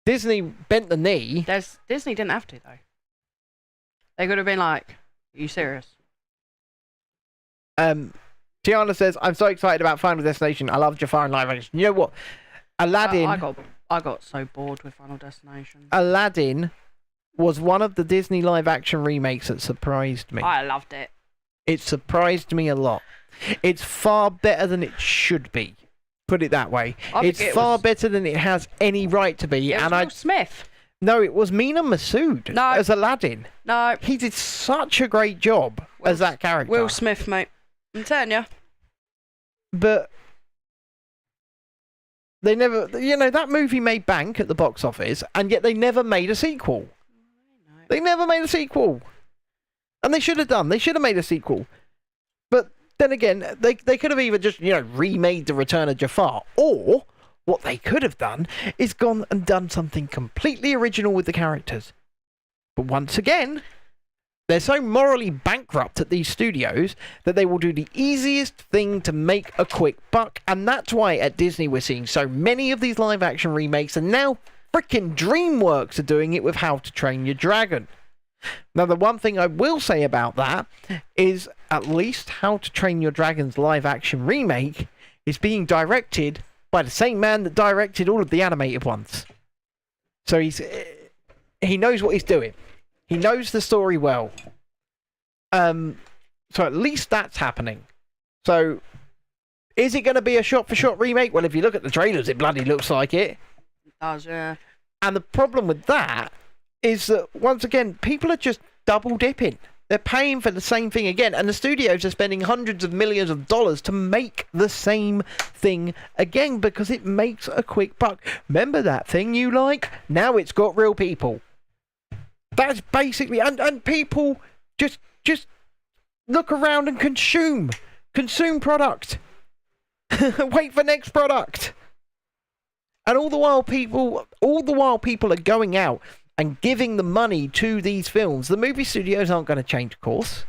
Disney bent the knee. Disney didn't have to, though. They could have been like, are you serious? Tiana says, I'm so excited about Final Destination. I love Jafar in live action. You know what? Aladdin... I got so bored with Final Destination. Aladdin was one of the Disney live action remakes that surprised me. I loved it. It surprised me a lot. It's far better than it should be. Put it that way. It's far better than it has any right to be. It was Will Smith. No, it was Mina Masood as Aladdin. No. He did such a great job as that character. Will Smith, mate. I'm telling you. But they never, that movie made bank at the box office, and yet they never made a sequel. They never made a sequel. And they should have done. They should have made a sequel. But then again, they could have either just, remade The Return of Jafar, or what they could have done is gone and done something completely original with the characters. But once again, they're so morally bankrupt at these studios that they will do the easiest thing to make a quick buck. And that's why at Disney we're seeing so many of these live action remakes, and now frickin' DreamWorks are doing it with How to Train Your Dragon. Now, the one thing I will say about that is at least How to Train Your Dragon's live action remake is being directed by the same man that directed all of the animated ones. So he knows what he's doing. He knows the story well. So at least that's happening. So is it going to be a shot-for-shot remake? Well, if you look at the trailers, it bloody looks like it. It does, yeah. And the problem with that is that, once again, people are just double-dipping. They're paying for the same thing again, and the studios are spending hundreds of millions of dollars to make the same thing again because it makes a quick buck. Remember that thing you like? Now it's got real people. That's basically... And people just look around and consume. Consume product. Wait for next product. And all the while people are going out and giving the money to these films. The movie studios aren't going to change course.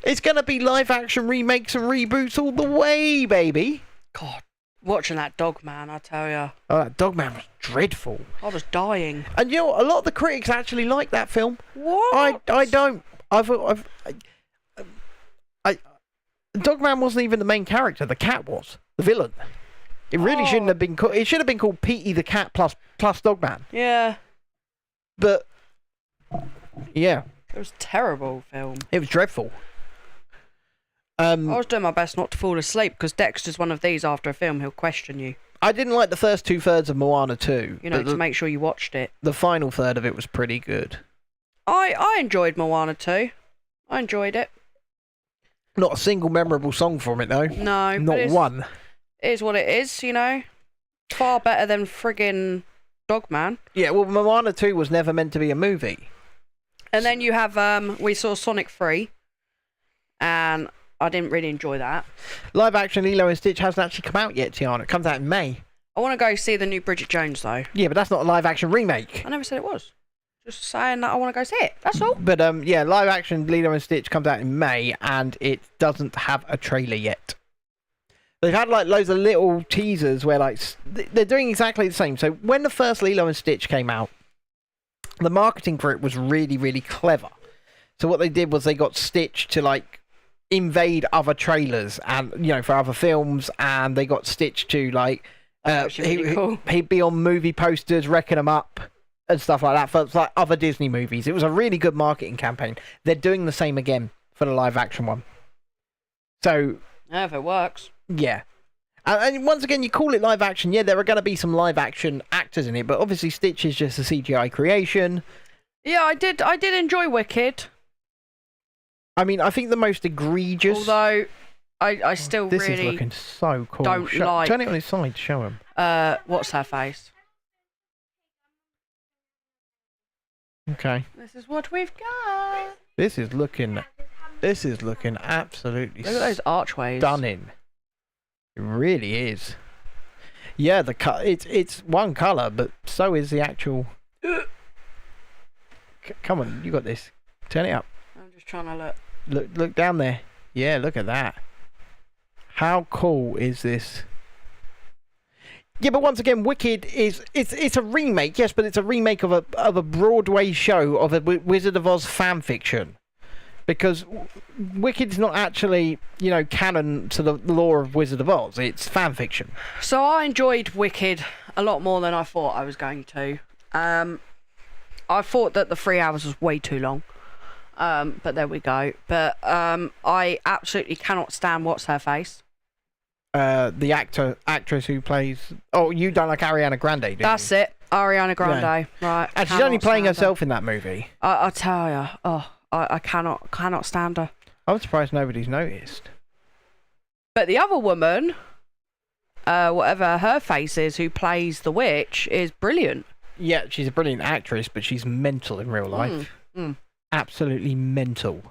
It's going to be live action remakes and reboots all the way, baby. God, watching that Dog Man, I tell you. Oh, that Dog Man was dreadful. I was dying. And a lot of the critics actually like that film. What? I don't. Dog Man wasn't even the main character. The cat was the villain. It really shouldn't have been called. It should have been called Petey the Cat plus Dog Man. Yeah. But yeah, it was a terrible film. It was dreadful. I was doing my best not to fall asleep because Dexter's one of these. After a film, he'll question you. I didn't like the first 2/3 of Moana 2. To make sure you watched it. The final third of it was pretty good. I enjoyed Moana 2. I enjoyed it. Not a single memorable song from it though. No, not one. It is what it is, Far better than friggin' Dogman. Yeah, well, Moana 2 was never meant to be a movie. And then you have, we saw Sonic 3, and I didn't really enjoy that. Live action Lilo and Stitch hasn't actually come out yet, Tiana. It comes out in May. I want to go see the new Bridget Jones, though. Yeah, but that's not a live action remake. I never said it was. Just saying that I want to go see it. That's all. But, yeah, live action Lilo and Stitch comes out in May, and it doesn't have a trailer yet. They've had loads of little teasers where they're doing exactly the same. So when the first Lilo and Stitch came out, the marketing for it was really, really clever. So what they did was they got Stitch to invade other trailers and for other films, and they got Stitch to like really cool. he'd be on movie posters, wrecking them up and stuff like that for like other Disney movies. It was a really good marketing campaign. They're doing the same again for the live action one. So yeah, if it works. Yeah. And once again, you call it live action. Yeah, there are going to be some live action actors in it, but obviously Stitch is just a CGI creation. Yeah, I did enjoy Wicked. I mean, I think the most egregious... Although, I still this really... This is looking so cool. Like... Turn it on its side, show him. What's her face? Okay. This is what we've got. This is looking absolutely Look at those archways. Stunning. It really is. Yeah, it's one colour, but so is the actual... Come on, you got this. Turn it up. I'm just trying to Look down there. Yeah, look at that. How cool is this? Yeah, but once again, Wicked it's a remake, yes, but it's a remake of a Broadway show of a Wizard of Oz fan fiction. Because Wicked's not actually, canon to the lore of Wizard of Oz. It's fan fiction. So I enjoyed Wicked a lot more than I thought I was going to. I thought that the 3 hours was way too long. But there we go. But I absolutely cannot stand what's her face. The actress who plays... Oh, you don't like Ariana Grande, do you? That's it. Ariana Grande. Yeah. Right. And she's only playing herself in that movie. I tell you. I cannot stand her. I'm surprised nobody's noticed. But the other woman, whatever her face is, who plays the witch, is brilliant. Yeah, she's a brilliant actress, but she's mental in real life. Absolutely mental.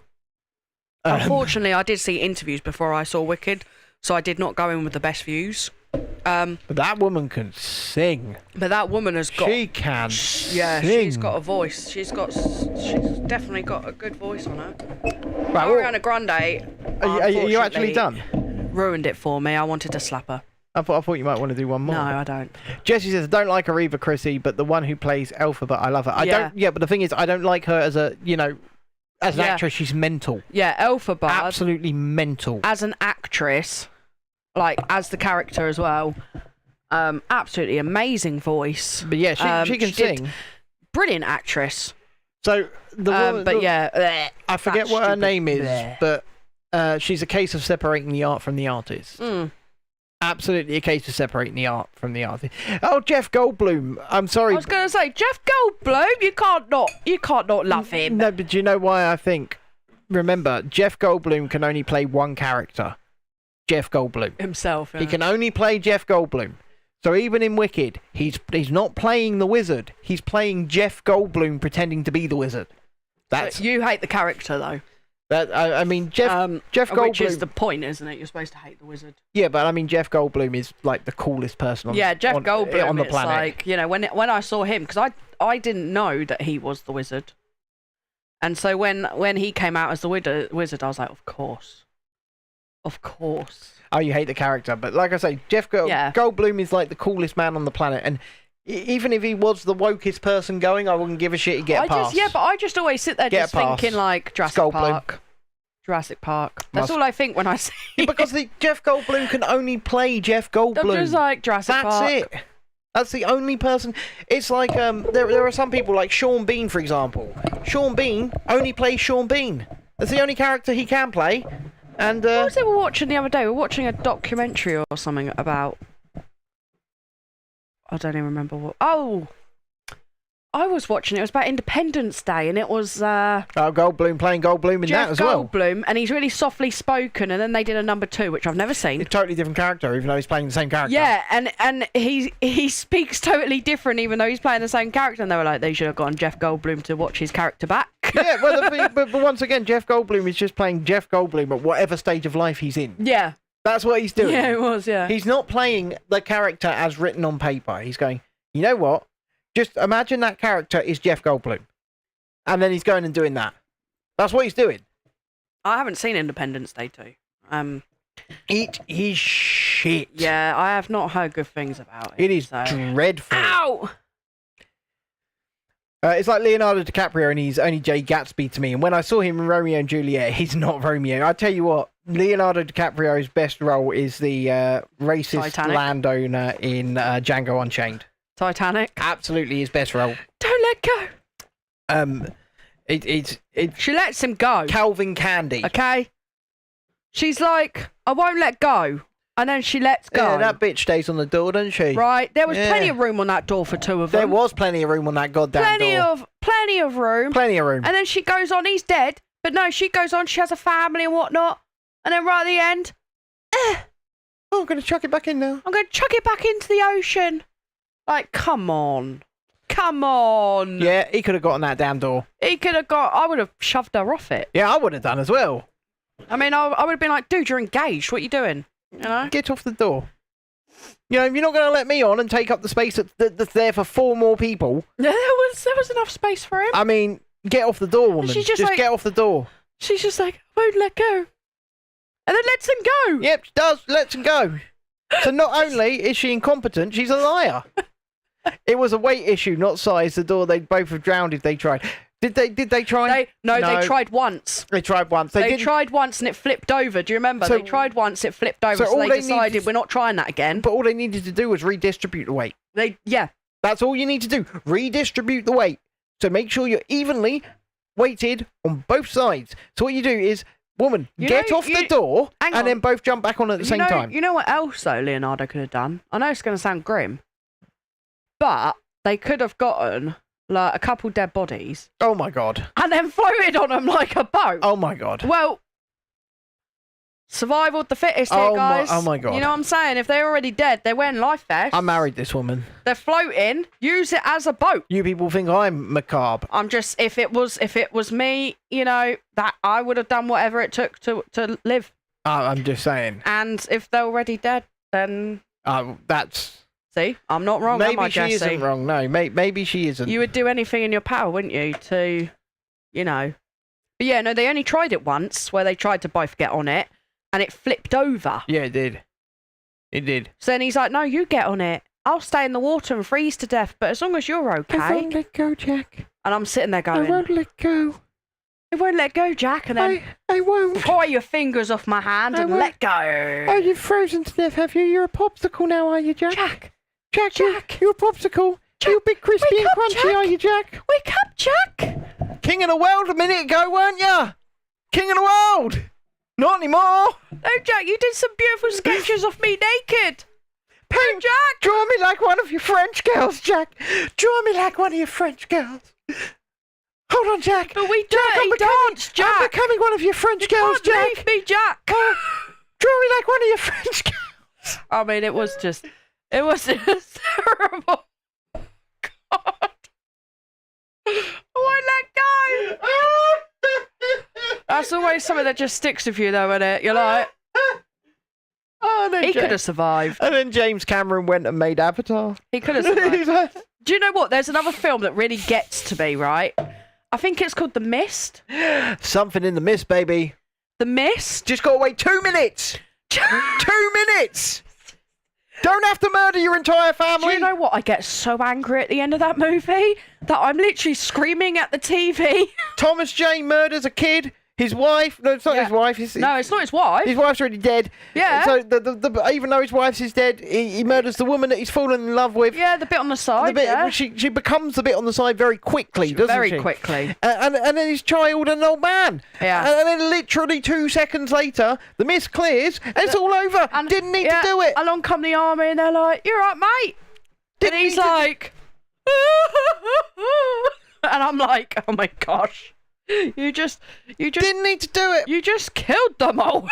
Unfortunately, I did see interviews before I saw Wicked, so I did not go in with the best views. But that woman can sing. But that woman has got... She can Yeah, sing. she's got a voice. She's definitely got a good voice on her. Right, Ariana Grande, are you actually done? Ruined it for me. I wanted to slap her. I thought you might want to do one more. No, I don't. Jessie says, I don't like her either, Chrissy, but the one who plays Elpha, but I love her. I don't. Yeah, but the thing is, I don't like her as a, as an actress, she's mental. Yeah, Elphaba. Absolutely mental. As an actress, like, as the character as well, absolutely amazing voice. But yeah, she can sing. Brilliant actress. So, the woman... But yeah... I forget what her name is, but she's a case of separating the art from the artist. Absolutely a case of separating the art from the artist. Oh, Jeff Goldblum. I'm sorry. I was going to say, Jeff Goldblum, you can't not love him. No, but do you know why I think... Remember, Jeff Goldblum can only play one character. Jeff Goldblum. Himself, yeah. He can only play Jeff Goldblum. So even in Wicked, he's not playing the wizard. He's playing Jeff Goldblum pretending to be the wizard. But you hate the character, though. I mean, Jeff Goldblum... Which is the point, isn't it? You're supposed to hate the wizard. Yeah, but I mean, Jeff Goldblum is like the coolest person on Goldblum on the it's planet. Like, when I saw him, because I didn't know that he was the wizard. And so when he came out as the wizard, I was like, of course. Of course. Oh, you hate the character. But like I say, Goldblum is like the coolest man on the planet. And even if he was the wokest person going, I wouldn't give a shit. He'd get a pass. But I just always sit there just thinking like Jurassic Park. That's all I think when I see it. Because Jeff Goldblum can only play Jeff Goldblum. I'm just like Jurassic Park. That's it. That's the only person. It's like there are some people like Sean Bean, for example. Sean Bean only plays Sean Bean. That's the only character he can play. And what was it we were watching the other day? We were watching a documentary or something about... I don't even remember what... Oh! I was watching it. It was about Independence Day, and it was... Goldblum playing Goldblum in that as well. Jeff Goldblum, and he's really softly spoken, and then they did a number 2, which I've never seen. It's a totally different character, even though he's playing the same character. Yeah, and he speaks totally different, even though he's playing the same character, and they were like, they should have gotten Jeff Goldblum to watch his character back. Yeah, well, but once again, Jeff Goldblum is just playing Jeff Goldblum at whatever stage of life he's in. Yeah. That's what he's doing. Yeah, it was, yeah. He's not playing the character as written on paper. He's going, you know what? Just imagine that character is Jeff Goldblum. And then he's going and doing that. That's what he's doing. I haven't seen Independence Day 2. It is shit. Yeah, I have not heard good things about it. It is dreadful. Ow! It's like Leonardo DiCaprio, and he's only Jay Gatsby to me. And when I saw him in Romeo and Juliet, he's not Romeo. I tell you what, Leonardo DiCaprio's best role is the racist Titanic. landowner in Django Unchained. Titanic. Absolutely his best role. Don't let go. It's She lets him go. Calvin Candy. Okay. She's like, I won't let go. And then she lets go. Yeah, that bitch stays on the door, doesn't she? Right. There was Yeah. plenty of room on that door for two of them. There was plenty of room on that goddamn door. Plenty of room. Plenty of room. And then she goes on, he's dead. But no, she goes on, she has a family and whatnot. And then right at the end, Oh, I'm going to chuck it back in now. I'm going to chuck it back into the ocean. Like, come on. Come on. Yeah, he could have gotten that damn door. He could have I would have shoved her off it. Yeah, I would have done as well. I mean, I would have been like, dude, you're engaged. What are you doing? You know? Get off the door. You know, if you're not going to let me on and take up the space that's there for 4 more people, There was enough space for him. I mean, get off the door, woman. She's just like- get off the door. She's just like, I won't let go. And then lets him go. Yep, she does. Lets him go. So not only is she incompetent, she's a liar. It was a weight issue, not size. The door, they'd both have drowned if they tried. Did they try? They tried once. They tried once. They didn't- tried once and it flipped over. Do you remember? So- They tried once, it flipped over, so so all they they decided needed- we're not trying that again. But all they needed to do was redistribute the weight. Yeah. That's all you need to do. Redistribute the weight. So make sure you're evenly weighted on both sides. So what you do is, woman, get off the door hang and on. then both jump back on at the same time. You know what else, though, Leonardo could have done? I know it's going to sound grim, but they could have gotten like a couple dead bodies Oh my god. and then floated on them like a boat. Oh my god. Well, survival of the fittest here, Oh my- guys. oh my God. You know what I'm saying? If they're already dead, they're wearing life vests. I married this woman. They're floating. Use it as a boat. You people think I'm macabre. I'm just if it was me, you know, that I would have done whatever it took to live. I'm just saying. And if they're already dead, then That's... see, I'm not wrong. am I, Maybe she Jesse? isn't wrong. No, maybe she isn't. You would do anything in your power, wouldn't you, to, you know. But yeah, no, they only tried it once, where they tried to both get on it, and it flipped over. Yeah, it did. It did. So then he's like, no, you get on it. I'll stay in the water and freeze to death, but as long as you're I okay. won't let go, Jack. And I'm sitting there I going, won't let go. I won't let go, Jack. And then I won't. pry your fingers off my hand I and won't. let go. Oh, you've frozen to death, have you? You're a popsicle now, are you, Jack? Jack, Jack. You're a popsicle. Jack, You're big, crispy wake and up, crunchy, Jack. are you, Jack? wake up, Jack. King of the world a minute ago, weren't you? King of the world. Not anymore. Oh, Jack, you did some beautiful sketches of me naked. Paint, Jack. Draw me like one of your French girls, Jack. Draw me like one of your French girls. Hold on, Jack. But we Jack, dirty dance, I'm Jack. becoming one of your French girls, Can't Jack. leave me, Jack. Draw me like one of your French girls. I mean, it was just terrible. God. I won't let go. That's always something that just sticks with you, though, isn't it? You're like, Oh, then he could have survived. And then James Cameron went and made Avatar. He could have survived. He's like, Do you know what? There's another film that really gets to me, right? I think it's called The Mist. something in the mist, baby. The Mist? Just gotta wait 2 minutes. 2 minutes. Don't have to murder your entire family. Do you know what? I get so angry at the end of that movie that I'm literally screaming at the TV. Thomas Jane murders a kid. His wife. No, it's not Yeah. his wife. No, it's not his wife. His wife's already dead. Yeah. So even though his wife's is dead, he murders the woman that he's fallen in love with. Yeah, the bit on the The side. bit, Yeah. she becomes the bit on the side very quickly, doesn't she? Very quickly. And then his child and an old man. Yeah. And then literally 2 seconds later, the mist clears and it's all over. And- Didn't need yeah, to do it. Along come the army and they're like, "You're right, mate." Didn't And he's need to- like, and I'm like, "Oh my gosh, you just Didn't need to do it. you just killed them all."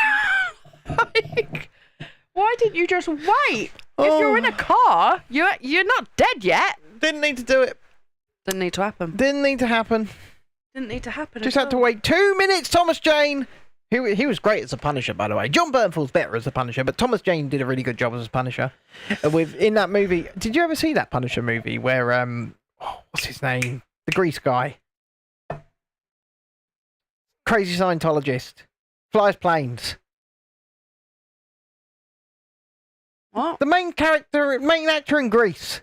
Like, why didn't you just wait? If you're in a car, you're not dead yet. Didn't need to do it. Didn't need to happen. Didn't need to happen. Didn't need to happen. Just at had to all. wait 2 minutes, Thomas Jane. He was great as a Punisher, by the way. John Bernthald's better as a Punisher, but Thomas Jane did a really good job as a Punisher. In that movie, did you ever see that Punisher movie where what's his name? The Grease guy, crazy Scientologist, flies planes. What? The main actor in Grease.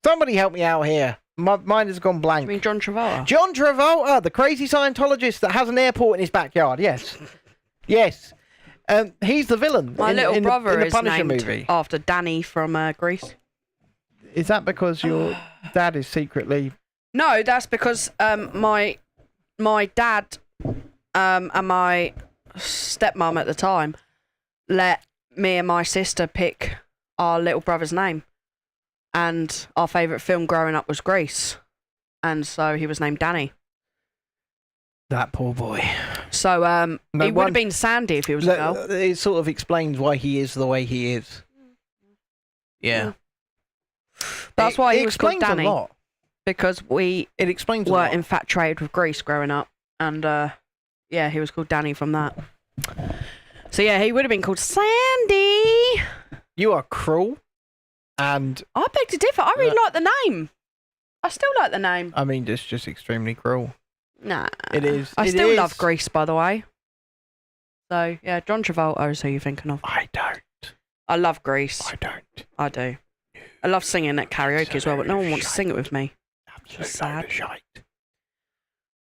Somebody help me out here. My mind has gone blank. You mean John Travolta? John Travolta, the crazy Scientologist that has an airport in his backyard. Yes. Yes. He's the villain My little brother in the is Punisher named movie. after Danny from Greece. Is that because your dad is secretly... No, that's because my dad and my stepmom at the time let me and my sister pick our little brother's name. And our favourite film growing up was Grease. And so he was named Danny. That poor boy. So he would have been Sandy if he was a girl. It sort of explains why he is the way he is. Yeah. That's why he was called explains Danny. a lot. Because we It explains a were lot. infatuated with Grease growing up. And yeah, he was called Danny from that. So yeah, he would have been called Sandy. You are cruel. And I beg to differ. I really like the name. I still like the name. I mean, it's just extremely cruel. Nah. It is. I It still is. love Grease, by the way. So, yeah, John Travolta is who you're thinking of. I don't. I love Grease. I don't. I do. I love singing at karaoke as well, but no one wants to sing it with me. Absolute sad. load of shite.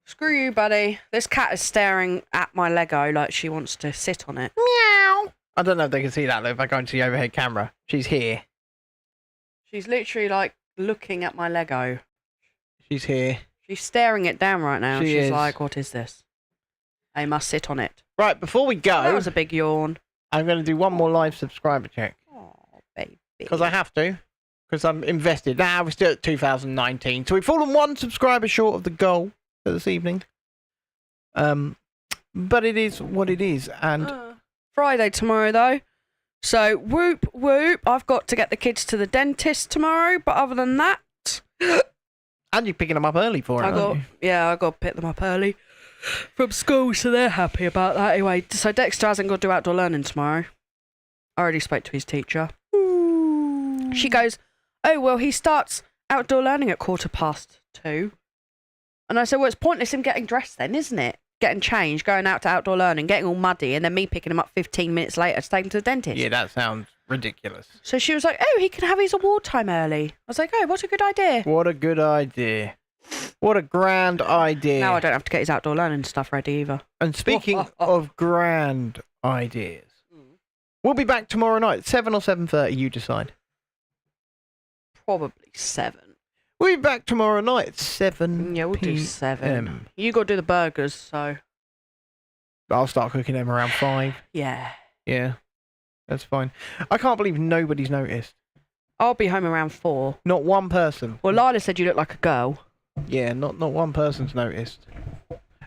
Screw you, buddy. This cat is staring at my Lego like she wants to sit on it. Meow. I don't know if they can see that though, if I go into the overhead camera. She's here. She's literally like looking at my Lego. She's here. She's staring it down right now. She She's is. like, what is this? I must sit on it. Right, before we go, That was a big yawn. I'm going to do one more live subscriber check. Oh, baby. Because I have to. Because I'm invested. Now we're still at 2019. So we've fallen one subscriber short of the goal for this evening. But it is what it is. And Friday tomorrow, though. So, whoop, whoop. I've got to get the kids to the dentist tomorrow. But other than that... and you're picking them up early for it, aren't you? I got to pick them up early from school, so they're happy about that. Anyway, so Dexter hasn't got to do outdoor learning tomorrow. I already spoke to his teacher. She goes, oh, well, he starts outdoor learning at 2:15. And I said, well, it's pointless him getting dressed then, isn't it? Getting changed, going out to outdoor learning, getting all muddy, and then me picking him up 15 minutes later to take him to the dentist. Yeah, that sounds ridiculous. So she was like, oh, he can have his award time early. I was like, oh, what a good idea. What a good idea. What a grand idea. Now I don't have to get his outdoor learning stuff ready either. And speaking of grand ideas, we'll be back tomorrow night, 7 or 7:30, you decide. Probably 7. We'll be back tomorrow night at 7 Yeah, we'll do 7. PM. You got to do the burgers, so... I'll start cooking them around 5. Yeah. Yeah, that's fine. I can't believe nobody's noticed. I'll be home around 4. Not one person. Well, Lila said you look like a girl. Yeah, not one person's noticed.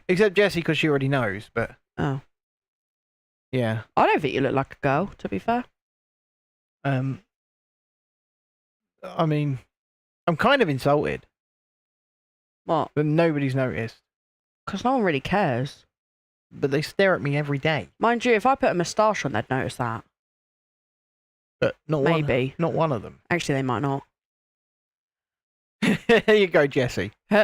Except Jessie, because she already knows, but... Oh. Yeah. I don't think you look like a girl, to be fair. I mean, I'm kind of insulted What? that nobody's noticed. Because no one really cares. But they stare at me every day. Mind you, if I put a moustache on, they'd notice that. But not Maybe. not one of them. Actually, they might not. There you go, Jessie. You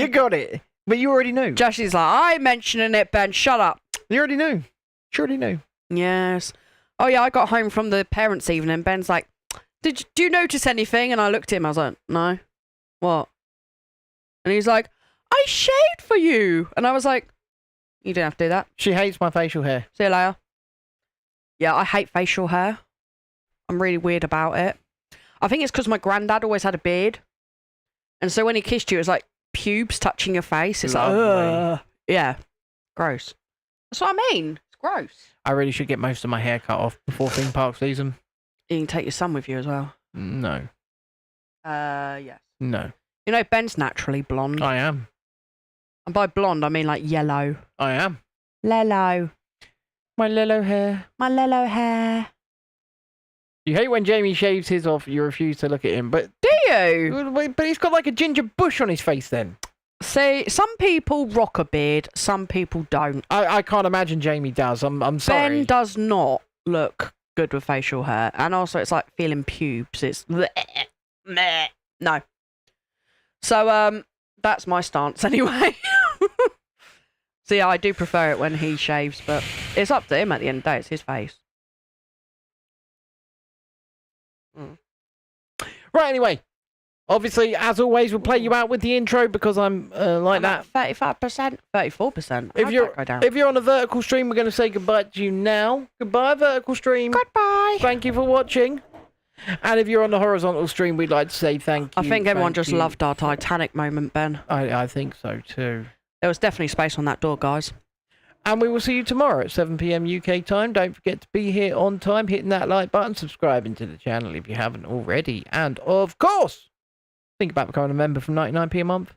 got it. But you already knew. Jesse's like, I'm mentioning it, Ben. Shut up. You already knew. She already knew. Yes. Oh, yeah, I got home from the parents' evening. Ben's like, do you notice anything? And I looked at him. I was like, no. What? And he's like, I shaved for you. And I was like, you didn't have to do that. She hates my facial hair. See you later. Yeah, I hate facial hair. I'm really weird about it. I think it's because my granddad always had a beard. And so when he kissed you, it was like pubes touching your face. It's Lovely. like, ugh. Yeah. Gross. That's what I mean. It's gross. I really should get most of my hair cut off before theme park season. You can take your son with you as well. No. Yes. No. You know, Ben's naturally blonde. I am. And by blonde, I mean like yellow. I am. Lello. My Lello hair. My Lello hair. You hate when Jamie shaves his off, you refuse to look at him. But Do you? But he's got like a ginger bush on his face then. See, some people rock a beard, some people don't. I can't imagine Jamie does. I'm sorry. Ben does not look good with facial hair. And also, it's like feeling pubes. It's... No. So, that's my stance anyway. So, yeah, I do prefer it when he shaves, but it's up to him at the end of the day. It's his face. Right, anyway. Obviously, as always, we'll play you out with the intro because I'm like that. 35%, 34%. If you're on a vertical stream, we're going to say goodbye to you now. Goodbye, vertical stream. Goodbye. Thank you for watching. And if you're on the horizontal stream, we'd like to say thank you. I think everyone just loved our Titanic moment, Ben. I think so too. There was definitely space on that door, guys. And we will see you tomorrow at 7 p.m. UK time. Don't forget to be here on time, hitting that like button, subscribing to the channel if you haven't already. And of course, think about becoming a member from 99p a month.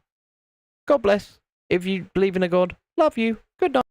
God bless. If you believe in a God, love you. Good night.